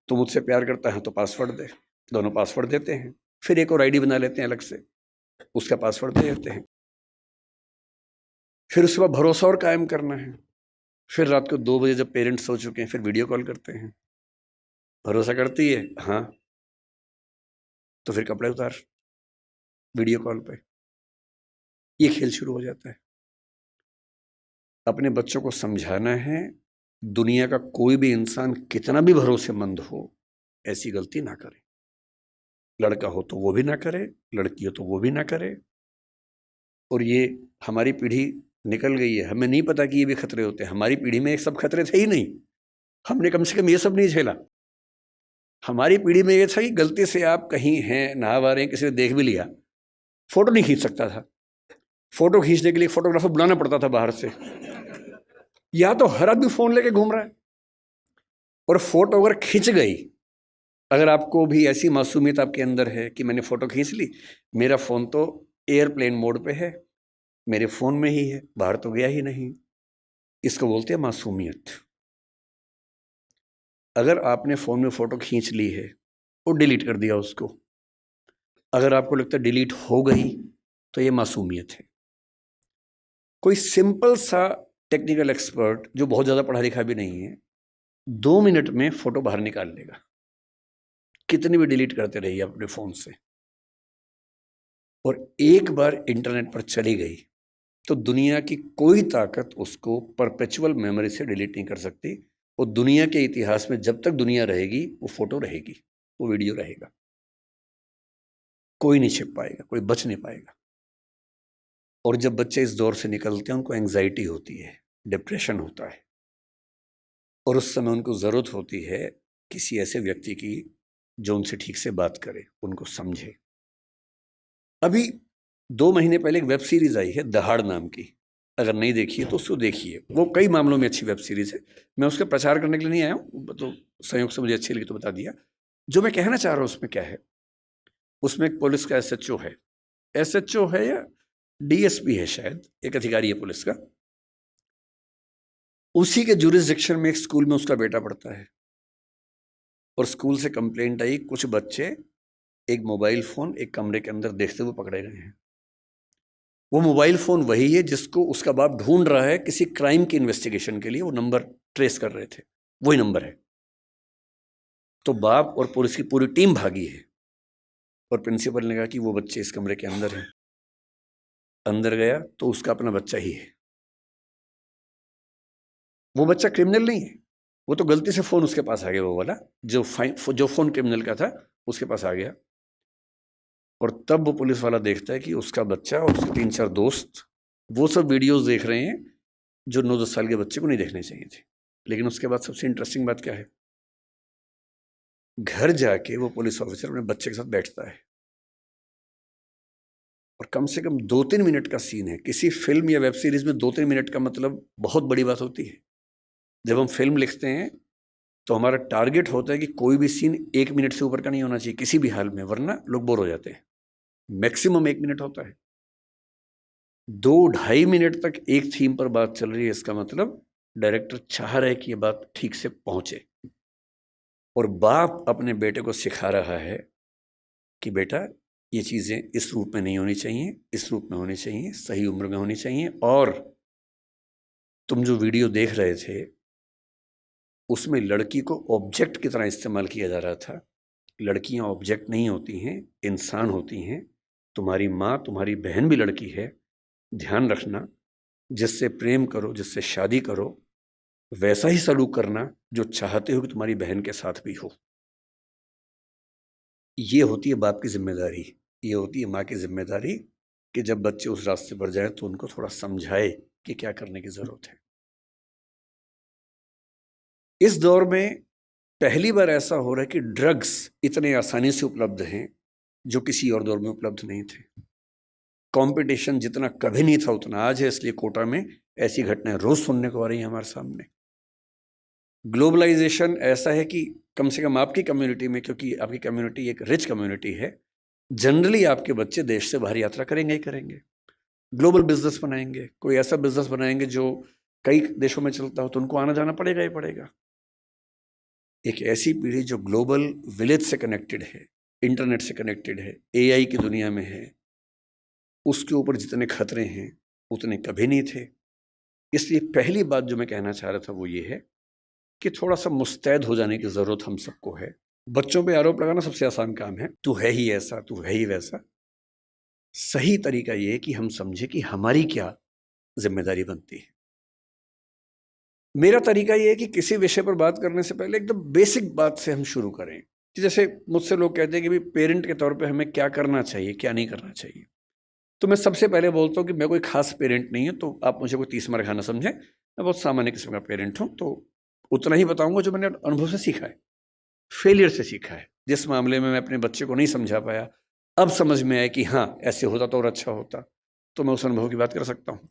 B: तुम मुझसे प्यार करता है तो पासवर्ड दे। दोनों पासवर्ड देते हैं, फिर एक और आईडी बना लेते हैं अलग से, उसका पासवर्ड दे देते हैं। फिर उसके बाद भरोसा और कायम करना है। फिर रात को 2 बजे जब पेरेंट्स सो चुके हैं, फिर वीडियो कॉल करते हैं। भरोसा करती है, हाँ, तो फिर कपड़े उतार, वीडियो कॉल पे। ये खेल शुरू हो जाता है। अपने बच्चों को समझाना है, दुनिया का कोई भी इंसान कितना भी भरोसेमंद हो, ऐसी गलती ना करे। लड़का हो तो वो भी ना करे, लड़की हो तो वो भी ना करे। और ये हमारी पीढ़ी निकल गई है, हमें नहीं पता कि ये भी खतरे होते हैं। हमारी पीढ़ी में ये सब खतरे थे ही नहीं। हमने कम से कम ये सब नहीं झेला। हमारी पीढ़ी में ये था कि गलती से आप कहीं हैं, नहा रहे हैं, किसी ने देख भी लिया, फोटो नहीं खींच सकता था। फोटो खींचने के लिए फोटोग्राफर बुलाना पड़ता था बाहर से, या तो हर आदमी फोन लेके घूम रहा है। और फोटो अगर खिंच गई, अगर आपको भी ऐसी मासूमियत आपके अंदर है कि मैंने फोटो खींच ली, मेरा फोन तो एयरप्लेन मोड पे है, मेरे फोन में ही है, बाहर तो गया ही नहीं, इसको बोलते हैं मासूमियत। अगर आपने फोन में फोटो खींच ली है और डिलीट कर दिया उसको, अगर आपको लगता है डिलीट हो गई, तो ये मासूमियत है। कोई सिंपल सा टेक्निकल एक्सपर्ट जो बहुत ज़्यादा पढ़ा लिखा भी नहीं है, 2 मिनट में फोटो बाहर निकाल लेगा, कितनी भी डिलीट करते रहिए अपने फ़ोन से। और एक बार इंटरनेट पर चली गई तो दुनिया की कोई ताकत उसको परपेचुअल मेमोरी से डिलीट नहीं कर सकती। और दुनिया के इतिहास में जब तक दुनिया रहेगी, वो फोटो रहेगी, वो वीडियो रहेगा, कोई नहीं छिप पाएगा, कोई बच नहीं पाएगा। और जब बच्चे इस दौर से निकलते हैं, उनको एंग्जाइटी होती है, डिप्रेशन होता है, और उस समय उनको ज़रूरत होती है किसी ऐसे व्यक्ति की जो उनसे ठीक से बात करे, उनको समझे। अभी 2 महीने पहले एक वेब सीरीज आई है दहाड़ नाम की, अगर नहीं देखी है तो उसको देखिए। वो कई मामलों में अच्छी वेब सीरीज है। मैं उसका प्रचार करने के लिए नहीं आया हूँ, तो संयोग से मुझे अच्छी लगी तो बता दिया। जो मैं कहना चाह रहा हूँ उसमें क्या है, उसमें एक पुलिस का एसएचओ है, एसएचओ है या डीएसपी है शायद, एक अधिकारी है पुलिस का। उसी के जुरिसडिक्शन में एक स्कूल में उसका बेटा पढ़ता है, और स्कूल से कंप्लेंट आई, कुछ बच्चे एक मोबाइल फोन एक कमरे के अंदर देखते हुए पकड़े गए हैं। वो मोबाइल फोन वही है जिसको उसका बाप ढूंढ रहा है किसी क्राइम की इन्वेस्टिगेशन के लिए, वो नंबर ट्रेस कर रहे थे, वही नंबर है। तो बाप और पुलिस की पूरी टीम भागी है, और प्रिंसिपल ने कहा कि वो बच्चे इस कमरे के अंदर हैं। अंदर गया तो उसका अपना बच्चा ही है। वो बच्चा क्रिमिनल नहीं है, वो तो गलती से फोन उसके पास आ गया, वो वाला जो फोन क्रिमिनल का था उसके पास आ गया। और तब वो पुलिस वाला देखता है कि उसका बच्चा और उसके 3-4 दोस्त वो सब वीडियोस देख रहे हैं जो 9-10 साल के बच्चे को नहीं देखने चाहिए थे। लेकिन उसके बाद सबसे इंटरेस्टिंग बात क्या है, घर जाके वो पुलिस ऑफिसर अपने बच्चे के साथ बैठता है, और कम से कम 2-3 मिनट का सीन है। किसी फिल्म या वेब सीरीज में 2-3 मिनट का मतलब बहुत बड़ी बात होती है। जब हम फिल्म लिखते हैं तो हमारा टारगेट होता है कि कोई भी सीन 1 मिनट से ऊपर का नहीं होना चाहिए किसी भी हाल में, वरना लोग बोर हो जाते हैं। मैक्सिमम 1 मिनट होता है। 2-2.5 मिनट तक एक थीम पर बात चल रही है, इसका मतलब डायरेक्टर चाह रहा है कि ये बात ठीक से पहुंचे। और बाप अपने बेटे को सिखा रहा है कि बेटा ये चीज़ें इस रूप में नहीं होनी चाहिए, इस रूप में होनी चाहिए, सही उम्र में होनी चाहिए। और तुम जो वीडियो देख रहे थे उसमें लड़की को ऑब्जेक्ट की तरह इस्तेमाल किया जा रहा था। लड़कियां ऑब्जेक्ट नहीं होती हैं, इंसान होती हैं। तुम्हारी माँ, तुम्हारी बहन भी लड़की है। ध्यान रखना, जिससे प्रेम करो, जिससे शादी करो, वैसा ही सलूक करना जो चाहते हो कि तुम्हारी बहन के साथ भी हो। ये होती है बाप की जिम्मेदारी, ये होती है माँ की जिम्मेदारी कि जब बच्चे उस रास्ते पर जाए तो उनको थोड़ा समझाए कि क्या करने की जरूरत है। इस दौर में पहली बार ऐसा हो रहा है कि ड्रग्स इतने आसानी से उपलब्ध हैं जो किसी और दौर में उपलब्ध नहीं थे। कंपटीशन जितना कभी नहीं था उतना आज है, इसलिए कोटा में ऐसी घटनाएं रोज सुनने को आ रही हैं हमारे सामने। ग्लोबलाइजेशन ऐसा है कि कम से कम आपकी कम्युनिटी में, क्योंकि आपकी कम्युनिटी एक रिच कम्युनिटी है, जनरली आपके बच्चे देश से बाहर यात्रा करेंगे ही करेंगे, ग्लोबल बिजनेस बनाएंगे, कोई ऐसा बिजनेस बनाएंगे जो कई देशों में चलता हो, तो उनको आना जाना पड़ेगा ही पड़ेगा। एक ऐसी पीढ़ी जो ग्लोबल विलेज से कनेक्टेड है, इंटरनेट से कनेक्टेड है, एआई की दुनिया में है, उसके ऊपर जितने खतरे हैं उतने कभी नहीं थे। इसलिए पहली बात जो मैं कहना चाह रहा था वो ये है कि थोड़ा सा मुस्तैद हो जाने की ज़रूरत हम सबको है। बच्चों पे आरोप लगाना सबसे आसान काम है, तू है ही ऐसा, तू है ही वैसा। सही तरीका ये है कि हम समझे कि हमारी क्या जिम्मेदारी बनती है। मेरा तरीका ये है कि किसी विषय पर बात करने से पहले एकदम बेसिक बात से हम शुरू करें। कि जैसे मुझसे लोग कहते हैं कि भाई पेरेंट के तौर पे हमें क्या करना चाहिए, क्या नहीं करना चाहिए, तो मैं सबसे पहले बोलता हूँ कि मैं कोई खास पेरेंट नहीं हूँ, तो आप मुझे कोई 30 मरखा ना समझें। मैं बहुत सामान्य किस्म का पेरेंट हूँ। तो उतना ही बताऊंगा जो मैंने अनुभव से सीखा है, फेलियर से सीखा है। जिस मामले में मैं अपने बच्चे को नहीं समझा पाया, अब समझ में आया कि हाँ ऐसे होता तो और अच्छा होता, तो मैं उस अनुभव की बात कर सकता हूँ।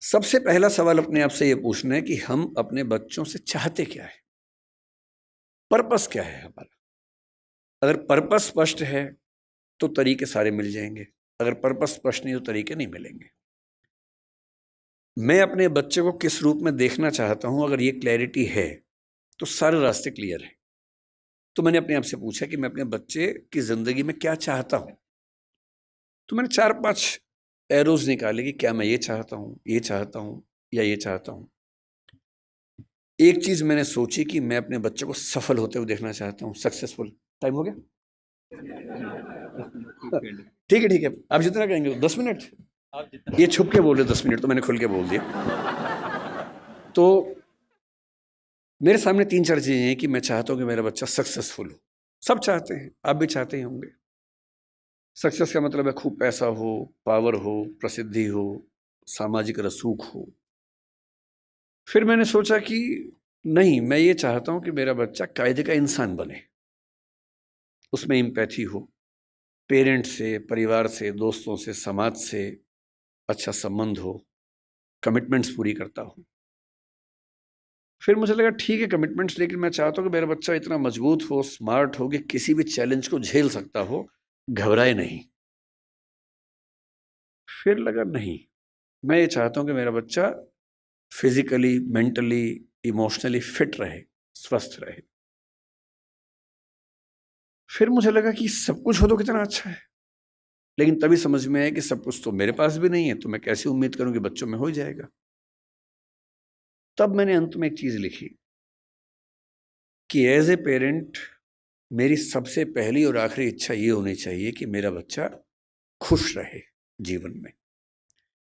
B: सबसे पहला सवाल अपने आप से ये पूछना है कि हम अपने बच्चों से चाहते क्या है, पर्पस क्या है हमारा। अगर पर्पस स्पष्ट है तो तरीके सारे मिल जाएंगे, अगर पर्पस स्पष्ट नहीं तो तरीके नहीं मिलेंगे। मैं अपने बच्चे को किस रूप में देखना चाहता हूं, अगर ये क्लैरिटी है तो सारे रास्ते क्लियर हैं। तो मैंने अपने आप से पूछा कि मैं अपने बच्चे की जिंदगी में क्या चाहता हूं। तो मैंने 4-5 एरोज निकाले कि क्या मैं ये चाहता हूं, ये चाहता हूं या ये चाहता हूं। एक चीज मैंने सोची कि मैं अपने बच्चे को सफल होते हुए देखना चाहता हूं, सक्सेसफुल। टाइम हो गया? ठीक है ठीक है, आप जितना कहेंगे। 10 मिनट ये छुप के बोले, 10 मिनट तो मैंने खुल के बोल दिया। तो मेरे सामने 3-4 चीजें हैं कि मैं चाहता हूं कि मेरा बच्चा सक्सेसफुल हो। सब चाहते हैं, आप भी चाहते ही होंगे। सक्सेस का मतलब है खूब पैसा हो, पावर हो, प्रसिद्धि हो, सामाजिक रसूख हो। फिर मैंने सोचा कि नहीं, मैं ये चाहता हूं कि मेरा बच्चा कायदे का इंसान बने, उसमें एम्पैथी हो, पेरेंट्स से, परिवार से, दोस्तों से, समाज से अच्छा संबंध हो, कमिटमेंट्स पूरी करता हो। फिर मुझे लगा ठीक है कमिटमेंट्स, लेकिन मैं चाहता हूँ कि मेरा बच्चा इतना मजबूत हो, स्मार्ट हो कि किसी भी चैलेंज को झेल सकता हो, घबराए नहीं। फिर लगा नहीं, मैं ये चाहता हूँ कि मेरा बच्चा फिजिकली, मेंटली, इमोशनली फिट रहे, स्वस्थ रहे। फिर मुझे लगा कि सब कुछ हो तो कितना अच्छा है, लेकिन तभी समझ में आया कि सब कुछ तो मेरे पास भी नहीं है, तो मैं कैसे उम्मीद करूं कि बच्चों में हो ही जाएगा। तब मैंने अंत में एक चीज लिखी कि एज ए पेरेंट मेरी सबसे पहली और आखिरी इच्छा ये होनी चाहिए कि मेरा बच्चा खुश रहे जीवन में।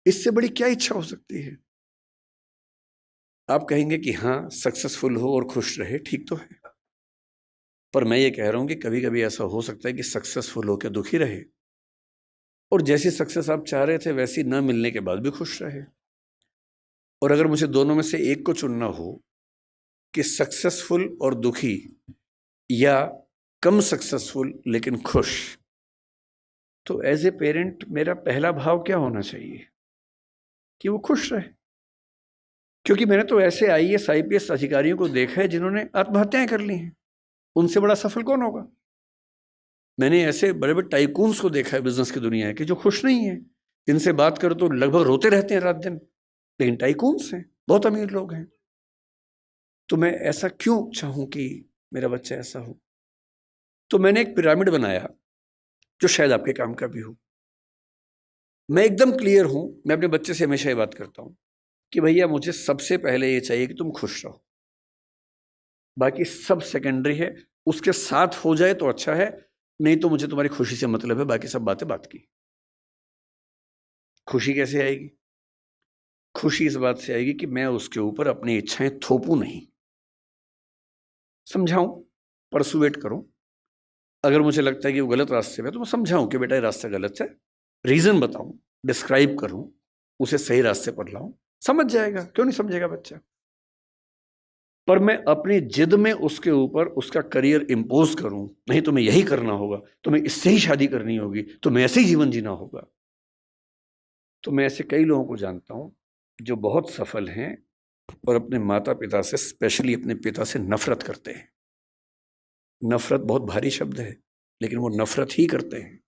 B: इससे बड़ी क्या इच्छा हो सकती है? आप कहेंगे कि हाँ सक्सेसफुल हो और खुश रहे, ठीक तो है, पर मैं ये कह रहा हूं कि कभी कभी ऐसा हो सकता है कि सक्सेसफुल होकर दुखी रहे, और जैसी सक्सेस आप चाह रहे थे वैसी ना मिलने के बाद भी खुश रहे। और अगर मुझे दोनों में से एक को चुनना हो कि सक्सेसफुल और दुखी या कम सक्सेसफुल लेकिन खुश, तो एज ए पेरेंट मेरा पहला भाव क्या होना चाहिए? कि वो खुश रहे। क्योंकि मैंने तो ऐसे IAS IPS अधिकारियों को देखा है जिन्होंने आत्महत्याएं कर ली हैं, उनसे बड़ा सफल कौन होगा? मैंने ऐसे बड़े बड़े टाइकून्स को देखा है बिजनेस की दुनिया के, जो खुश नहीं है, जिनसे बात करो तो लगभग रोते रहते हैं रात दिन, लेकिन टाइकून्स हैं, बहुत अमीर लोग हैं। तो मैं ऐसा क्यों चाहूं कि मेरा बच्चा ऐसा हो? तो मैंने एक पिरामिड बनाया जो शायद आपके काम का भी हो। मैं एकदम क्लियर हूं, मैं अपने बच्चे से हमेशा ये बात करता हूं कि भैया मुझे सबसे पहले ये चाहिए कि तुम खुश रहो, बाकी सब सेकेंडरी है। उसके साथ हो जाए तो अच्छा है, नहीं तो मुझे तुम्हारी खुशी से मतलब है, बाकी सब बातें बात की। खुशी कैसे आएगी? खुशी इस बात से आएगी कि मैं उसके ऊपर अपनी इच्छाएं थोपूं नहीं, समझाऊं, परसुएट करूं। अगर मुझे लगता है कि वो गलत रास्ते में, तो मैं समझाऊं कि बेटा ये रास्ता गलत है, रीजन बताऊं, डिस्क्राइब करूं, उसे सही रास्ते पर लाऊं, समझ जाएगा। क्यों नहीं समझेगा बच्चा? पर मैं अपनी जिद में उसके ऊपर उसका करियर इंपोज करूं, नहीं तुम्हें यही करना होगा, तुम्हें इससे ही शादी करनी होगी, तुम्हें ऐसे ही जीवन जीना होगा। तो मैं ऐसे कई लोगों को जानता हूं जो बहुत सफल हैं और अपने माता पिता से, स्पेशली अपने पिता से नफरत करते हैं। नफरत बहुत भारी शब्द है, लेकिन वो नफरत ही करते हैं।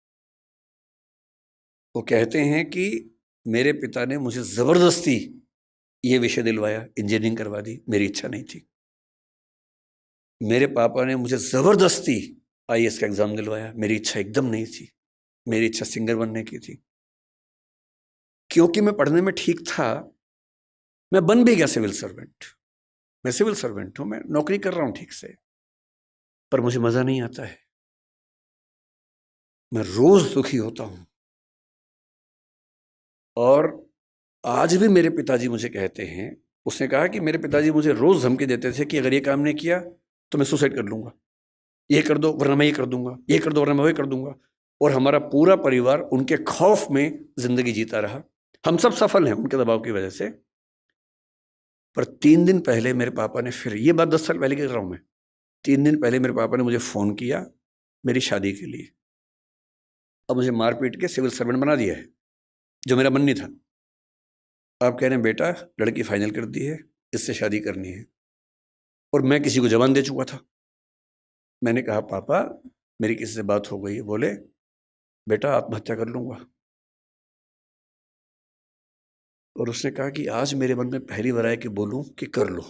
B: वो कहते हैं कि मेरे पिता ने मुझे जबरदस्ती ये विषय दिलवाया, इंजीनियरिंग करवा दी, मेरी इच्छा नहीं थी। मेरे पापा ने मुझे जबरदस्ती IAS का एग्जाम दिलवाया, मेरी इच्छा एकदम नहीं थी, मेरी इच्छा सिंगर बनने की थी। क्योंकि मैं पढ़ने में ठीक था, मैं बन भी गया सिविल सर्वेंट। मैं सिविल सर्वेंट हूं, मैं नौकरी कर रहा हूं ठीक से, पर मुझे मजा नहीं आता है, मैं रोज दुखी होता हूं। और आज भी मेरे पिताजी मुझे कहते हैं, उसने कहा कि मेरे पिताजी मुझे रोज धमकी देते थे कि अगर ये काम नहीं किया तो मैं सुसाइड कर लूंगा, ये कर दो वरना मैं ये कर दूंगा, ये कर दो वरना मैं वो कर दूंगा। और हमारा पूरा परिवार उनके खौफ में जिंदगी जीता रहा। हम सब सफल हैं उनके दबाव की वजह से, पर 3 दिन पहले मेरे पापा ने फिर, ये बात 10 साल पहले की कर रहा हूँ मैं, 3 दिन पहले मेरे पापा ने मुझे फ़ोन किया मेरी शादी के लिए। अब मुझे मार पीट के सिविल सर्वेंट बना दिया है, जो मेरा मन नहीं था। आप कह रहे हैं बेटा लड़की फाइनल कर दी है, इससे शादी करनी है, और मैं किसी को जबान दे चुका था। मैंने कहा पापा मेरी किसी से बात हो गई है। बोले बेटा आत्महत्या कर लूंगा। और उसने कहा कि आज मेरे मन में पहली बार आया कि बोलूं कि कर लो।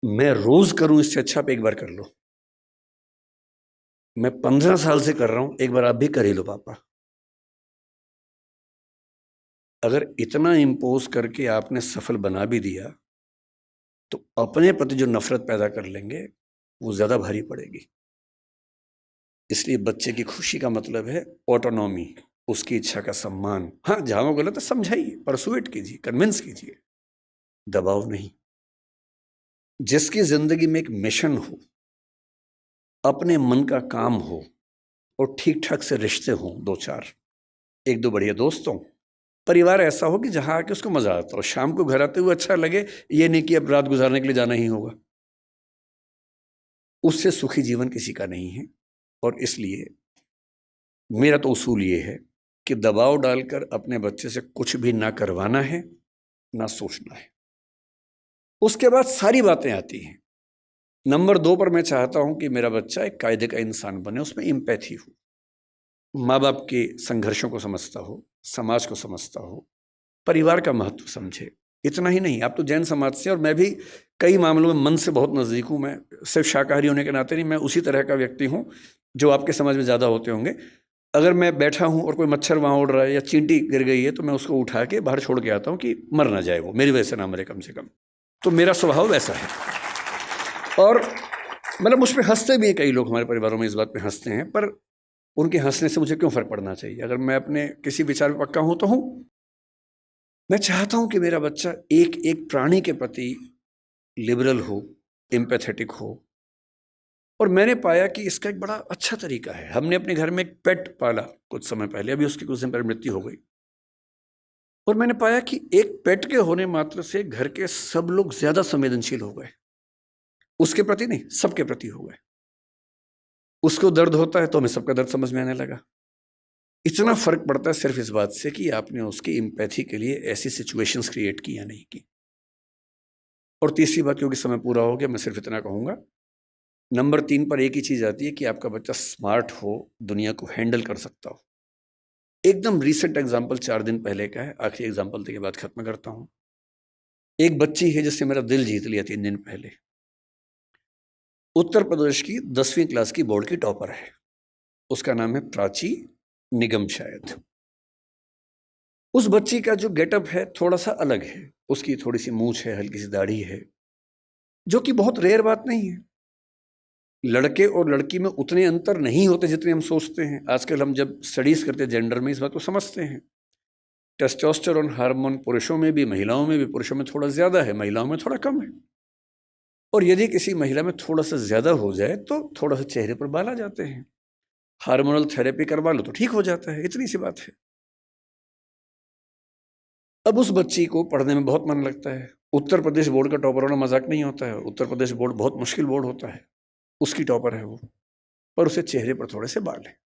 B: मैं रोज करूं इससे अच्छा आप एक बार कर लो। मैं 15 साल से कर रहा हूं, एक बार आप भी कर ही लो पापा। अगर इतना इम्पोज करके आपने सफल बना भी दिया तो अपने प्रति जो नफरत पैदा कर लेंगे वो ज्यादा भारी पड़ेगी। इसलिए बच्चे की खुशी का मतलब है ऑटोनॉमी, उसकी इच्छा का सम्मान। हाँ जहां वो गलत है समझाइए, परसुएट कीजिए, कन्विंस कीजिए, दबाव नहीं। जिसकी जिंदगी में एक मिशन हो, अपने मन का काम हो, और ठीक ठाक से रिश्ते हों, 2-4, 1-2 बढ़िया दोस्त हों, परिवार ऐसा हो कि जहां आके उसको मजा आता हो, शाम को घर आते हुए अच्छा लगे, ये नहीं कि अब रात गुजारने के लिए जाना ही होगा। उससे सुखी जीवन किसी का नहीं है। और इसलिए मेरा तो उसूल ये है कि दबाव डालकर अपने बच्चे से कुछ भी ना करवाना है, ना सोचना है। उसके बाद सारी बातें आती हैं। नंबर 2 पर मैं चाहता हूं कि मेरा बच्चा एक कायदे का इंसान बने, उसमें एम्पैथी हो, माँ बाप के संघर्षों को समझता हो, समाज को समझता हो, परिवार का महत्व समझे। इतना ही नहीं, आप तो जैन समाज से, और मैं भी कई मामलों में मन से बहुत नज़दीक हूँ। मैं सिर्फ शाकाहारी होने के नाते नहीं, मैं उसी तरह का व्यक्ति हूँ जो आपके समाज में ज़्यादा होते होंगे। अगर मैं बैठा हूँ और कोई मच्छर वहाँ उड़ रहा है या चींटी गिर गई है तो मैं उसको उठा के बाहर छोड़ के आता हूँ कि मर ना जाए, वो मेरी वजह से ना मरे कम से कम। तो मेरा स्वभाव वैसा है। और मतलब मुझ पर हंसते भी हैं कई लोग, हमारे परिवारों में इस बात पे हंसते हैं, पर उनके हंसने से मुझे क्यों फ़र्क पड़ना चाहिए? अगर मैं अपने किसी विचार में पक्का हूँ तो हूँ। मैं चाहता हूँ कि मेरा बच्चा एक एक प्राणी के प्रति लिबरल हो, एम्पैथेटिक हो। और मैंने पाया कि इसका एक बड़ा अच्छा तरीका है। हमने अपने घर में एक पेट पाला कुछ समय पहले, अभी उसकी कुछ दिन पहले मृत्यु हो गई। और मैंने पाया कि एक पेट के होने मात्र से घर के सब लोग ज्यादा संवेदनशील हो गए, उसके प्रति नहीं, सबके प्रति हो गए। उसको दर्द होता है तो हमें सबका दर्द समझ में आने लगा। इतना फर्क पड़ता है सिर्फ इस बात से कि आपने उसकी एम्पैथी के लिए ऐसी सिचुएशंस क्रिएट की या नहीं की। और तीसरी बात, क्योंकि समय पूरा हो गया, मैं सिर्फ इतना कहूंगा, नंबर 3 पर एक ही चीज आती है कि आपका बच्चा स्मार्ट हो, दुनिया को हैंडल कर सकता हो। एकदम रीसेंट एग्जाम्पल 4 दिन पहले का है, आखिरी एग्जाम्पल के बाद खत्म करता हूं। एक बच्ची है जिसने मेरा दिल जीत लिया 3 दिन पहले। उत्तर प्रदेश की 10वीं क्लास की बोर्ड की टॉपर है। उसका नाम है प्राची निगम शायद। उस बच्ची का जो गेटअप है थोड़ा सा अलग है। उसकी थोड़ी सी मूंछ है, हल्की सी दाढ़ी है, जो कि बहुत रेयर बात नहीं है। लड़के और लड़की में उतने अंतर नहीं होते जितने हम सोचते हैं। आजकल हम जब स्टडीज करते हैं जेंडर में, इस बात को समझते हैं। टेस्टोस्टेरोन हार्मोन पुरुषों में भी महिलाओं में भी, पुरुषों में थोड़ा ज्यादा है, महिलाओं में थोड़ा कम है। और यदि किसी महिला में थोड़ा सा ज्यादा हो जाए तो थोड़ा सा चेहरे पर बाल आ जाते हैं, हार्मोनल थेरेपी करवा लो तो ठीक हो जाता है। इतनी सी बात है। अब उस बच्ची को पढ़ने में बहुत मन लगता है। उत्तर प्रदेश बोर्ड का टॉपर होना मजाक नहीं होता है। उत्तर प्रदेश बोर्ड बहुत मुश्किल बोर्ड होता है। उसकी टॉपर है वो, पर उसे चेहरे पर थोड़े से बाल हैं।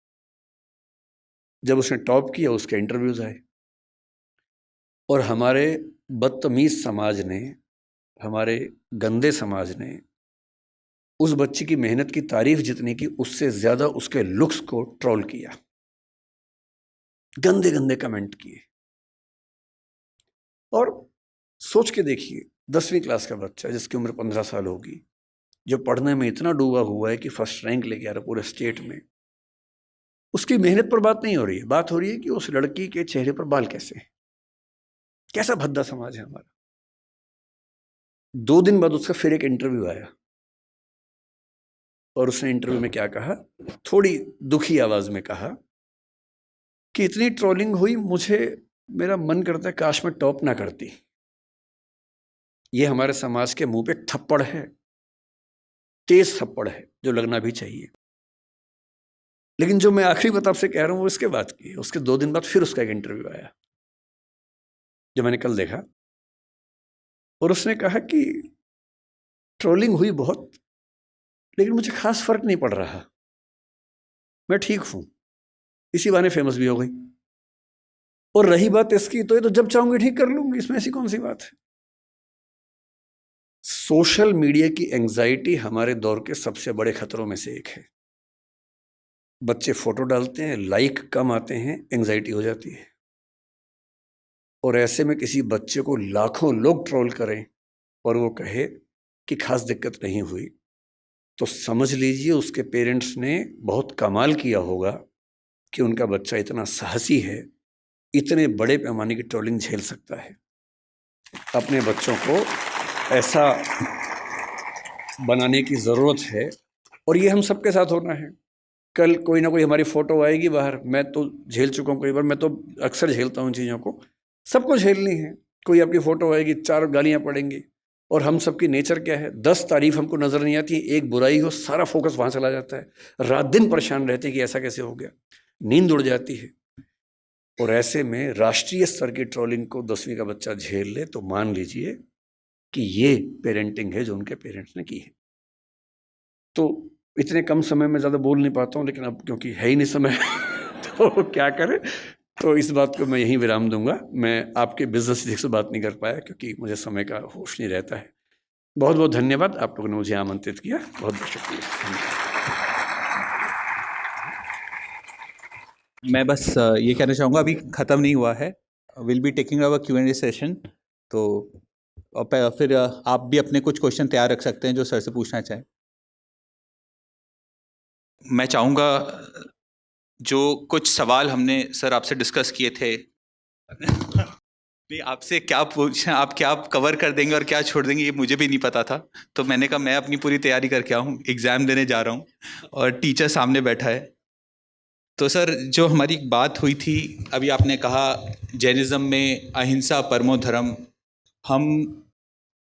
B: जब उसने टॉप किया उसके इंटरव्यूज आए, और हमारे बदतमीज समाज ने, हमारे गंदे समाज ने उस बच्ची की मेहनत की तारीफ जितनी की, उससे ज्यादा उसके लुक्स को ट्रोल किया, गंदे गंदे कमेंट किए। और सोच के देखिए, 10वीं क्लास का बच्चा जिसकी उम्र 15 साल होगी, जो पढ़ने में इतना डूबा हुआ है कि फर्स्ट रैंक लेके आ रहा पूरे स्टेट में, उसकी मेहनत पर बात नहीं हो रही है। बात हो रही है कि उस लड़की के चेहरे पर बाल कैसे हैं। कैसा भद्दा समाज है हमारा। 2 दिन बाद उसका फिर एक इंटरव्यू आया, और उसने इंटरव्यू में क्या कहा, थोड़ी दुखी आवाज में कहा कि इतनी ट्रोलिंग हुई, मुझे, मेरा मन करता है काश मैं टॉप ना करती। ये हमारे समाज के मुंह पे थप्पड़ है, तेज थप्पड़ है, जो लगना भी चाहिए। लेकिन जो मैं आखिरी बात आपसे कह रहा हूं वो इसके बाद की है। उसके 2 दिन बाद फिर उसका एक इंटरव्यू आया, जो मैंने कल देखा। और उसने कहा कि ट्रोलिंग हुई बहुत, लेकिन मुझे खास फर्क नहीं पड़ रहा, मैं ठीक हूं, इसी बहाने फेमस भी हो गई। और रही बात इसकी, तो ये तो जब चाहूंगी ठीक कर लूंगी, इसमें ऐसी कौन सी बात है। सोशल मीडिया की एंजाइटी हमारे दौर के सबसे बड़े खतरों में से एक है। बच्चे फोटो डालते हैं, लाइक कम आते हैं, एंजाइटी हो जाती है। और ऐसे में किसी बच्चे को लाखों लोग ट्रोल करें और वो कहे कि खास दिक्कत नहीं हुई, तो समझ लीजिए उसके पेरेंट्स ने बहुत कमाल किया होगा कि उनका बच्चा इतना साहसी है, इतने बड़े पैमाने की ट्रोलिंग झेल सकता है। अपने बच्चों को ऐसा बनाने की ज़रूरत है, और ये हम सबके साथ होना है। कल कोई ना कोई हमारी फ़ोटो आएगी बाहर, मैं तो झेल चुका हूँ कई बार, मैं तो अक्सर झेलता हूँ चीज़ों को, सबको झेलनी है। कोई आपकी फ़ोटो आएगी, 4 गालियाँ पड़ेंगी, और हम सबकी नेचर क्या है, 10 तारीफ हमको नज़र नहीं आती, एक बुराई हो सारा फोकस वहाँ चला जाता है। रात दिन परेशान रहते हैं कि ऐसा कैसे हो गया, नींद उड़ जाती है। और ऐसे में राष्ट्रीय स्तर की ट्रोलिंग को 10वीं का बच्चा झेल ले, तो मान लीजिए कि ये पेरेंटिंग है जो उनके पेरेंट्स ने की है। तो इतने कम समय में ज़्यादा बोल नहीं पाता हूँ, लेकिन अब क्योंकि है ही नहीं समय तो क्या करें, तो इस बात को मैं यहीं विराम दूंगा। मैं आपके बिजनेस से बात नहीं कर पाया क्योंकि मुझे समय का होश नहीं रहता है। बहुत बहुत धन्यवाद, आप लोगों ने मुझे आमंत्रित किया, बहुत बहुत शुक्रिया।
C: मैं बस ये कहना चाहूँगा, अभी ख़त्म नहीं हुआ है, will be taking our Q&A session. तो फिर आप भी अपने कुछ क्वेश्चन तैयार रख सकते हैं जो सर से पूछना चाहें। मैं चाहूँगा जो कुछ सवाल हमने सर आपसे डिस्कस किए थे नहीं, आपसे क्या पूछें, आप क्या कवर कर देंगे और क्या छोड़ देंगे ये मुझे भी नहीं पता था। तो मैंने कहा मैं अपनी पूरी तैयारी करके आऊँ, एग्ज़ाम देने जा रहा हूँ और टीचर सामने बैठा है। तो सर जो हमारी बात हुई थी, अभी आपने कहा जैनिज़्म में अहिंसा परमो धर्म, हम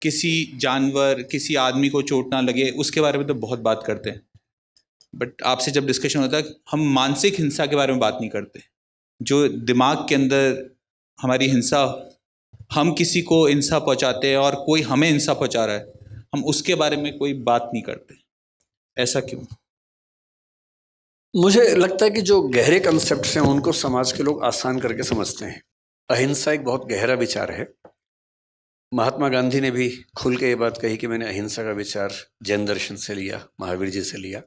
C: किसी जानवर, किसी आदमी को चोट ना लगे उसके बारे में तो बहुत बात करते हैं, बट आपसे जब डिस्कशन होता है हम मानसिक हिंसा के बारे में बात नहीं करते। जो दिमाग के अंदर हमारी हिंसा, हम किसी को हिंसा पहुंचाते हैं और कोई हमें हिंसा पहुंचा रहा है, हम उसके बारे में कोई बात नहीं करते, ऐसा क्यों?
B: मुझे लगता है कि जो गहरे कंसेप्ट्स हैं उनको समाज के लोग आसान करके समझते हैं। अहिंसा एक बहुत गहरा विचार है। महात्मा गांधी ने भी खुल के ये बात कही कि मैंने अहिंसा का विचार जैन दर्शन से लिया, महावीर जी से लिया।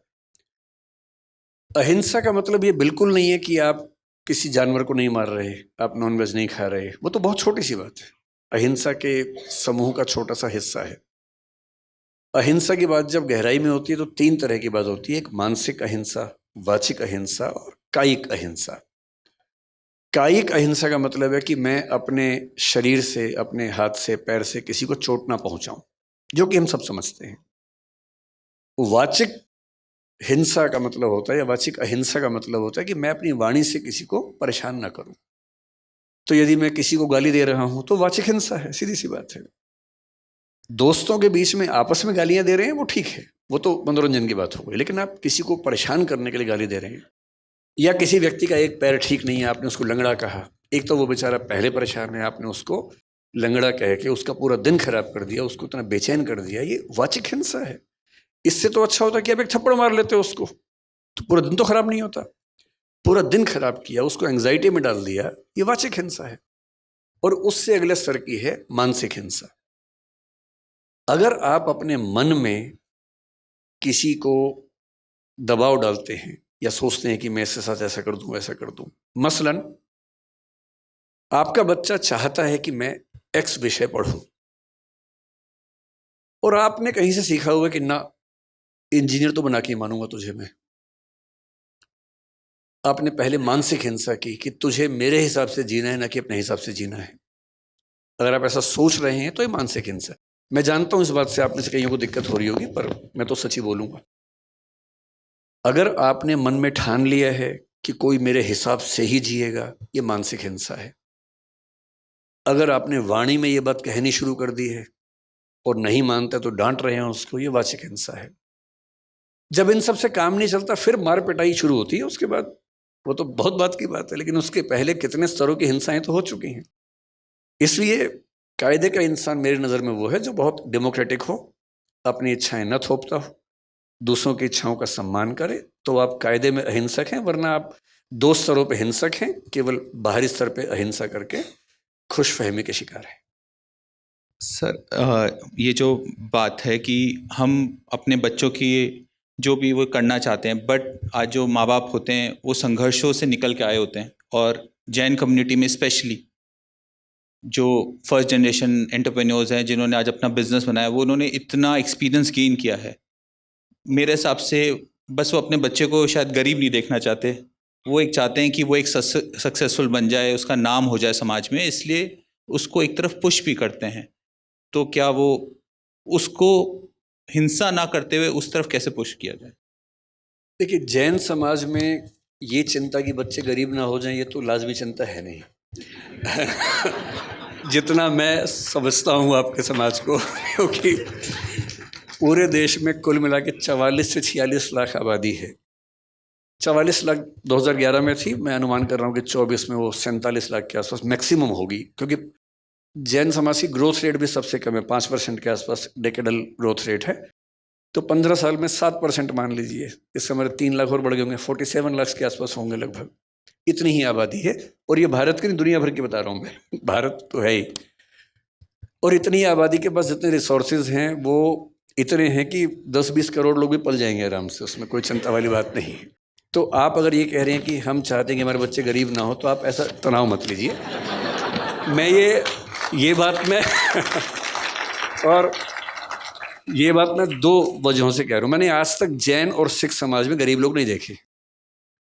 B: अहिंसा का मतलब ये बिल्कुल नहीं है कि आप किसी जानवर को नहीं मार रहे, आप नॉनवेज नहीं खा रहे, वो तो बहुत छोटी सी बात है, अहिंसा के समूह का छोटा सा हिस्सा है। अहिंसा की बात जब गहराई में होती है तो 3 तरह की बात होती है, एक मानसिक अहिंसा, वाचिक अहिंसा और कायिक अहिंसा। कायिक अहिंसा का मतलब है कि मैं अपने शरीर से, अपने हाथ से, पैर से किसी को चोट ना पहुंचाऊं, जो कि हम सब समझते हैं। वाचिक हिंसा का मतलब होता है, या वाचिक अहिंसा का मतलब होता है कि मैं अपनी वाणी से किसी को परेशान ना करूं। तो यदि मैं किसी को गाली दे रहा हूं तो वाचिक हिंसा है, सीधी सी बात है। दोस्तों के बीच में आपस में गालियां दे रहे हैं वो ठीक है, वो तो मनोरंजन की बात हो गई, लेकिन आप किसी को परेशान करने के लिए गाली दे रहे हैं, या किसी व्यक्ति का एक पैर ठीक नहीं है, आपने उसको लंगड़ा कहा, एक तो वो बेचारा पहले परेशान है, आपने उसको लंगड़ा कह के उसका पूरा दिन खराब कर दिया, उसको इतना बेचैन कर दिया, ये वाचिक हिंसा है। इससे तो अच्छा होता कि आप एक थप्पड़ मार लेते हो उसको, तो पूरा दिन तो खराब नहीं होता। पूरा दिन खराब किया, उसको एंग्जाइटी में डाल दिया, ये वाचिक हिंसा है। और उससे अगले स्तर की है मानसिक हिंसा। अगर आप अपने मन में किसी को दबाव डालते हैं या सोचते हैं कि मैं इसके साथ ऐसा कर दूं, ऐसा कर दूं, मसलन आपका बच्चा चाहता है कि मैं एक्स विषय पढ़ूं, और आपने कहीं से सीखा हुआ कि ना, इंजीनियर तो बना के मानूंगा तुझे मैं। आपने पहले मानसिक हिंसा की कि तुझे मेरे हिसाब से जीना है, ना कि अपने हिसाब से जीना है। अगर आप ऐसा सोच रहे हैं तो ये मानसिक हिंसा। मैं जानता हूं इस बात से आप में से कईयों को दिक्कत हो रही होगी, पर मैं तो सच ही बोलूंगा। अगर आपने मन में ठान लिया है कि कोई मेरे हिसाब से ही जिएगा, ये मानसिक हिंसा है। अगर आपने वाणी में ये बात कहनी शुरू कर दी है और नहीं मानता तो डांट रहे हैं उसको, ये वाचिक हिंसा है। जब इन सब से काम नहीं चलता फिर मार पिटाई शुरू होती है, उसके बाद वो तो बहुत बात की बात है, लेकिन उसके पहले कितने स्तरों की हिंसाएं तो हो चुकी हैं। इसलिए कायदे का इंसान मेरी नज़र में वो है जो बहुत डेमोक्रेटिक हो, अपनी इच्छाएं न थोपता हो, दूसरों की इच्छाओं का सम्मान करे, तो आप कायदे में अहिंसक हैं। वरना आप दो स्तरों पे हिंसक हैं, केवल बाहरी स्तर पे अहिंसा करके खुशफहमी के शिकार हैं।
C: सर ये जो बात है कि हम अपने बच्चों की जो भी वो करना चाहते हैं, बट आज जो माँ बाप होते हैं वो संघर्षों से निकल के आए होते हैं, और जैन कम्युनिटी में स्पेशली जो फर्स्ट जनरेशन एंटरप्रेन्योर्स हैं जिन्होंने आज अपना बिजनेस बनाया, वो उन्होंने इतना एक्सपीरियंस गेन किया है। मेरे हिसाब से बस वो अपने बच्चे को शायद गरीब नहीं देखना चाहते, वो एक चाहते हैं कि वो एक सक्सेसफुल बन जाए, उसका नाम हो जाए समाज में, इसलिए उसको एक तरफ पुश भी करते हैं। तो क्या वो उसको हिंसा ना करते हुए उस तरफ कैसे पुश किया जाए?
B: देखिए, जैन समाज में ये चिंता कि बच्चे गरीब ना हो जाएं, ये तो लाजमी चिंता है नहीं। जितना मैं समझता हूँ आपके समाज को, क्योंकि पूरे देश में कुल मिला के 44 से 46 लाख आबादी है। 44 लाख 2011 में थी, मैं अनुमान कर रहा हूँ कि 24 में वो 47 लाख के आसपास मैक्सिमम होगी, क्योंकि जैन समाज की ग्रोथ रेट भी सबसे कम है, 5% के आसपास डेकेडल ग्रोथ रेट है। तो 15 साल में 7% मान लीजिए, इससे हमारे 3 लाख और बढ़ गए होंगे, 47 लाख के आसपास होंगे लगभग। इतनी ही आबादी है, और ये भारत की नहीं, दुनिया भर की बता रहा हूँ मैं, भारत तो है ही। और इतनी आबादी के पास जितने रिसोर्सेज हैं वो इतने हैं कि 10-20 करोड़ लोग भी पल जाएंगे आराम से, उसमें कोई चिंता वाली बात नहीं है। तो आप अगर ये कह रहे हैं कि हम चाहते हैं कि हमारे बच्चे गरीब ना हो, तो आप ऐसा तनाव मत लीजिए। मैं ये बात मैं और ये बात मैं 2 वजहों से कह रहा हूँ। मैंने आज तक जैन और सिख समाज में गरीब लोग नहीं देखे।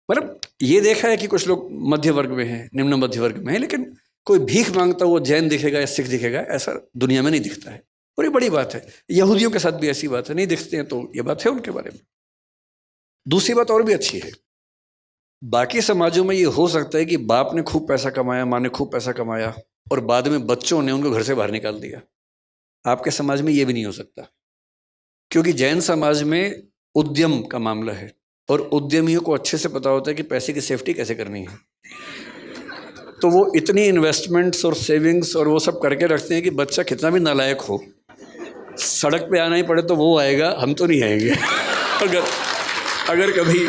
B: मतलब ये देखा है कि कुछ लोग मध्य वर्ग में हैं, निम्न मध्य वर्ग में हैं, लेकिन कोई भीख मांगता हुआ जैन दिखेगा या सिख दिखेगा, ऐसा दुनिया में नहीं दिखता है। और ये बड़ी बात है। यहूदियों के साथ भी ऐसी बात है, नहीं दिखते हैं, तो ये बात है उनके बारे में। दूसरी बात और भी अच्छी है, बाकी समाजों में ये हो सकता है कि बाप ने खूब पैसा कमाया, माँ ने खूब पैसा कमाया, और बाद में बच्चों ने उनको घर से बाहर निकाल दिया। आपके समाज में ये भी नहीं हो सकता, क्योंकि जैन समाज में उद्यम का मामला है, और उद्यमियों को अच्छे से पता होता है कि पैसे की सेफ्टी कैसे करनी है। तो वो इतनी इन्वेस्टमेंट्स और सेविंग्स और वो सब करके रखते हैं कि बच्चा कितना भी नालायक हो, सड़क पे आना ही पड़े तो वो आएगा, हम तो नहीं आएंगे। अगर कभी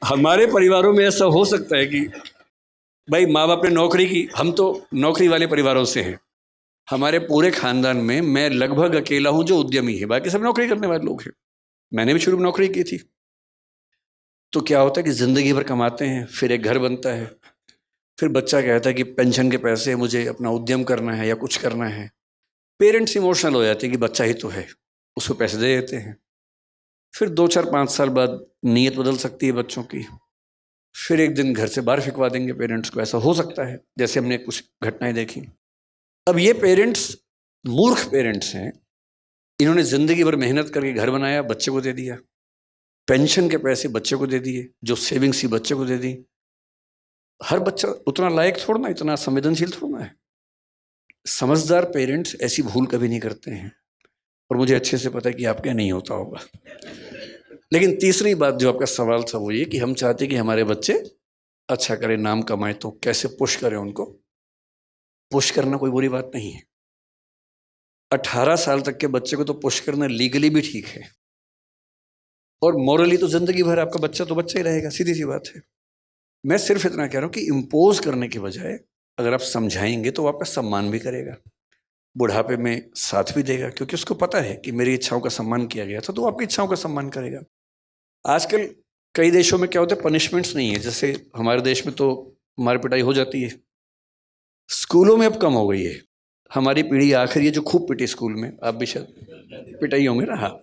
B: हमारे परिवारों में ऐसा हो सकता है कि भाई माँ बाप ने नौकरी की, हम तो नौकरी वाले परिवारों से हैं, हमारे पूरे खानदान में मैं लगभग अकेला हूं जो उद्यमी है, बाकी सब नौकरी करने वाले लोग हैं। मैंने भी शुरू में नौकरी की थी। तो क्या होता है कि ज़िंदगी भर कमाते हैं, फिर एक घर बनता है, फिर बच्चा कहता है कि पेंशन के पैसे मुझे अपना उद्यम करना है या कुछ करना है। पेरेंट्स इमोशनल हो जाते हैं कि बच्चा ही तो है, उसको पैसे दे देते हैं। फिर 2-4-5 साल बाद नीयत बदल सकती है बच्चों की, फिर एक दिन घर से बाहर फिकवा देंगे पेरेंट्स को। ऐसा हो सकता है, जैसे हमने कुछ घटनाएं देखी। अब ये पेरेंट्स मूर्ख पेरेंट्स हैं, इन्होंने ज़िंदगी भर मेहनत करके घर बनाया, बच्चे को दे दिया, पेंशन के पैसे बच्चे को दे दिए, जो सेविंग्स थी बच्चे को दे दी। हर बच्चा उतना लायक थोड़ा ना, इतना संवेदनशील थोड़ा ना है। समझदार पेरेंट्स ऐसी भूल कभी नहीं करते हैं, और मुझे अच्छे से पता है कि आपके नहीं होता होगा। लेकिन तीसरी बात जो आपका सवाल था वो ये कि हम चाहते कि हमारे बच्चे अच्छा करें, नाम कमाएं, तो कैसे पुश करें उनको। पुश करना कोई बुरी बात नहीं है। 18 साल तक के बच्चे को तो पुश करना लीगली भी ठीक है, और मॉरली तो जिंदगी भर आपका बच्चा तो बच्चा ही रहेगा, सीधी सी बात है। मैं सिर्फ इतना कह रहा हूँ कि इम्पोज करने के बजाय अगर आप समझाएंगे तो वो आपका सम्मान भी करेगा, बुढ़ापे में साथ भी देगा, क्योंकि उसको पता है कि मेरी इच्छाओं का सम्मान किया गया था, तो वो आपकी इच्छाओं का सम्मान करेगा। आजकल कई देशों में क्या होता है, पनिशमेंट्स नहीं है। जैसे हमारे देश में तो मार पिटाई हो जाती है, स्कूलों में अब कम हो गई है। हमारी पीढ़ी आखिरी है जो खूब पिटी स्कूल में, आप भी शायद पिटाई होंगे ना। हाँ,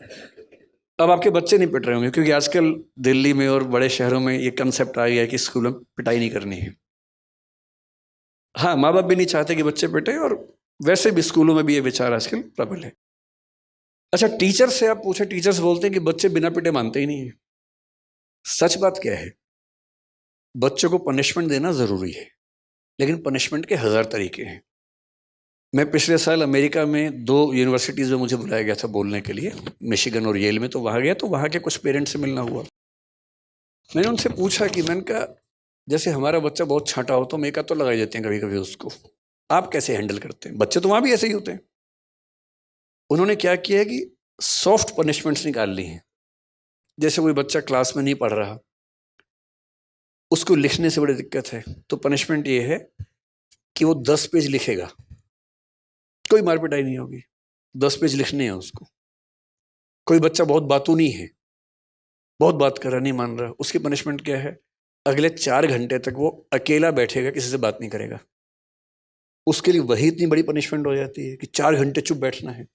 B: अब आपके बच्चे नहीं पिट रहे होंगे, क्योंकि आजकल दिल्ली में और बड़े शहरों में ये कंसेप्ट आ गया है कि स्कूलों में पिटाई नहीं करनी है। हाँ, माँ बाप भी नहीं चाहते कि बच्चे पिटे, और वैसे भी स्कूलों में भी ये विचार आजकल प्रबल है। अच्छा, टीचर से आप पूछे, टीचर्स बोलते हैं कि बच्चे बिना पिटे मानते ही नहीं है। सच बात क्या है, बच्चों को पनिशमेंट देना ज़रूरी है, लेकिन पनिशमेंट के 1000 तरीके हैं। मैं पिछले साल अमेरिका में 2 यूनिवर्सिटीज़ में मुझे बुलाया गया था बोलने के लिए, मिशिगन और येल में। तो वहाँ गया, तो वहाँ के कुछ पेरेंट्स से मिलना हुआ। मैंने उनसे पूछा कि मैंने कहा जैसे हमारा बच्चा बहुत छांटा हो तो मेका तो लगाई देते हैं कभी कभी उसको। आप कैसे हैंडल करते हैं? बच्चे तो वहाँ भी ऐसे ही होते हैं। उन्होंने क्या किया है कि सॉफ्ट पनिशमेंट्स निकाल ली हैं। जैसे कोई बच्चा क्लास में नहीं पढ़ रहा, उसको लिखने से बड़ी दिक्कत है, तो पनिशमेंट ये है कि वो 10 पेज लिखेगा, कोई मार पिटाई नहीं होगी, 10 पेज लिखने हैं उसको। कोई बच्चा बहुत बातूनी है, बहुत बात कर रहा, नहीं मान रहा, उसकी पनिशमेंट क्या है? अगले 4 घंटे तक वो अकेला बैठेगा, किसी से बात नहीं करेगा। उसके लिए वही इतनी बड़ी पनिशमेंट हो जाती है कि 4 घंटे चुप बैठना है।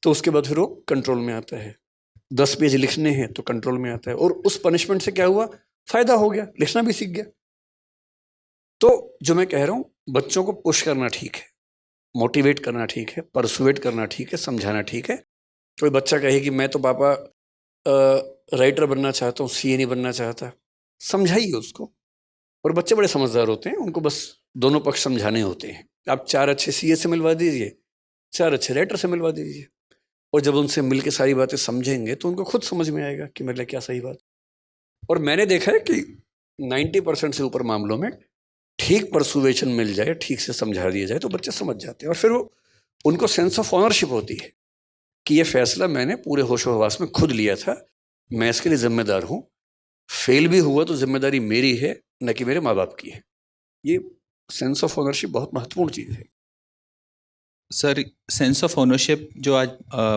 B: तो उसके बाद फिर वो कंट्रोल में आता है। 10 पेज लिखने हैं तो कंट्रोल में आता है। और उस पनिशमेंट से क्या हुआ? फायदा हो गया, लिखना भी सीख गया। तो जो मैं कह रहा हूँ, बच्चों को पुश करना ठीक है, मोटिवेट करना ठीक है, परसुएट करना ठीक है, समझाना ठीक है। कोई बच्चा कहे कि मैं तो पापा राइटर बनना चाहता हूँ, सीए नहीं बनना चाहता, समझाइए उसको। और बच्चे बड़े समझदार होते हैं, उनको बस दोनों पक्ष समझाने होते हैं। आप 4 अच्छे सीए से मिलवा दीजिए, 4 अच्छे राइटर से मिलवा दीजिए, और जब उनसे मिल के सारी बातें समझेंगे तो उनको खुद समझ में आएगा कि मेरे लिए क्या सही बात। और मैंने देखा है कि 90% से ऊपर मामलों में ठीक परसुएशन मिल जाए, ठीक से समझा दिया जाए तो बच्चे समझ जाते हैं। और फिर वो उनको सेंस ऑफ ऑनरशिप होती है कि ये फैसला मैंने पूरे होशो हवास में खुद लिया था, मैं इसके लिए जिम्मेदार हूँ। फेल भी हुआ तो जिम्मेदारी मेरी है, न कि मेरे माँ बाप की है। ये सेंस ऑफ ओनरशिप बहुत महत्वपूर्ण चीज़ है।
C: सर, सेंस ऑफ ओनरशिप जो आज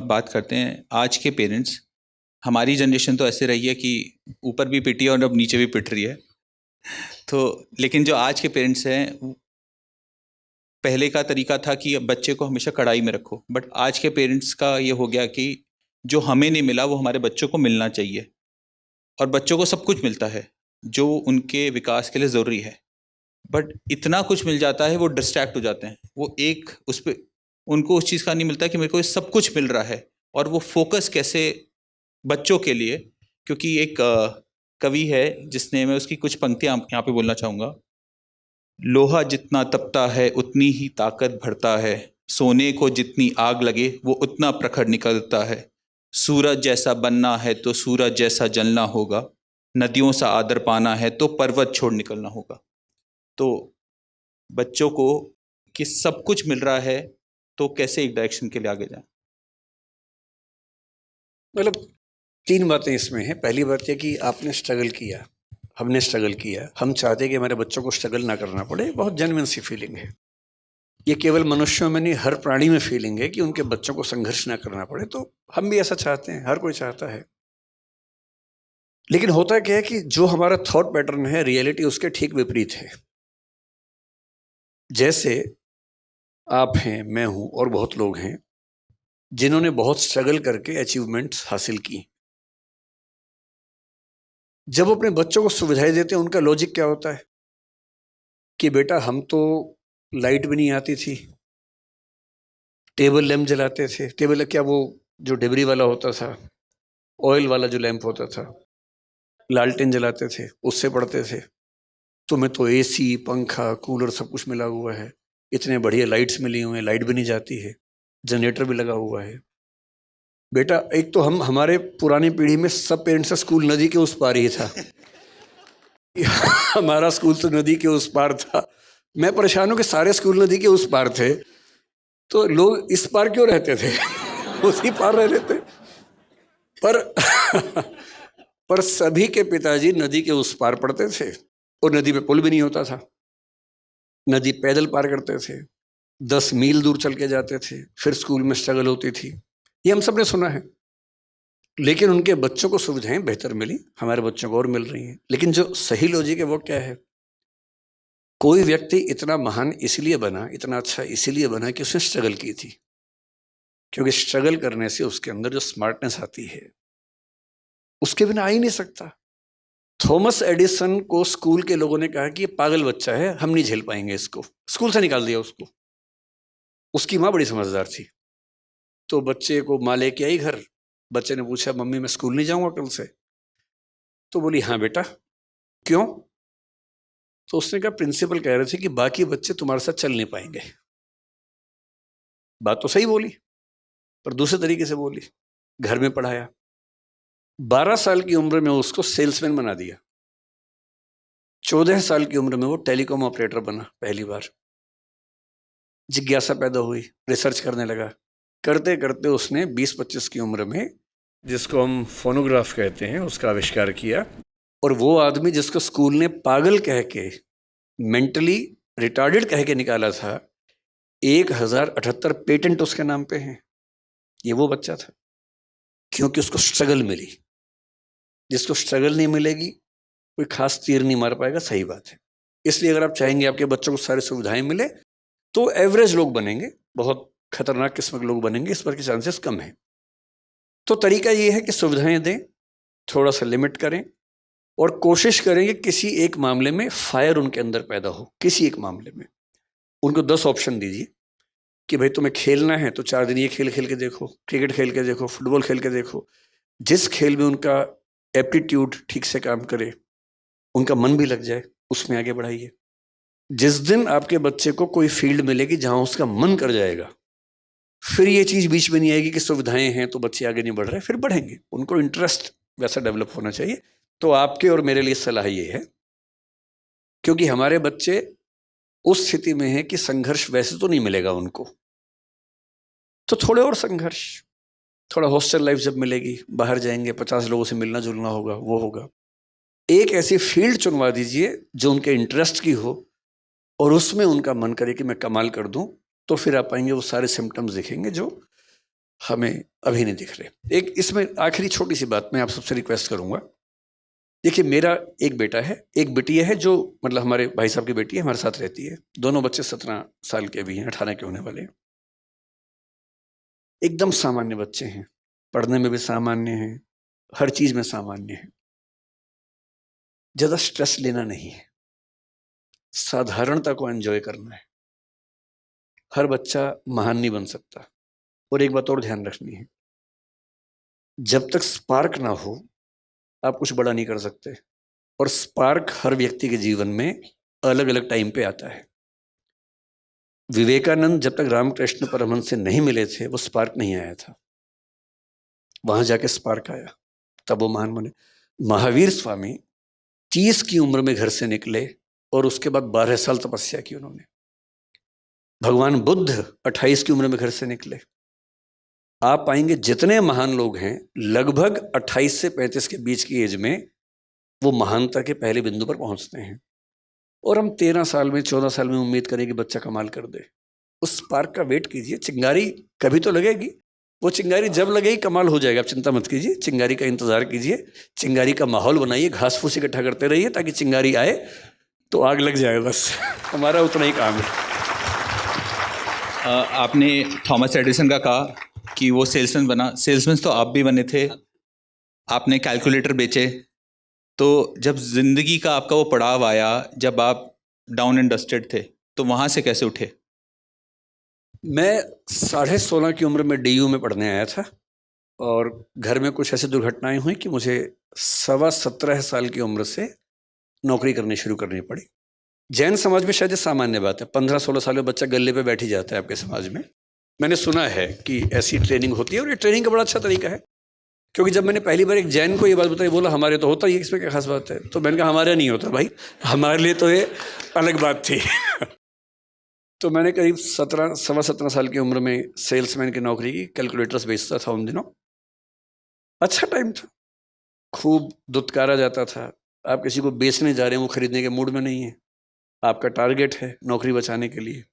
C: बात करते हैं, आज के पेरेंट्स, हमारी जनरेशन तो ऐसे रही है कि ऊपर भी पिटी और अब नीचे भी पिट रही है। तो लेकिन जो आज के पेरेंट्स हैं, पहले का तरीका था कि बच्चे को हमेशा कड़ाई में रखो, बट आज के पेरेंट्स का ये हो गया कि जो हमें नहीं मिला वो हमारे बच्चों को मिलना चाहिए। और बच्चों को सब कुछ मिलता है जो उनके विकास के लिए ज़रूरी है, बट इतना कुछ मिल जाता है वो डिस्ट्रैक्ट हो जाते हैं। वो एक उस पर उनको उस चीज़ का नहीं मिलता कि मेरे को ये सब कुछ मिल रहा है, और वो फोकस कैसे बच्चों के लिए। क्योंकि एक कवि है जिसने, मैं उसकी कुछ पंक्तियाँ यहाँ पे बोलना चाहूँगा। लोहा जितना तपता है उतनी ही ताकत भरता है, सोने को जितनी आग लगे वो उतना प्रखर निकलता है। सूरज जैसा बनना है तो सूरज जैसा जलना होगा, नदियों सा आदर पाना है तो पर्वत छोड़ निकलना होगा। तो बच्चों को कि सब कुछ मिल रहा है तो कैसे एक डायरेक्शन के लिए आगे जाएं?
B: मतलब 3 बातें इसमें हैं। पहली बात यह कि आपने स्ट्रगल किया, हमने स्ट्रगल किया, हम चाहते हैं कि हमारे बच्चों को स्ट्रगल ना करना पड़े। बहुत जेन्युइन सी फीलिंग है। ये केवल मनुष्यों में नहीं, हर प्राणी में फीलिंग है कि उनके बच्चों को संघर्ष ना करना पड़े। तो हम भी ऐसा चाहते हैं, हर कोई चाहता है। लेकिन होता क्या है कि जो हमारा थॉट पैटर्न है, रियलिटी उसके ठीक विपरीत है। जैसे आप हैं, मैं हूं, और बहुत लोग हैं जिन्होंने बहुत स्ट्रगल करके अचीवमेंट्स हासिल की। जब अपने बच्चों को सुविधाएं देते हैं, उनका लॉजिक क्या होता है कि बेटा हम तो लाइट भी नहीं आती थी, टेबल लैंप जलाते थे। टेबल क्या, वो जो डिबरी वाला होता था, ऑयल वाला जो लैंप होता था, लालटेन जलाते थे, उससे पढ़ते थे। तुम्हें तो एसी, पंखा, कूलर सब कुछ मिला हुआ है, इतने बढ़िया लाइट्स मिली हुई हैं, लाइट भी नहीं जाती है, जनरेटर भी लगा हुआ है। बेटा एक तो हमारे पुरानी पीढ़ी में सब पेरेंट्स का स्कूल नदी के उस पार ही था। हमारा स्कूल तो नदी के उस पार था। मैं परेशान हूँ कि सारे स्कूल नदी के उस पार थे, तो लोग इस पार क्यों रहते थे? उसी पार रह लेते। पर सभी के पिताजी नदी के उस पार पढ़ते थे, और नदी पे पुल भी नहीं होता था। नदी पैदल पार करते थे, 10 मील दूर चल के जाते थे, फिर स्कूल में स्ट्रगल होती थी। ये हम सब ने सुना है। लेकिन उनके बच्चों को सुविधाएं बेहतर मिली, हमारे बच्चों को और मिल रही हैं। लेकिन जो सही लॉजिक है वो क्या है? कोई व्यक्ति इतना महान इसलिए बना, इतना अच्छा इसलिए बना कि उसने स्ट्रगल की थी। क्योंकि स्ट्रगल करने से उसके अंदर जो स्मार्टनेस आती है, उसके बिना आ ही नहीं सकता। थॉमस एडिसन को स्कूल के लोगों ने कहा कि ये पागल बच्चा है, हम नहीं झेल पाएंगे इसको, स्कूल से निकाल दिया उसको। उसकी माँ बड़ी समझदार थी, तो बच्चे को माँ लेके आई घर। बच्चे ने पूछा, मम्मी मैं स्कूल नहीं जाऊंगा कल से? तो बोली, हाँ बेटा, क्यों? तो उसने कहा, प्रिंसिपल कह रहे थे कि बाकी बच्चे तुम्हारे साथ चल नहीं पाएंगे। बात तो सही बोली, पर दूसरे तरीके से बोली। घर में पढ़ाया, 12 साल की उम्र में उसको सेल्समैन बना दिया। 14 साल की उम्र में वो टेलीकॉम ऑपरेटर बना पहली बार। जिज्ञासा पैदा हुई, रिसर्च करने लगा। करते करते उसने 20-25 की उम्र में, जिसको हम फोनोग्राफ कहते हैं, उसका आविष्कार किया। और वो आदमी जिसको स्कूल ने पागल कह के, मेंटली रिटार्डेड कह के निकाला था, 1078 पेटेंट उसके नाम पे हैं। ये वो बच्चा था, क्योंकि उसको स्ट्रगल मिली। जिसको स्ट्रगल नहीं मिलेगी कोई खास तीर नहीं मार पाएगा। सही बात है। इसलिए अगर आप चाहेंगे आपके बच्चों को सारी सुविधाएं मिले तो एवरेज लोग बनेंगे, बहुत खतरनाक किस्म के लोग बनेंगे, इस पर के चांसेस कम है। तो तरीका ये है कि सुविधाएं दें, थोड़ा सा लिमिट करें, और कोशिश करें कि किसी एक मामले में फायर उनके अंदर पैदा हो। किसी एक मामले में उनको 10 ऑप्शन दीजिए कि भाई तुम्हें खेलना है तो 4 दिन ये खेल खेल के देखो, क्रिकेट खेल के देखो, फुटबॉल खेल के देखो। जिस खेल में उनका एप्टीट्यूड ठीक से काम करे, उनका मन भी लग जाए, उसमें आगे बढ़ाइए। जिस दिन आपके बच्चे को कोई फील्ड मिलेगी जहां उसका मन कर जाएगा, फिर ये चीज बीच में नहीं आएगी कि सुविधाएं हैं तो बच्चे आगे नहीं बढ़ रहे, फिर बढ़ेंगे। उनको इंटरेस्ट वैसा डेवलप होना चाहिए। तो आपके और मेरे लिए सलाह ये है, क्योंकि हमारे बच्चे उस स्थिति में है कि संघर्ष वैसे तो नहीं मिलेगा उनको, तो थोड़े और संघर्ष, थोड़ा हॉस्टल लाइफ जब मिलेगी, बाहर जाएंगे, 50 लोगों से मिलना जुलना होगा, वो होगा। एक ऐसी फील्ड चुनवा दीजिए जो उनके इंटरेस्ट की हो और उसमें उनका मन करे कि मैं कमाल कर दूं, तो फिर आप पाएंगे वो सारे सिम्टम्स दिखेंगे जो हमें अभी नहीं दिख रहे। एक इसमें आखिरी छोटी सी बात मैं आप सबसे रिक्वेस्ट करूंगा। देखिए, मेरा एक बेटा है, एक बिटिया है, जो मतलब हमारे भाई साहब की बेटी है, हमारे साथ रहती है। दोनों बच्चे 17 साल के भी हैं, 18 के होने वाले हैं। एकदम सामान्य बच्चे हैं, पढ़ने में भी सामान्य हैं, हर चीज में सामान्य है। ज्यादा स्ट्रेस लेना नहीं है, साधारणता को एंजॉय करना है। हर बच्चा महान नहीं बन सकता। और एक बात और ध्यान रखनी है, जब तक स्पार्क ना हो आप कुछ बड़ा नहीं कर सकते। और स्पार्क हर व्यक्ति के जीवन में अलग अलग टाइम पे आता है। विवेकानंद जब तक रामकृष्ण परमहंस से नहीं मिले थे, वो स्पार्क नहीं आया था। वहां जाके स्पार्क आया, तब वो महान बने। महावीर स्वामी 30 की उम्र में घर से निकले और उसके बाद 12 साल तपस्या की उन्होंने। भगवान बुद्ध 28 की उम्र में घर से निकले। आप पाएंगे जितने महान लोग हैं, लगभग 28 से 35 के बीच की एज में वो महानता के पहले बिंदु पर पहुंचते हैं। और हम 13 साल में, 14 साल में उम्मीद करें कि बच्चा कमाल कर दे। उस स्पार्क का वेट कीजिए, चिंगारी कभी तो लगेगी। वो चिंगारी जब लगेगी कमाल हो जाएगा, आप चिंता मत कीजिए। चिंगारी का इंतजार कीजिए, चिंगारी का माहौल बनाइए, घास फूस इकट्ठा करते रहिए ताकि चिंगारी आए तो आग लग जाए। बस हमारा उतना ही काम है।
C: आपने थॉमस एडिसन का कहा कि वो सेल्समैन बना। सेल्समैन तो आप भी बने थे, आपने कैलकुलेटर बेचे। तो जब जिंदगी का आपका वो पड़ाव आया, जब आप डाउन एंड डस्टेड थे, तो वहाँ से कैसे उठे?
B: मैं 16.5 की उम्र में DU में पढ़ने आया था और घर में कुछ ऐसी दुर्घटनाएं हुई कि मुझे 17.25 साल की उम्र से नौकरी करनी शुरू करनी पड़ी। जैन समाज में शायद ये सामान्य बात है, 15-16 साल में बच्चा गले पे बैठ ही जाता है आपके समाज में। मैंने सुना है कि ऐसी ट्रेनिंग होती है और ये ट्रेनिंग का बड़ा अच्छा तरीका है। क्योंकि जब मैंने पहली बार एक जैन को ये बात बताई, बोला हमारे तो होता ही है, इसमें क्या खास बात है। तो मैंने कहा हमारे नहीं होता भाई, हमारे लिए तो ये अलग बात थी। तो मैंने करीब 17 साल की उम्र में सेल्समैन की नौकरी की, कैलकुलेटर्स बेचता था उन दिनों। अच्छा टाइम था, खूब दुत्कारा जाता था। आप किसी को बेचने जा रहे हैं, वो खरीदने के मूड में नहीं है, आपका टारगेट है नौकरी बचाने के लिए,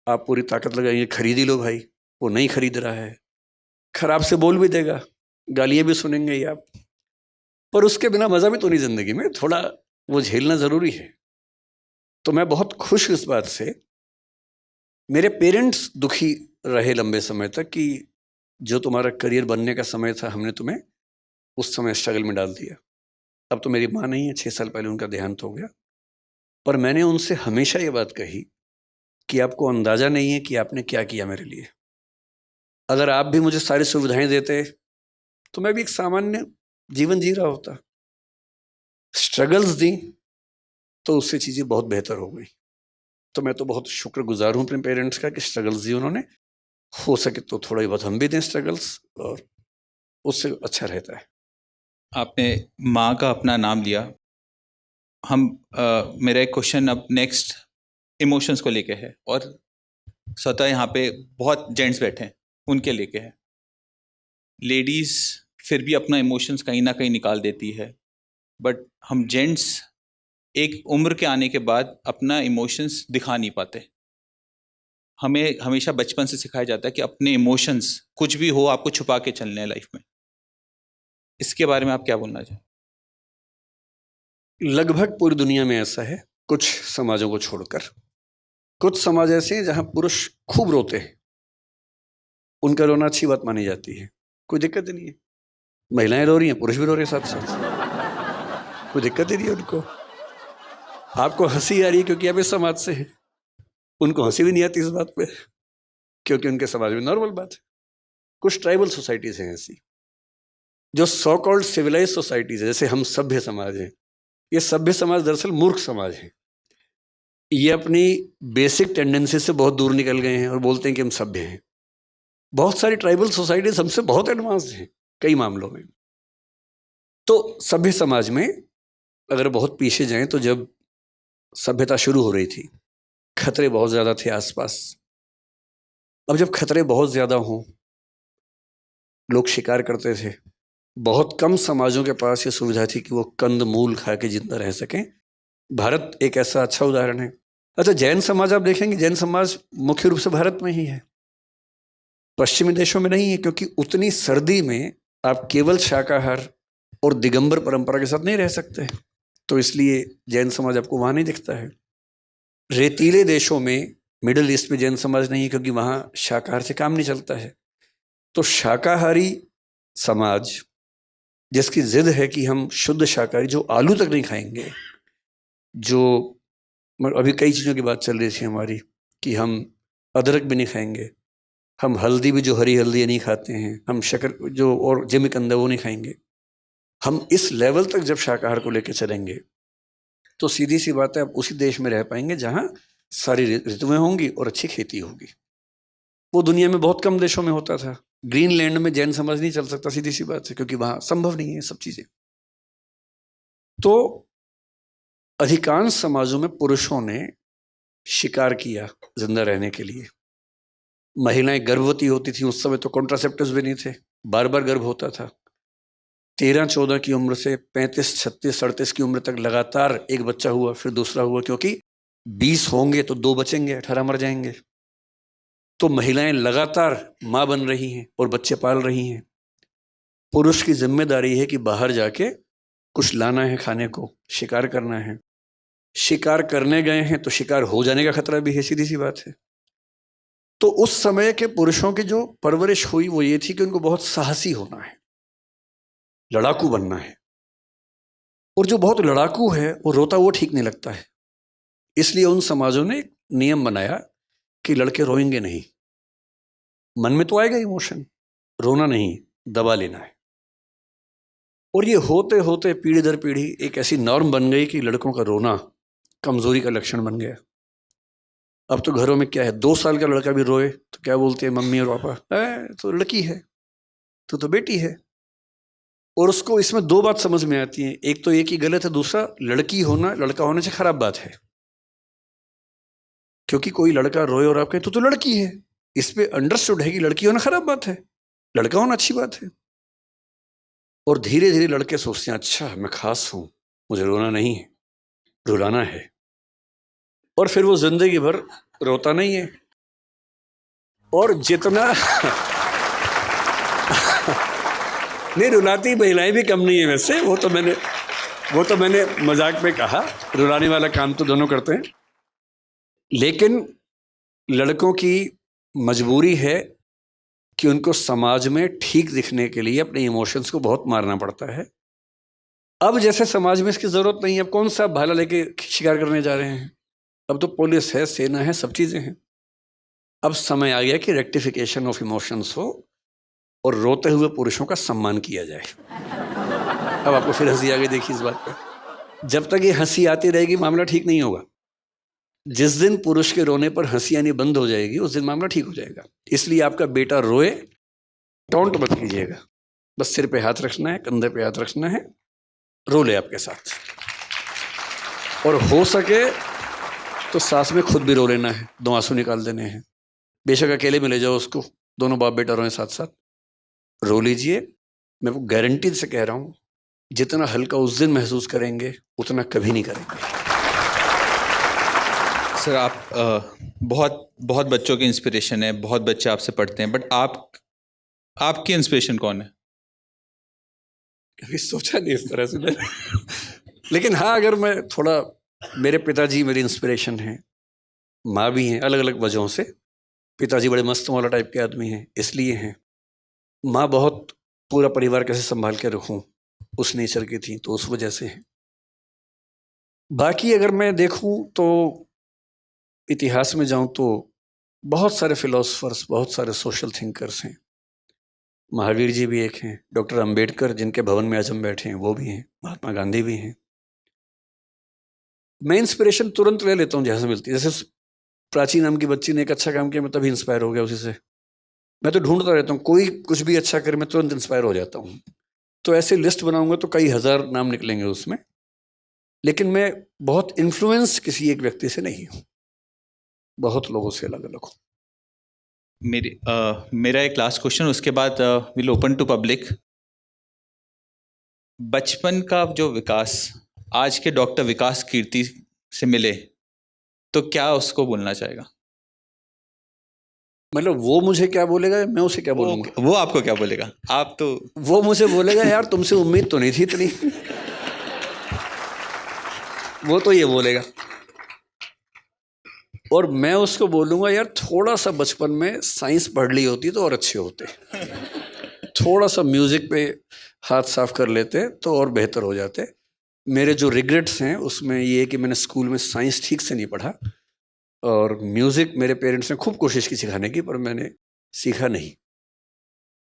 B: आप पूरी ताकत लगाएंगे, खरीद ही लो भाई। वो नहीं खरीद रहा है, खराब से बोल भी देगा, गालियाँ भी सुनेंगे ही आप, पर उसके बिना मज़ा भी तो नहीं ज़िंदगी में, थोड़ा वो झेलना ज़रूरी है। तो मैं बहुत खुश इस बात से, मेरे पेरेंट्स दुखी रहे लंबे समय तक कि जो तुम्हारा करियर बनने का समय था, हमने तुम्हें उस समय स्ट्रगल में डाल दिया। अब तो मेरी माँ नहीं है, 6 साल पहले उनका देहांत हो गया। पर मैंने उनसे हमेशा ये बात कही कि आपको अंदाज़ा नहीं है कि आपने क्या किया मेरे लिए। अगर आप भी मुझे सारी सुविधाएं देते तो मैं भी एक सामान्य जीवन जी रहा होता। स्ट्रगल्स दी तो उससे चीज़ें बहुत बेहतर हो गई। तो मैं तो बहुत शुक्रगुजार हूँ अपने पेरेंट्स का कि स्ट्रगल्स दी उन्होंने। हो सके तो थोड़ा बहुत हम भी दें स्ट्रगल्स, और उससे अच्छा रहता है।
C: आपने माँ का अपना नाम लिया, मेरा एक क्वेश्चन अब नेक्स्ट इमोशंस को लेके है, और स्वतः यहाँ पे बहुत जेंट्स बैठे हैं उनके लेके है। लेडीज़ फिर भी अपना इमोशंस कहीं ना कहीं निकाल देती है, बट हम जेंट्स एक उम्र के आने के बाद अपना इमोशंस दिखा नहीं पाते। हमें हमेशा बचपन से सिखाया जाता है कि अपने इमोशंस कुछ भी हो आपको छुपा के चलने हैं लाइफ में। इसके बारे में आप क्या बोलना चाहें?
B: लगभग पूरी दुनिया में ऐसा है, कुछ समाजों को छोड़कर। कुछ समाज ऐसे हैं जहां पुरुष खूब रोते हैं, उनका रोना अच्छी बात मानी जाती है, कोई दिक्कत ही नहीं है। महिलाएं रो रही हैं, पुरुष भी रो रहे हैं साथ साथ, कोई दिक्कत ही नहीं है उनको। आपको हंसी आ रही है क्योंकि आप इस समाज से हैं, उनको हंसी भी नहीं आती इस बात पे क्योंकि उनके समाज में नॉर्मल बात है। कुछ ट्राइबल सोसाइटीज हैं ऐसी, जो सो कॉल्ड सिविलाइज सोसाइटीज है, जैसे हम सभ्य समाज हैं। ये सभ्य समाज दरअसल मूर्ख समाज है। ये अपनी बेसिक टेंडेंसी से बहुत दूर निकल गए हैं और बोलते हैं कि हम सभ्य हैं। बहुत सारी ट्राइबल सोसाइटीज हमसे बहुत एडवांस हैं कई मामलों में। तो सभ्य समाज में अगर बहुत पीछे जाएं तो जब सभ्यता शुरू हो रही थी, खतरे बहुत ज़्यादा थे आसपास। अब जब खतरे बहुत ज़्यादा हों, लोग शिकार करते थे। बहुत कम समाजों के पास ये सुविधा थी कि वो कंद मूल खा के जिंदा रह सकें। भारत एक ऐसा अच्छा उदाहरण है। अच्छा, जैन समाज आप देखेंगे, जैन समाज मुख्य रूप से भारत में ही है, पश्चिमी देशों में नहीं है, क्योंकि उतनी सर्दी में आप केवल शाकाहार और दिगंबर परंपरा के साथ नहीं रह सकते, तो इसलिए जैन समाज आपको वहाँ नहीं दिखता है। रेतीले देशों में, मिडिल ईस्ट में जैन समाज नहीं है क्योंकि वहाँ शाकाहार से काम नहीं चलता है। तो शाकाहारी समाज जिसकी जिद है कि हम शुद्ध शाकाहारी, जो आलू तक नहीं खाएंगे, जो अभी कई चीज़ों की बात चल रही थी हमारी कि हम अदरक भी नहीं खाएंगे, हम हल्दी भी, जो हरी हल्दी नहीं खाते हैं, हम शक्कर जो और जिमिकंद वो नहीं खाएंगे। हम इस लेवल तक जब शाकाहार को लेकर चलेंगे तो सीधी सी बात है, आप उसी देश में रह पाएंगे जहाँ सारी ऋतुएं होंगी और अच्छी खेती होगी। वो दुनिया में बहुत कम देशों में होता था। ग्रीनलैंड में जैन समाज नहीं चल सकता, सीधी सी बात है, क्योंकि वहाँ संभव नहीं है सब चीज़ें। तो अधिकांश समाजों में पुरुषों ने शिकार किया जिंदा रहने के लिए। महिलाएं गर्भवती होती थी, उस समय तो कॉन्ट्रासेप्टिव्स भी नहीं थे, बार बार गर्भ होता था। 13-14 की उम्र से 35, 36, 38 की उम्र तक लगातार एक बच्चा हुआ, फिर दूसरा हुआ, क्योंकि 20 होंगे तो 2 बचेंगे, 18 मर जाएंगे। तो महिलाएं लगातार माँ बन रही हैं और बच्चे पाल रही हैं। पुरुष की जिम्मेदारी है कि बाहर जाके कुछ लाना है खाने को, शिकार करना है। शिकार करने गए हैं तो शिकार हो जाने का खतरा भी है, सीधी सी बात है। तो उस समय के पुरुषों की जो परवरिश हुई वो ये थी कि उनको बहुत साहसी होना है, लड़ाकू बनना है। और जो बहुत लड़ाकू है वो रोता वो ठीक नहीं लगता है। इसलिए उन समाजों ने एक नियम बनाया कि लड़के रोएंगे नहीं। मन में तो आएगा इमोशन, रोना नहीं, दबा लेना है। और ये होते होते पीढ़ी दर पीढ़ी एक ऐसी नॉर्म बन गई कि लड़कों का रोना कमजोरी का लक्षण बन गया। अब तो घरों में क्या है, 2 साल का लड़का भी रोए तो क्या बोलते हैं मम्मी और पापा, तो लड़की है, तो बेटी है। और उसको इसमें 2 बात समझ में आती है, एक तो एक ही गलत है, दूसरा लड़की होना लड़का होने से खराब बात है। क्योंकि कोई लड़का रोए और आप कहें तो लड़की है, इस पे अंडरस्टूड है कि लड़की होना खराब बात है, लड़का होना अच्छी बात है। और धीरे धीरे लड़के सोचते हैं अच्छा मैं खास हूं, मुझे रोना नहीं है, रुलाना है। और फिर वो जिंदगी भर रोता नहीं है। और जितना नहीं, रुलाती महिलाएं भी कम नहीं है वैसे, वो तो मैंने मजाक में कहा, रुलाने वाला काम तो दोनों करते हैं। लेकिन लड़कों की मजबूरी है कि उनको समाज में ठीक दिखने के लिए अपने इमोशंस को बहुत मारना पड़ता है। अब जैसे समाज में इसकी ज़रूरत नहीं है, अब कौन सा भाला लेके शिकार करने जा रहे हैं, अब तो पुलिस है, सेना है, सब चीज़ें हैं। अब समय आ गया कि रेक्टिफिकेशन ऑफ इमोशंस हो और रोते हुए पुरुषों का सम्मान किया जाए। अब आपको फिर हंसी आ गई, देखिए इस बात पर। जब तक ये हंसी आती रहेगी मामला ठीक नहीं होगा। जिस दिन पुरुष के रोने पर हंसी आनी बंद हो जाएगी उस दिन मामला ठीक हो जाएगा। इसलिए आपका बेटा रोए, टॉन्ट मत कीजिएगा, बस सिर पे हाथ रखना है, कंधे पे हाथ रखना है, रो ले आपके साथ। और हो सके तो साथ में खुद भी रो लेना है, 2 आंसू निकाल देने हैं। बेशक अकेले में ले जाओ उसको, दोनों बाप बेटा रोएं साथ साथ, रो लीजिए। मैं वो गारंटी से कह रहा हूँ, जितना हल्का उस दिन महसूस करेंगे उतना कभी नहीं करेंगे।
C: सर आप बहुत बहुत बच्चों की इंस्पिरेशन है, बहुत बच्चे आपसे पढ़ते हैं, बट आपकी इंस्पिरेशन कौन है?
B: कभी सोचा नहीं इस तरह से मैंने। लेकिन हाँ, अगर मैं थोड़ा, मेरे पिताजी मेरी इंस्पिरेशन हैं, माँ भी हैं, अलग अलग वजहों से। पिताजी बड़े मस्त वाला टाइप के आदमी हैं, इसलिए हैं। माँ बहुत पूरा परिवार कैसे संभाल के रखूं उस नेचर की थी, तो उस वजह से है। बाकी अगर मैं देखूं तो इतिहास में जाऊं तो बहुत सारे फिलोसफर्स, बहुत सारे सोशल थिंकर्स हैं। महावीर जी भी एक हैं, डॉक्टर अंबेडकर जिनके भवन में आज हम बैठे हैं वो भी हैं, महात्मा गांधी भी हैं। मैं इंस्पिरेशन तुरंत ले लेता हूँ जैसे मिलती है। जैसे प्राची नाम की बच्ची ने एक अच्छा काम किया, मैं तभी इंस्पायर हो गया उसी से। मैं तो ढूंढता रहता हूँ, कोई कुछ भी अच्छा करे मैं तुरंत इंस्पायर हो जाता हूँ। तो ऐसे लिस्ट बनाऊंगा तो कई हजार नाम निकलेंगे उसमें, लेकिन मैं बहुत इन्फ्लुएंस किसी एक व्यक्ति से नहीं हूँ, बहुत लोगों से अलग अलग हूँ।
C: मेरा एक लास्ट क्वेश्चन, उसके बाद विल ओपन टू पब्लिक। बचपन का जो विकास आज के डॉक्टर विकास कीर्ति से मिले तो क्या उसको बोलना चाहेगा?
B: मतलब वो मुझे क्या बोलेगा, मैं उसे क्या बोलूंगा?
C: वो आपको क्या बोलेगा? आप तो
B: वो मुझे बोलेगा यार तुमसे उम्मीद तो नहीं थी इतनी। वो तो ये बोलेगा। और मैं उसको बोलूंगा यार थोड़ा सा बचपन में साइंस पढ़ ली होती तो और अच्छे होते, थोड़ा सा म्यूजिक पे हाथ साफ कर लेते तो और बेहतर हो जाते। मेरे जो रिग्रेट्स हैं उसमें ये है कि मैंने स्कूल में साइंस ठीक से नहीं पढ़ा, और म्यूजिक मेरे पेरेंट्स ने खूब कोशिश की सिखाने की, पर मैंने सीखा नहीं।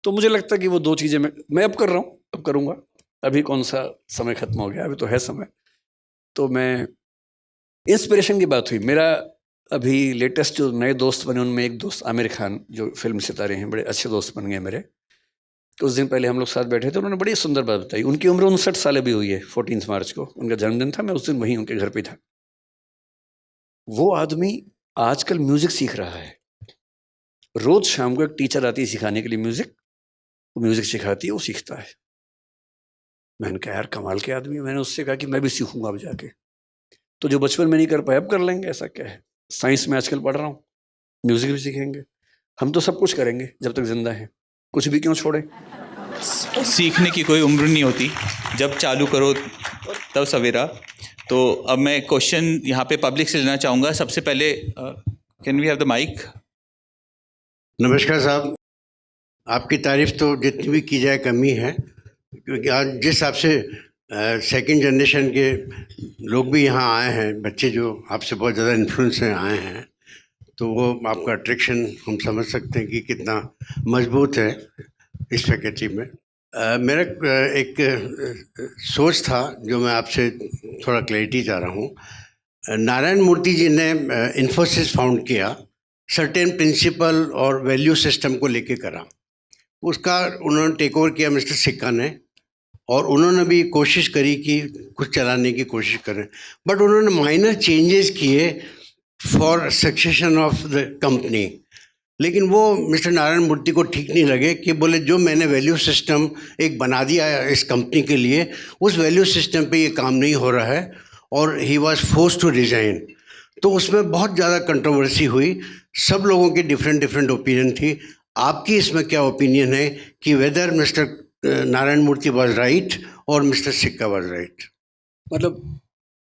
B: तो मुझे लगता है कि वो 2 चीज़ें मैं अब कर रहा हूँ, अब करूँगा। अभी कौन सा समय खत्म हो गया, अभी तो है समय। तो मैं, इंस्पिरेशन की बात हुई, मेरा अभी लेटेस्ट जो नए दोस्त बने उनमें एक दोस्त आमिर खान, जो फिल्म सितारे हैं, बड़े अच्छे दोस्त बन गए मेरे। कुछ दिन पहले हम लोग साथ बैठे थे, उन्होंने बड़ी सुंदर बात बताई। उनकी उम्र 59 साल अभी हुई है, 14 मार्च को उनका जन्मदिन था। मैं उस दिन वहीं उनके घर पे था। वो आदमी आजकल म्यूजिक सीख रहा है। रोज शाम को एक टीचर आती है सिखाने के लिए म्यूजिक, वो म्यूजिक सिखाती है, वो सीखता है। मैंने कहा यार कमाल के आदमी है। मैंने उससे कहा कि मैं भी सीखूंगा अब जाके। तो जो बचपन में नहीं कर पाए अब कर लेंगे, ऐसा क्या है। साइंस में आजकल पढ़ रहा हूँ, म्यूजिक भी सीखेंगे। हम तो सब कुछ करेंगे जब तक जिंदा है, कुछ भी क्यों छोड़े।
C: सीखने की कोई उम्र नहीं होती, जब चालू करो तब सवेरा। तो अब मैं क्वेश्चन यहाँ पे पब्लिक से लेना चाहूँगा। सबसे पहले can we have the mic?
D: नमस्कार साहब, आपकी तारीफ़ तो जितनी भी की जाए कमी है, क्योंकि आज जिस हिसाब से सेकंड जनरेशन के लोग भी यहाँ आए हैं, बच्चे जो आपसे बहुत ज़्यादा इन्फ्लुएंस हैं आए हैं, तो वो आपका अट्रैक्शन हम समझ सकते हैं कि कितना मजबूत है इस फैकल्टी में। मेरा एक सोच था जो मैं आपसे थोड़ा क्लैरिटी चाह रहा हूँ। नारायण मूर्ति जी ने इन्फोसिस फाउंड किया, सर्टेन प्रिंसिपल और वैल्यू सिस्टम को लेके करा। उसका उन्होंने टेक ओवर किया मिस्टर सिक्का ने, और उन्होंने भी कोशिश करी कि कुछ चलाने की कोशिश करें, बट उन्होंने माइनर चेंजेस किए for succession of the company. लेकिन वो मिस्टर नारायण मूर्ति को ठीक नहीं लगे कि बोले जो मैंने वैल्यू सिस्टम एक बना दिया है इस कंपनी के लिए, उस वैल्यू सिस्टम पे ये काम नहीं हो रहा है, और he was force to resign. तो उसमें बहुत ज़्यादा कंट्रोवर्सी हुई, सब लोगों की डिफरेंट ओपिनियन थी। आपकी इसमें क्या ओपिनियन है कि whether mister Narayana Murthy was right और मिस्टर सिक्का वॉज राइट?
B: मतलब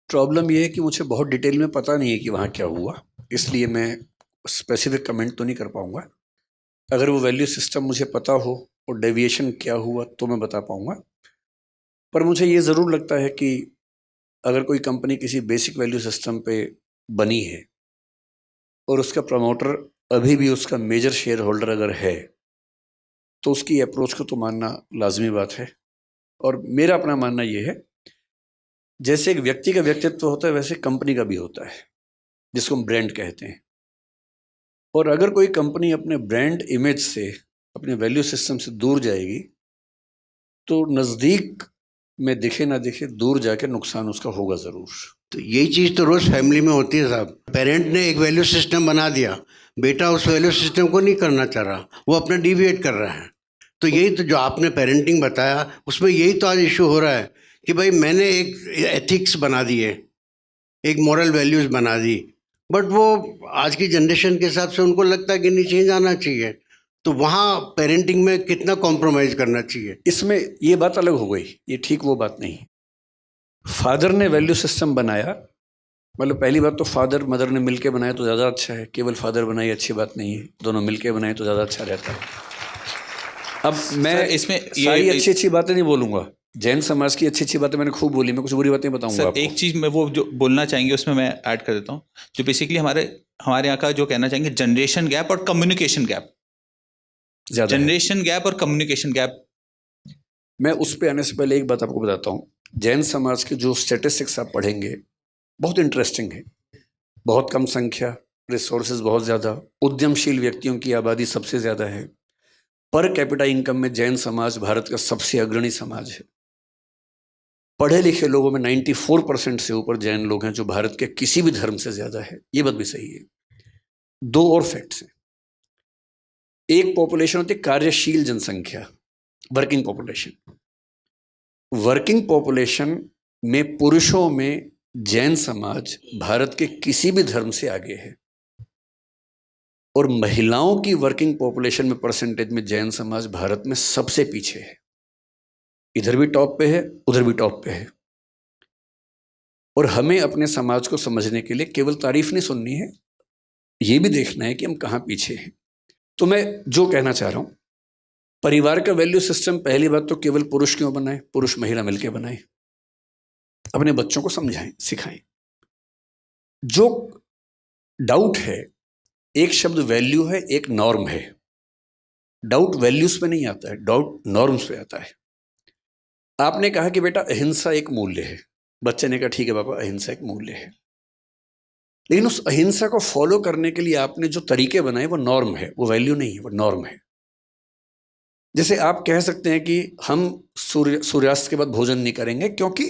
B: प्रॉब्लम ये है कि मुझे बहुत डिटेल में पता नहीं है कि वहाँ क्या हुआ, इसलिए मैं स्पेसिफिक कमेंट तो नहीं कर पाऊँगा। अगर वो वैल्यू सिस्टम मुझे पता हो और डेविएशन क्या हुआ तो मैं बता पाऊँगा। पर मुझे ये ज़रूर लगता है कि अगर कोई कंपनी किसी बेसिक वैल्यू सिस्टम पे बनी है और उसका प्रमोटर अभी भी उसका मेजर शेयर होल्डर अगर है, तो उसकी अप्रोच को तो मानना लाजमी बात है। और मेरा अपना मानना ये है, जैसे एक व्यक्ति का व्यक्तित्व होता है वैसे कंपनी का भी होता है, जिसको हम ब्रांड कहते हैं। और अगर कोई कंपनी अपने ब्रांड इमेज से, अपने वैल्यू सिस्टम से दूर जाएगी, तो नज़दीक में दिखे ना दिखे दूर जाके नुकसान उसका होगा ज़रूर।
D: तो यही चीज़ तो रोज़ फैमिली में होती है साहब। पेरेंट ने एक वैल्यू सिस्टम बना दिया, बेटा उस वैल्यू सिस्टम को नहीं करना चाह रहा, वो अपना डिविएट कर रहा है। तो यही तो जो आपने पेरेंटिंग बताया उसमें यही तो आज इशू हो रहा है कि भाई मैंने एक एथिक्स बना दिए, एक मॉरल वैल्यूज़ बना दी, बट वो आज की जनरेशन के हिसाब से उनको लगता है कि नहीं चेंज आना चाहिए। तो वहाँ पेरेंटिंग में कितना कॉम्प्रोमाइज़ करना चाहिए?
B: इसमें ये बात अलग हो गई, ये ठीक वो बात नहीं। फादर ने वैल्यू सिस्टम बनाया, मतलब पहली बात तो फादर मदर ने मिलके बनाया तो ज़्यादा अच्छा है, केवल फादर बनाई अच्छी बात नहीं है, दोनों मिलके बनाए तो ज़्यादा अच्छा रहता है। अब मैं
C: इसमें
B: सारी अच्छी अच्छी बातें नहीं बोलूँगा, जैन समाज की अच्छी अच्छी बातें मैंने खूब बोली, मैं कुछ बुरी बातें बताऊंगा
C: सर
B: आपको।
C: एक चीज़ मैं वो जो बोलना चाहेंगे उसमें मैं ऐड कर देता हूँ, जो बेसिकली हमारे यहाँ का जो कहना चाहेंगे जनरेशन गैप और कम्युनिकेशन गैप,
B: ज़्यादा है।
C: जनरेशन गैप और कम्युनिकेशन गैप।
B: मैं उस पर आने से पहले एक बात आपको बताता हूँ। जैन समाज के जो स्टैटिस्टिक्स आप पढ़ेंगे बहुत इंटरेस्टिंग है। बहुत कम संख्या, रिसोर्सेज बहुत ज़्यादा, उद्यमशील व्यक्तियों की आबादी सबसे ज़्यादा है, पर कैपिटा इनकम में जैन समाज भारत का सबसे अग्रणी समाज है। पढ़े लिखे लोगों में 94% से ऊपर जैन लोग हैं, जो भारत के किसी भी धर्म से ज़्यादा है। ये बात भी सही है। दो और फैक्ट्स हैं। एक पॉपुलेशन होती है कार्यशील जनसंख्या, वर्किंग पॉपुलेशन। वर्किंग पॉपुलेशन में पुरुषों में जैन समाज भारत के किसी भी धर्म से आगे है, और महिलाओं की वर्किंग पॉपुलेशन में परसेंटेज में जैन समाज भारत में सबसे पीछे है। इधर भी टॉप पे है, उधर भी टॉप पे है। और हमें अपने समाज को समझने के लिए केवल तारीफ नहीं सुननी है, ये भी देखना है कि हम कहाँ पीछे हैं। तो मैं जो कहना चाह रहा हूँ, परिवार का वैल्यू सिस्टम पहली बात तो केवल पुरुष क्यों बनाए, पुरुष महिला मिलकर बनाए, अपने बच्चों को समझाएं, सिखाएं। जो डाउट है, एक शब्द वैल्यू है, एक नॉर्म है। डाउट वैल्यूज पे नहीं आता है, डाउट नॉर्म्स पे आता है। आपने कहा कि बेटा अहिंसा एक मूल्य है, बच्चे ने कहा ठीक है पापा अहिंसा एक मूल्य है, लेकिन उस अहिंसा को फॉलो करने के लिए आपने जो तरीके बनाए वो नॉर्म है, वो वैल्यू नहीं है, वो नॉर्म है। जैसे आप कह सकते हैं कि हम सूर्यास्त के बाद भोजन नहीं करेंगे क्योंकि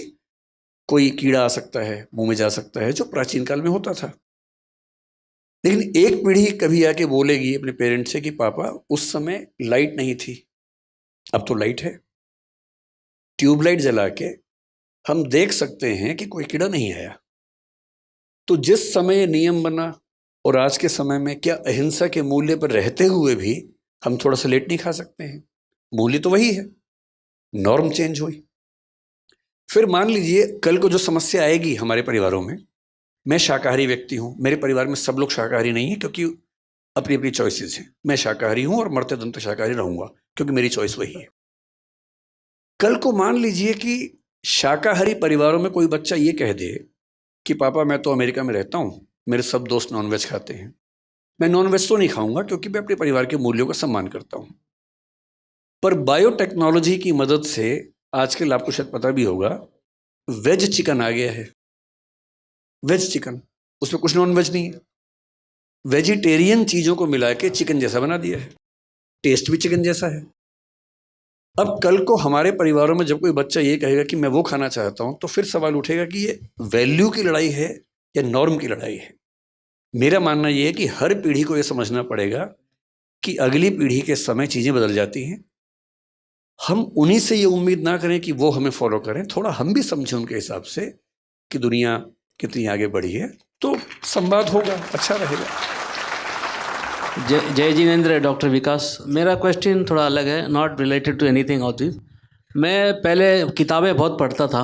B: कोई कीड़ा आ सकता है, मुंह में जा सकता है, जो प्राचीन काल में होता था। लेकिन एक पीढ़ी कभी आके बोलेगी अपने पेरेंट्स से कि पापा उस समय लाइट नहीं थी, अब तो लाइट है, ट्यूबलाइट जला के हम देख सकते हैं कि कोई कीड़ा नहीं आया। तो जिस समय ये नियम बना और आज के समय में, क्या अहिंसा के मूल्य पर रहते हुए भी हम थोड़ा सा लेट नहीं खा सकते हैं? मूल्य तो वही है, नॉर्म चेंज हुई। फिर मान लीजिए कल को जो समस्या आएगी हमारे परिवारों में, मैं शाकाहारी व्यक्ति हूँ, मेरे परिवार में सब लोग शाकाहारी नहीं है क्योंकि अपनी अपनी चॉइसेस हैं। मैं शाकाहारी हूँ और मरते दम तक शाकाहारी रहूँगा क्योंकि मेरी चॉइस वही है। कल को मान लीजिए कि शाकाहारी परिवारों में कोई बच्चा ये कह दे कि पापा मैं तो अमेरिका में रहता हूँ, मेरे सब दोस्त नॉनवेज खाते हैं, मैं नॉनवेज तो नहीं खाऊंगा क्योंकि मैं अपने परिवार के मूल्यों का सम्मान करता हूँ। पर बायोटेक्नोलॉजी की मदद से आजकल आपको शायद पता भी होगा, वेज चिकन आ गया है। वेज चिकन, उसमें कुछ नॉन वेज नहीं है, वेजिटेरियन चीज़ों को मिला के चिकन जैसा बना दिया है, टेस्ट भी चिकन जैसा है। अब कल को हमारे परिवारों में जब कोई बच्चा ये कहेगा कि मैं वो खाना चाहता हूँ, तो फिर सवाल उठेगा कि ये वैल्यू की लड़ाई है या नॉर्म की लड़ाई है। मेरा मानना ये है कि हर पीढ़ी को ये समझना पड़ेगा कि अगली पीढ़ी के समय चीज़ें बदल जाती हैं। हम उन्हीं से ये उम्मीद ना करें कि वो हमें फॉलो करें, थोड़ा हम भी समझें उनके हिसाब से कि दुनिया कितनी आगे बढ़ी है, तो संवाद होगा, अच्छा रहेगा।
E: जय जिनेंद्र, डॉक्टर विकास। मेरा क्वेश्चन थोड़ा अलग है, not related to anything of this. मैं पहले किताबें बहुत पढ़ता था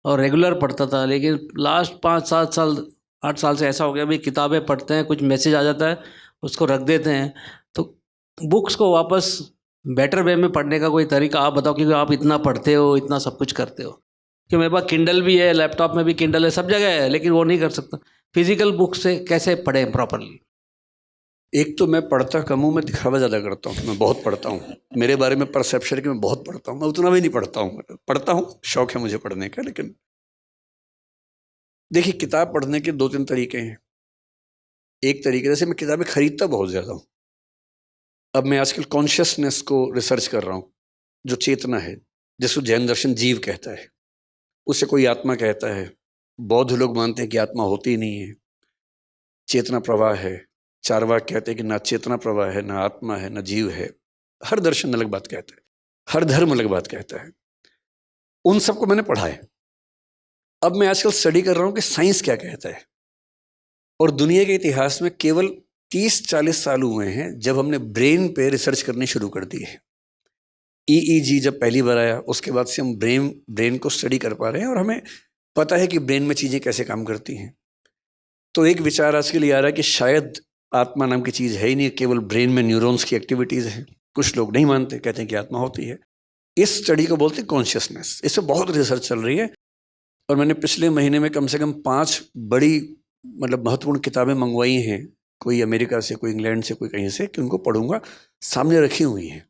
E: और रेगुलर पढ़ता था, लेकिन लास्ट 5-7 साल 8 साल से ऐसा हो गया भाई किताबें पढ़ते हैं, कुछ मैसेज आ जाता है उसको रख देते हैं। तो बुक्स को वापस बेटर वे में पढ़ने का कोई तरीका आप बताओ, क्योंकि आप इतना पढ़ते हो, इतना सब कुछ करते हो। कि मेरे पास किंडल भी है, लैपटॉप में भी किंडल है, सब जगह है, लेकिन वो नहीं कर सकता। फिजिकल बुक से कैसे पढ़ें प्रॉपरली?
B: एक तो मैं पढ़ता कम हूँ, मैं दिखावा ज़्यादा करता हूँ। मैं बहुत पढ़ता हूँ, मेरे बारे में परसेप्शन कि मैं बहुत पढ़ता हूँ, मैं उतना भी नहीं पढ़ता हूँ, शौक है मुझे पढ़ने का। लेकिन देखिए, किताब पढ़ने के 2-3 तरीके हैं। एक तरीके जैसे मैं किताबें खरीदता बहुत ज़्यादा हूँ। अब मैं आजकल कॉन्शियसनेस को रिसर्च कर रहा हूँ, जो चेतना है, जिसको जैन दर्शन जीव कहता है, उसे कोई आत्मा कहता है, बौद्ध लोग मानते हैं कि आत्मा होती ही नहीं है, चेतना प्रवाह है। चारवाक कहते हैं कि ना चेतना प्रवाह है, ना आत्मा है, ना जीव है। हर दर्शन अलग बात कहता है, हर धर्म अलग बात कहता है। उन सबको मैंने पढ़ा है। अब मैं आजकल स्टडी कर रहा हूं कि साइंस क्या कहता है। और दुनिया के इतिहास में केवल 30-40 साल हुए हैं जब हमने ब्रेन पे रिसर्च करनी शुरू कर दी है। EEG जब पहली बार आया, उसके बाद से हम ब्रेन को स्टडी कर पा रहे हैं और हमें पता है कि ब्रेन में चीज़ें कैसे काम करती हैं। तो एक विचार आज के लिए आ रहा है कि शायद आत्मा नाम की चीज़ है ही नहीं, केवल ब्रेन में न्यूरॉन्स की एक्टिविटीज़ हैं। कुछ लोग नहीं मानते, कहते हैं कि आत्मा होती है। इस स्टडी को बोलते हैं कॉन्शियसनेस। इस पर बहुत रिसर्च चल रही है और मैंने पिछले महीने में कम से कम 5 बड़ी महत्वपूर्ण किताबें मंगवाई हैं, कोई अमेरिका से, कोई इंग्लैंड से, कोई कहीं से, कि उनको पढ़ूंगा। सामने रखी हुई हैं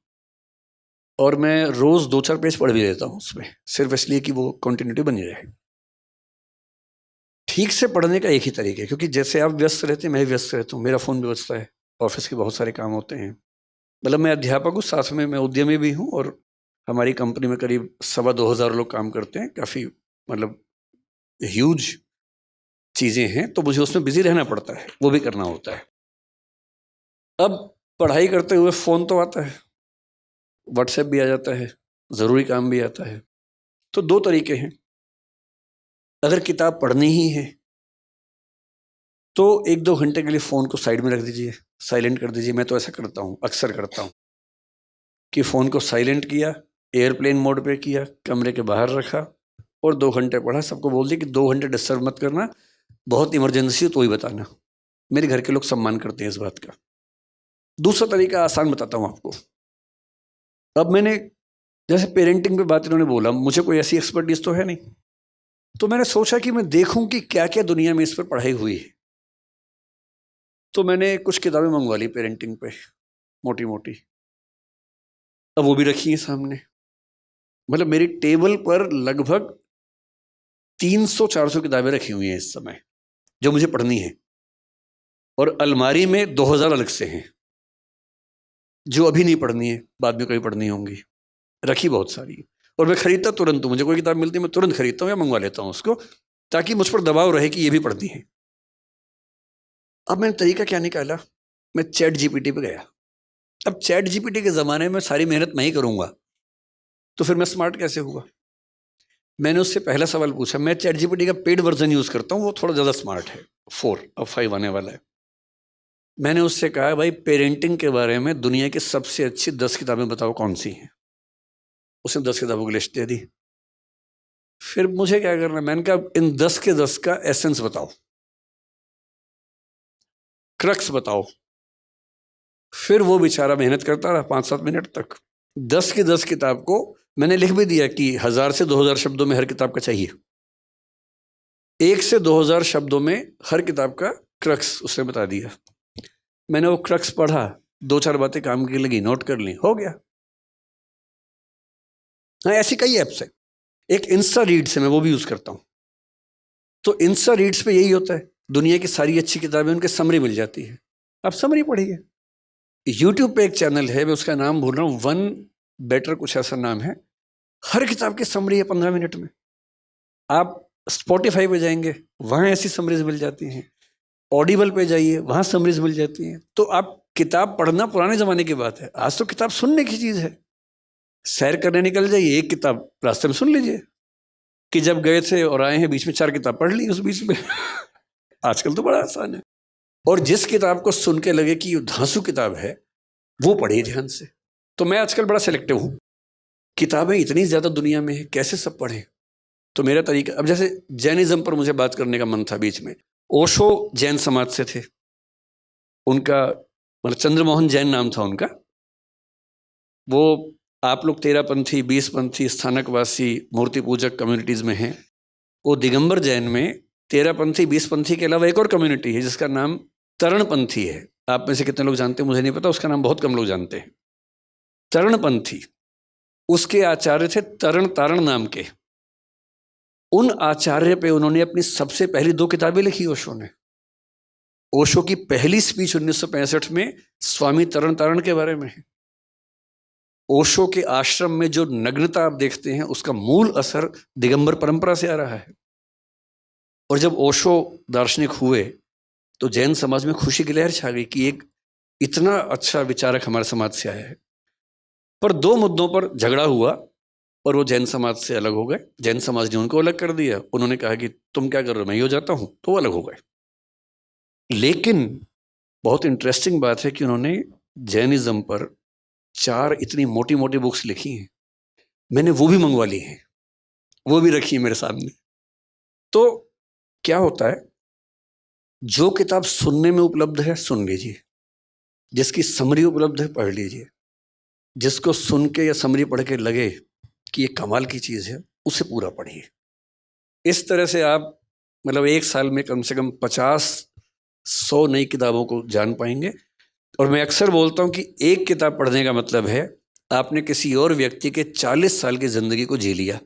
B: और मैं रोज़ 2-4 पेज पढ़ भी लेता हूँ उसमें, सिर्फ इसलिए कि वो कंटिन्यूटी बनी रहे। ठीक से पढ़ने का एक ही तरीका है, क्योंकि जैसे आप व्यस्त रहते हैं, मैं भी व्यस्त रहता हूँ, मेरा फ़ोन भी बजता है, ऑफिस के बहुत सारे काम होते हैं। मैं अध्यापक हूँ, साथ में मैं उद्यमी भी हूँ और हमारी कंपनी में करीब 2,500 लोग काम करते हैं। काफ़ी ह्यूज चीज़ें हैं, तो मुझे उसमें बिजी रहना पड़ता है, वो भी करना होता है। अब पढ़ाई करते हुए फ़ोन तो आता है, व्हाट्सएप भी आ जाता है, ज़रूरी काम भी आता है। तो 2 तरीके हैं। अगर किताब पढ़नी ही है तो 1-2 घंटे के लिए फ़ोन को साइड में रख दीजिए, साइलेंट कर दीजिए। मैं तो ऐसा करता हूँ, अक्सर करता हूँ कि फ़ोन को साइलेंट किया, एयरप्लेन मोड पे किया, कमरे के बाहर रखा और 2 घंटे पढ़ा। सबको बोल दिया कि 2 घंटे डिस्टर्ब मत करना, बहुत इमरजेंसी हो तो ही बताना। मेरे घर के लोग सम्मान करते हैं इस बात का। दूसरा तरीका आसान बताता हूँ आपको। अब मैंने जैसे पेरेंटिंग पे बात इन्होंने बोला, मुझे कोई ऐसी एक्सपर्टीज तो है नहीं, तो मैंने सोचा कि मैं देखूं कि क्या क्या दुनिया में इस पर पढ़ाई हुई है। तो मैंने कुछ किताबें मंगवा ली पेरेंटिंग पे, मोटी मोटी। अब वो भी रखी है सामने। मेरी टेबल पर लगभग 300-400 किताबें रखी हुई हैं इस समय, जो मुझे पढ़नी है। और अलमारी में 2000 अलग से हैं, जो अभी नहीं पढ़नी है, बाद में कभी पढ़नी होंगी। रखी बहुत सारी। और मैं खरीदता तुरंत हूँ, मुझे कोई किताब मिलती है मैं तुरंत खरीदता हूँ या मंगवा लेता हूँ उसको, ताकि मुझ पर दबाव रहे कि ये भी पढ़नी है। अब मैंने तरीका क्या निकाला, मैं ChatGPT पे गया। अब ChatGPT के ज़माने में सारी मेहनत मैं ही करूँगा तो फिर मैं स्मार्ट कैसे हुआ। मैंने उससे पहला सवाल पूछा। मैं ChatGPT का पेड वर्जन यूज़ करता हूँ, वो थोड़ा ज़्यादा स्मार्ट है, 4 अब 5 आने वाला है। मैंने उससे कहा, भाई पेरेंटिंग के बारे में दुनिया की सबसे अच्छी 10 किताबें बताओ कौन सी हैं। उसने 10 किताबों की लिस्ट दे दी। फिर मुझे क्या करना, मैंने कहा इन 10 के 10 का एसेंस बताओ, क्रक्स बताओ। फिर वो बेचारा मेहनत करता रहा 5-7 मिनट तक। 10 की 10 किताब को मैंने लिख भी दिया कि 1000 से 2000 शब्दों में हर किताब का चाहिए। 1 से 2000 शब्दों में हर किताब का क्रक्स उसने बता दिया। मैंने वो क्रक्स पढ़ा, 2-4 बातें काम की लगी, नोट कर ली, हो गया। हाँ, ऐसी कई ऐप्स है। एक इंस्टा रीड्स है, मैं वो भी यूज़ करता हूँ। तो इंस्टा रीड्स पे यही होता है, दुनिया की सारी अच्छी किताबें उनके समरी मिल जाती है, आप समरी पढ़िए। यूट्यूब पे एक चैनल है, मैं उसका नाम भूल रहा हूँ, 1 बेटर कुछ ऐसा नाम है। हर किताब की समरी है 15 मिनट में। आप स्पॉटिफाई पे जाएंगे, वहाँ ऐसी समरीज मिल जाती हैं। ऑडिबल पे जाइए, वहाँ समरीज मिल जाती हैं। तो आप किताब पढ़ना पुराने ज़माने की बात है, आज तो किताब सुनने की चीज़ है। सैर करने निकल जाइए, एक किताब रास्ते में सुन लीजिए कि जब गए थे और आए हैं, बीच में 4 किताब पढ़ ली उस बीच में। आजकल तो बड़ा आसान है। और जिस किताब को सुन के लगे कि ये धांसू किताब है, वो पढ़िए ध्यान से। तो मैं आजकल बड़ा सेलेक्टिव हूँ, किताबें इतनी ज़्यादा दुनिया में है, कैसे सब पढ़ें। तो मेरा तरीका, अब जैसे जैनिज़्म पर मुझे बात करने का मन था बीच में। ओशो जैन समाज से थे, उनका चंद्रमोहन जैन नाम था उनका। वो आप लोग 13पंथी, 20पंथी, स्थानकवासी, मूर्ति पूजक कम्युनिटीज़ में हैं। वो दिगंबर जैन में 13पंथी, 20पंथी के अलावा एक और कम्युनिटी है जिसका नाम तरणपंथी है। आप में से कितने लोग जानते हैं मुझे नहीं पता, उसका नाम बहुत कम लोग जानते हैं। तरणपंथी, उसके आचार्य थे तरण तारण नाम के। उन आचार्य पे उन्होंने अपनी सबसे पहली 2 किताबें लिखी ओशो ने। ओशो की पहली स्पीच 1965 में स्वामी तरण तारण के बारे में है। ओशो के आश्रम में जो नग्नता आप देखते हैं, उसका मूल असर दिगंबर परंपरा से आ रहा है। और जब ओशो दार्शनिक हुए तो जैन समाज में खुशी की लहर छा गई कि एक इतना अच्छा विचारक हमारे समाज से आया है। पर 2 मुद्दों पर झगड़ा हुआ और वो जैन समाज से अलग हो गए। जैन समाज ने उनको अलग कर दिया, उन्होंने कहा कि तुम क्या कर रहे हो, मैं ही हो जाता हूँ, तो वो अलग हो गए। लेकिन बहुत इंटरेस्टिंग बात है कि उन्होंने जैनिज्म पर 4 इतनी मोटी मोटी बुक्स लिखी हैं। मैंने वो भी मंगवा ली हैं, वो भी रखी है मेरे सामने। तो क्या होता है, जो किताब सुनने में उपलब्ध है सुन लीजिए, जिसकी समरी उपलब्ध है पढ़ लीजिए, जिसको सुन के या समरी पढ़ के लगे कि ये कमाल की चीज़ है उसे पूरा पढ़िए। इस तरह से आप मतलब 1 साल में कम से कम 50-100 नई किताबों को जान पाएंगे। और मैं अक्सर बोलता हूँ कि एक किताब पढ़ने का मतलब है आपने किसी और व्यक्ति के 40 साल की ज़िंदगी को जी लिया।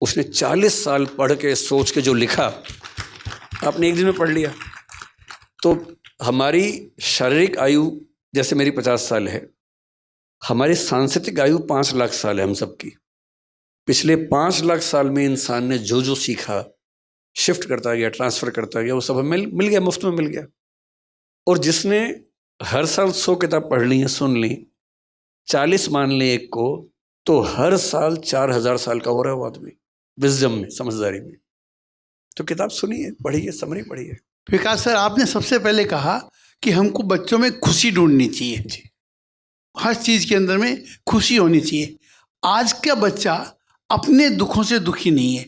B: उसने 40 साल पढ़ के सोच के जो लिखा आपने एक दिन में पढ़ लिया। तो हमारी शारीरिक आयु जैसे मेरी 50 साल है, हमारी सांस्कृतिक आयु 5 लाख साल है हम सबकी। पिछले 5 लाख साल में इंसान ने जो जो सीखा, शिफ्ट करता गया, ट्रांसफ़र करता गया, वो सब हमें मिल गया, मुफ्त में मिल गया। और जिसने हर साल 100 किताब पढ़ ली हैं, सुन ली, 40 मान लें एक को, तो हर साल 4000 साल का हो रहा है वो आदमी विजडम में, समझदारी में। तो किताब सुनिए, पढ़िए, समरी पढ़िए।
F: विकास सर, आपने सबसे पहले कहा कि हमको बच्चों में खुशी ढूंढनी चाहिए
B: जी।
F: हर चीज़ के अंदर में खुशी होनी चाहिए। आज का बच्चा अपने दुखों से दुखी नहीं है,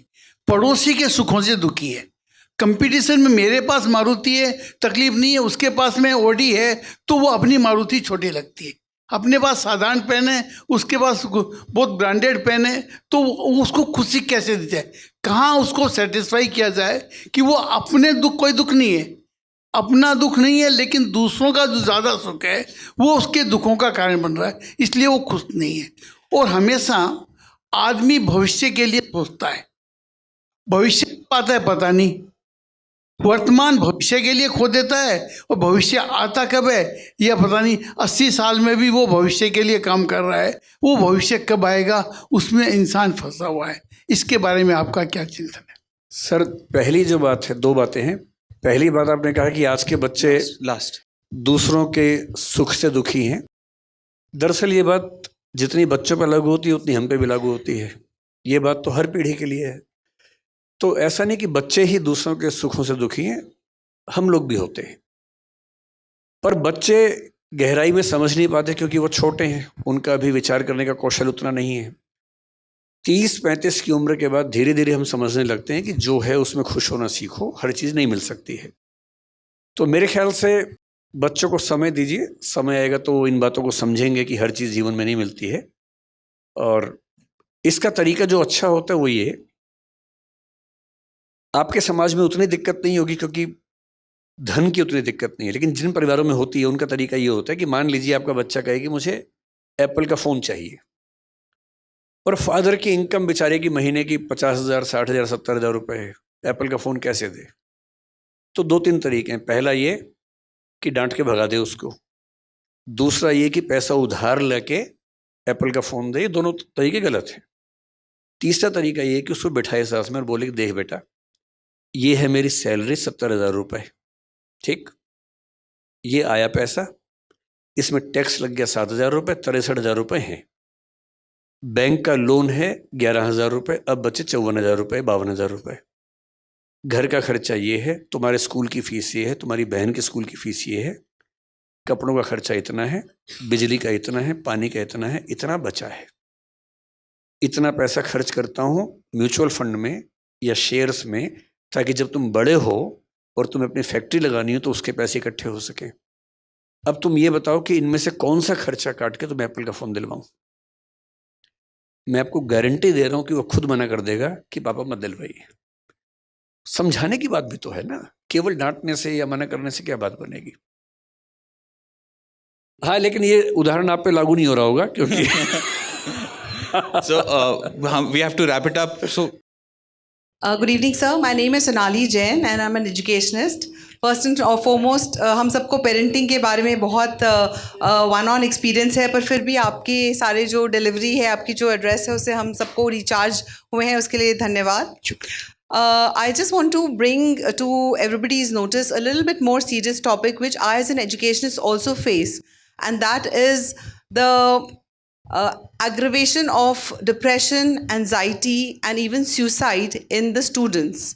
F: पड़ोसी के सुखों से दुखी है। कंपटीशन में मेरे पास मारुति है, तकलीफ नहीं है, उसके पास में ऑडी है, तो वो अपनी मारुति छोटी लगती है। अपने पास साधारण पेन है, उसके पास बहुत ब्रांडेड पेन है, तो उसको खुशी कैसे दी जाए, कहाँ उसको सेटिस्फाई किया जाए कि वो अपने दुख, कोई दुख नहीं है, अपना दुख नहीं है, लेकिन दूसरों का जो ज़्यादा सुख है वो उसके दुखों का कारण बन रहा है, इसलिए वो खुश नहीं है। और हमेशा आदमी भविष्य के लिए सोचता है, भविष्य पाता है पता नहीं, वर्तमान भविष्य के लिए खो देता है, और भविष्य आता कब है यह पता नहीं। 80 साल में भी वो भविष्य के लिए काम कर रहा है, वो भविष्य कब आएगा उसमें इंसान फंसा हुआ है। इसके बारे में आपका क्या चिंतन है?
B: सर, पहली जो बात है, 2 बातें हैं। पहली बात आपने कहा कि आज के बच्चे
C: लास्ट
B: दूसरों के सुख से दुखी हैं। दरअसल ये बात जितनी बच्चों पर लागू होती है उतनी हम पे भी लागू होती है। ये बात तो हर पीढ़ी के लिए है। तो ऐसा नहीं कि बच्चे ही दूसरों के सुखों से दुखी हैं, हम लोग भी होते हैं। पर बच्चे गहराई में समझ नहीं पाते क्योंकि वो छोटे हैं, उनका भी विचार करने का कौशल उतना नहीं है। 30-35 की उम्र के बाद धीरे धीरे हम समझने लगते हैं कि जो है उसमें खुश होना सीखो, हर चीज़ नहीं मिल सकती है। तो मेरे ख्याल से बच्चों को समय दीजिए, समय आएगा तो इन बातों को समझेंगे कि हर चीज़ जीवन में नहीं मिलती है। और इसका तरीका जो अच्छा होता है वो ये, आपके समाज में उतनी दिक्कत नहीं होगी क्योंकि धन की उतनी दिक्कत नहीं है, लेकिन जिन परिवारों में होती है उनका तरीका ये होता है कि मान लीजिए आपका बच्चा कहे कि मुझे एप्पल का फ़ोन चाहिए, और फादर की इनकम बेचारे की महीने की 50,000, 60,000, 70,000 रुपये है, एप्पल का फ़ोन कैसे दे? तो 2-3 तरीके हैं। पहला ये कि डांट के भगा दे उसको, दूसरा ये कि पैसा उधार लेके एप्पल का फ़ोन दे। ये दोनों तरीके गलत हैं। तीसरा तरीका ये कि उसको बिठाए साथ में और बोले कि देख बेटा, ये है मेरी सैलरी 70,000 रुपये, ठीक, ये आया पैसा, इसमें टैक्स लग गया 7,000 रुपये, 63,000 रुपये हैं। बैंक का लोन है 11,000 रुपये, अब बचे 54,000 रुपये, 52,000 रुपये। घर का खर्चा ये है, तुम्हारे स्कूल की फ़ीस ये है, तुम्हारी बहन के स्कूल की फ़ीस ये है, कपड़ों का खर्चा इतना है, बिजली का इतना है, पानी का इतना है, इतना बचा है। इतना पैसा खर्च करता हूँ म्यूचुअल फंड में या शेयर्स में, ताकि जब तुम बड़े हो और तुम्हें अपनी फैक्ट्री लगानी हो तो उसके पैसे इकट्ठे हो सके। अब तुम ये बताओ कि इनमें से कौन सा खर्चा काट के तुम्हें एप्पल का फ़ोन दिलवाऊँ? मैं आपको गारंटी दे रहा हूँ कि वो खुद मना कर देगा कि पापा मत दिलवाइए। समझाने की बात भी तो है ना, केवल डांटने से या मना करने से क्या बात बनेगी? हाँ, लेकिन ये उदाहरण आप पे लागू नहीं हो रहा होगा क्योंकि
C: so we have to wrap it up. So
G: Good evening, sir. My name is Sonali Jain and I'm an educationist. First and foremost, हम सबको पेरेंटिंग के बारे में बहुत वन ऑन एक्सपीरियंस है, पर फिर भी आपके सारे जो डिलीवरी है, आपकी जो एड्रेस है, उससे हम सबको रिचार्ज हुए हैं, उसके लिए धन्यवाद। I just want to bring to everybody's notice a little bit more serious topic which I as an educationist also face, and that is the aggravation of depression, anxiety and even suicide in the students.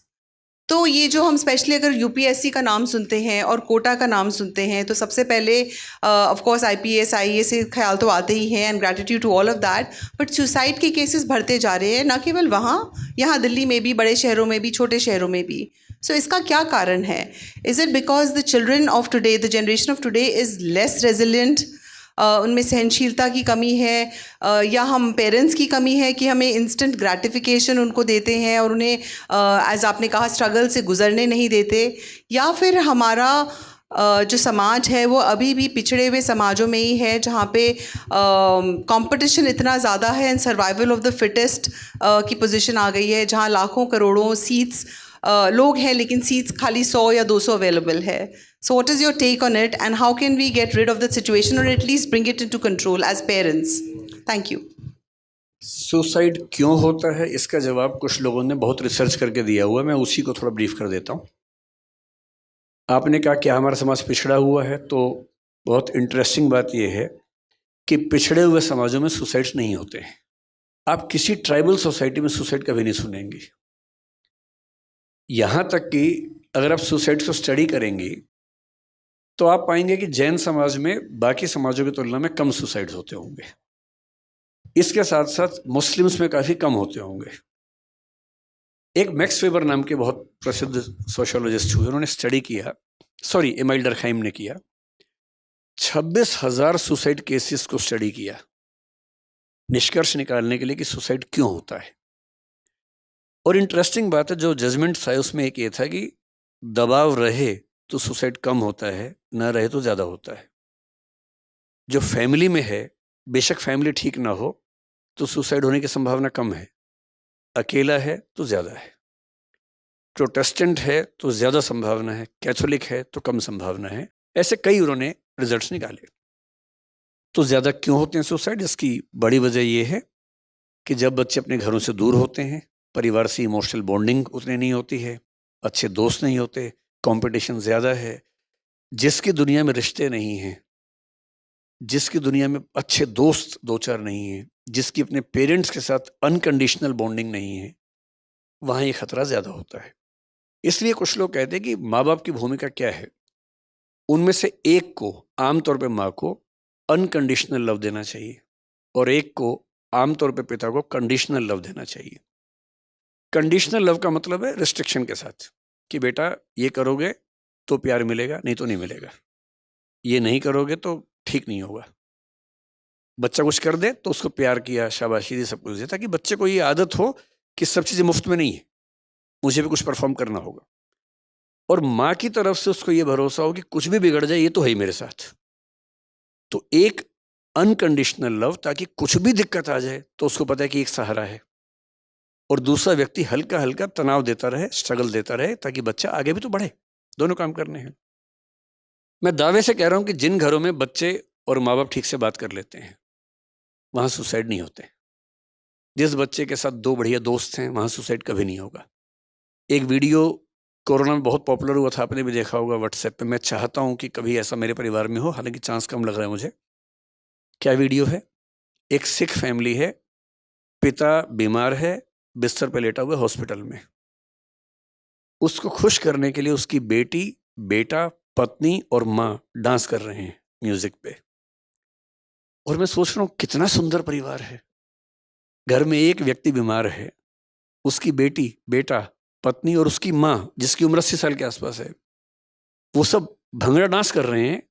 G: तो ये जो हम स्पेशली अगर यूपीएससी का नाम सुनते हैं और कोटा का नाम सुनते हैं तो सबसे पहले ऑफ कोर्स आईपीएस आईएएस से ख्याल तो आते ही हैं, and gratitude to all of that, but suicide के केसेस बढ़ते जा रहे हैं, ना केवल वहाँ, यहाँ दिल्ली में भी, बड़े शहरों में भी, छोटे शहरों में भी. सो इसका क्या कारण है? Is it because the children of today, the generation of today is less resilient, उनमें सहनशीलता की कमी है, या हम पेरेंट्स की कमी है कि हमें इंस्टेंट ग्रैटिफिकेशन उनको देते हैं और उन्हें एज आपने कहा स्ट्रगल से गुजरने नहीं देते, या फिर हमारा जो समाज है वो अभी भी पिछड़े हुए समाजों में ही है जहाँ पे कंपटीशन इतना ज़्यादा है and survival of the fittest की पोजीशन आ गई है, जहाँ लाखों करोड़ों सीट्स लोग हैं लेकिन सीट्स खाली 100 या 200 अवेलेबल है. So what is your take on it, and how can we get rid of the situation or at least bring it into control as parents? Thank you.
B: Suicide क्यों होता है इसका जवाब कुछ लोगों ने बहुत रिसर्च करके दिया हुआ है, मैं उसी को थोड़ा ब्रीफ कर देता हूँ. आपने कहा कि हमारा समाज पिछड़ा हुआ है, तो बहुत इंटरेस्टिंग बात यह है कि पिछड़े हुए समाजों में सुसाइड्स नहीं होते हैं. आप किसी ट्राइबल सोसाइटी में सुसाइड कभी नहीं सुनेंगे. यहाँ तक कि अगर आप सुसाइड को स्टडी करेंगी तो आप पाएंगे कि जैन समाज में बाकी समाजों की तुलना में कम सुसाइड्स होते होंगे. इसके साथ साथ मुस्लिम्स में काफ़ी कम होते होंगे. एक मैक्स वेबर नाम के बहुत प्रसिद्ध सोशियोलॉजिस्ट हुए, उन्होंने स्टडी किया, एमिल डर्कहाइम ने किया, 26,000 सुसाइड केसेस को स्टडी किया निष्कर्ष निकालने के लिए कि सुसाइड क्यों होता है. और इंटरेस्टिंग बात है, जो जजमेंट था उसमें एक ये था कि दबाव रहे तो सुसाइड कम होता है, ना रहे तो ज़्यादा होता है. जो फैमिली में है, बेशक फैमिली ठीक ना हो तो सुसाइड होने की संभावना कम है, अकेला है तो ज़्यादा है, प्रोटेस्टेंट है तो ज़्यादा संभावना है, कैथोलिक है तो कम संभावना है. ऐसे कई उन्होंने रिजल्ट्स निकाले. तो ज़्यादा क्यों होते हैं सुसाइड? इसकी बड़ी वजह यह है कि जब बच्चे अपने घरों से दूर होते हैं, परिवार से इमोशनल बॉन्डिंग उतनी नहीं होती है, अच्छे दोस्त नहीं होते, कंपटीशन ज़्यादा है, जिसकी दुनिया में रिश्ते नहीं हैं, जिसकी दुनिया में अच्छे दोस्त दो चार नहीं हैं, जिसकी अपने पेरेंट्स के साथ अनकंडीशनल बॉन्डिंग नहीं है, वहाँ ये खतरा ज़्यादा होता है. इसलिए कुछ लोग कहते हैं कि माँ बाप की भूमिका क्या है. उनमें से एक को, आमतौर पे माँ को अनकंडीशनल लव देना चाहिए और एक को, आमतौर पे पिता को, कंडीशनल लव देना चाहिए. कंडीशनल लव का मतलब है रिस्ट्रिक्शन के साथ कि बेटा ये करोगे तो प्यार मिलेगा, नहीं तो नहीं मिलेगा, ये नहीं करोगे तो ठीक नहीं होगा. बच्चा कुछ कर दे तो उसको प्यार किया, शाबाशी दी, सब कुछ दिया, ताकि बच्चे को ये आदत हो कि सब चीज़ें मुफ्त में नहीं है, मुझे भी कुछ परफॉर्म करना होगा. और माँ की तरफ से उसको ये भरोसा हो कि कुछ भी बिगड़ जाए ये तो है ही मेरे साथ. तो एक अनकंडीशनल लव, ताकि कुछ भी दिक्कत आ जाए तो उसको पता है कि एक सहारा है, और दूसरा व्यक्ति हल्का हल्का तनाव देता रहे, स्ट्रगल देता रहे, ताकि बच्चा आगे भी तो बढ़े. दोनों काम करने हैं. मैं दावे से कह रहा हूं कि जिन घरों में बच्चे और माँ बाप ठीक से बात कर लेते हैं वहाँ सुसाइड नहीं होते. जिस बच्चे के साथ दो बढ़िया दोस्त हैं वहाँ सुसाइड कभी नहीं होगा. एक वीडियो कोरोना में बहुत पॉपुलर हुआ था, आपने भी देखा होगा व्हाट्सएप पे. मैं चाहता हूँ कि कभी ऐसा मेरे परिवार में हो, हालांकि चांस कम लग रहा है मुझे. क्या वीडियो है? एक सिख फैमिली है, पिता बीमार है, बिस्तर पे लेटा हुआ हॉस्पिटल में. उसको खुश करने के लिए उसकी बेटी, बेटा, पत्नी और माँ डांस कर रहे हैं म्यूजिक पे. और मैं सोच रहा हूँ कितना सुंदर परिवार है. घर में एक व्यक्ति बीमार है, उसकी बेटी, बेटा, पत्नी और उसकी माँ जिसकी उम्र 80 साल के आसपास है, वो सब भंगड़ा डांस कर रहे हैं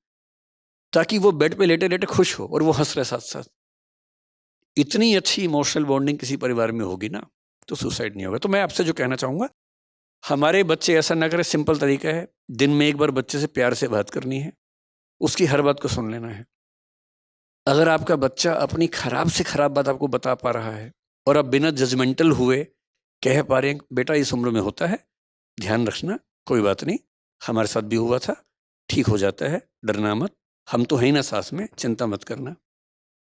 B: ताकि वो बेड पे लेटे लेटे खुश हो और वो हंस रहे साथ साथ. इतनी अच्छी इमोशनल बॉन्डिंग किसी परिवार में होगी ना तो सुसाइड नहीं होगा. तो मैं आपसे जो कहना चाहूँगा, हमारे बच्चे ऐसा ना करें. सिंपल तरीका है, दिन में एक बार बच्चे से प्यार से बात करनी है, उसकी हर बात को सुन लेना है. अगर आपका बच्चा अपनी खराब से खराब बात आपको बता पा रहा है और आप बिना जजमेंटल हुए कह पा रहे हैं, बेटा इस उम्र में होता है, ध्यान रखना, कोई बात नहीं, हमारे साथ भी हुआ था, ठीक हो जाता है, डरना मत, हम तो हैं ना साथ में, चिंता मत करना,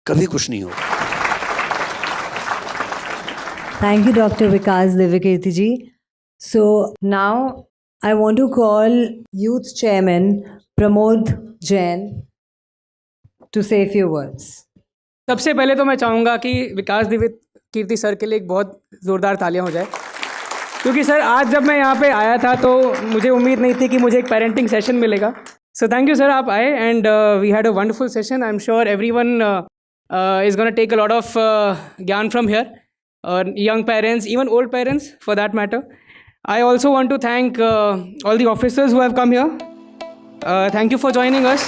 B: कभी कुछ नहीं होगा.
A: Thank you, Dr. Vikas Divyakeerti ji. So now I want to call Youth Chairman Pramod Jain to say a few words.
H: सबसे पहले तो मैं चाहूँगा कि विकास दिवित कीर्ति सर के लिए एक बहुत ज़ोरदार तालियां हो जाए, क्योंकि सर आज जब मैं यहाँ पे आया था तो मुझे उम्मीद नहीं थी कि मुझे एक पेरेंटिंग सेशन मिलेगा. सो थैंक यू सर, आप आए and we had a wonderful session. I am sure everyone is gonna take a lot of gyan from here, young parents, even old parents for that matter. I also want to thank all the officers who have come here. Thank you for joining us.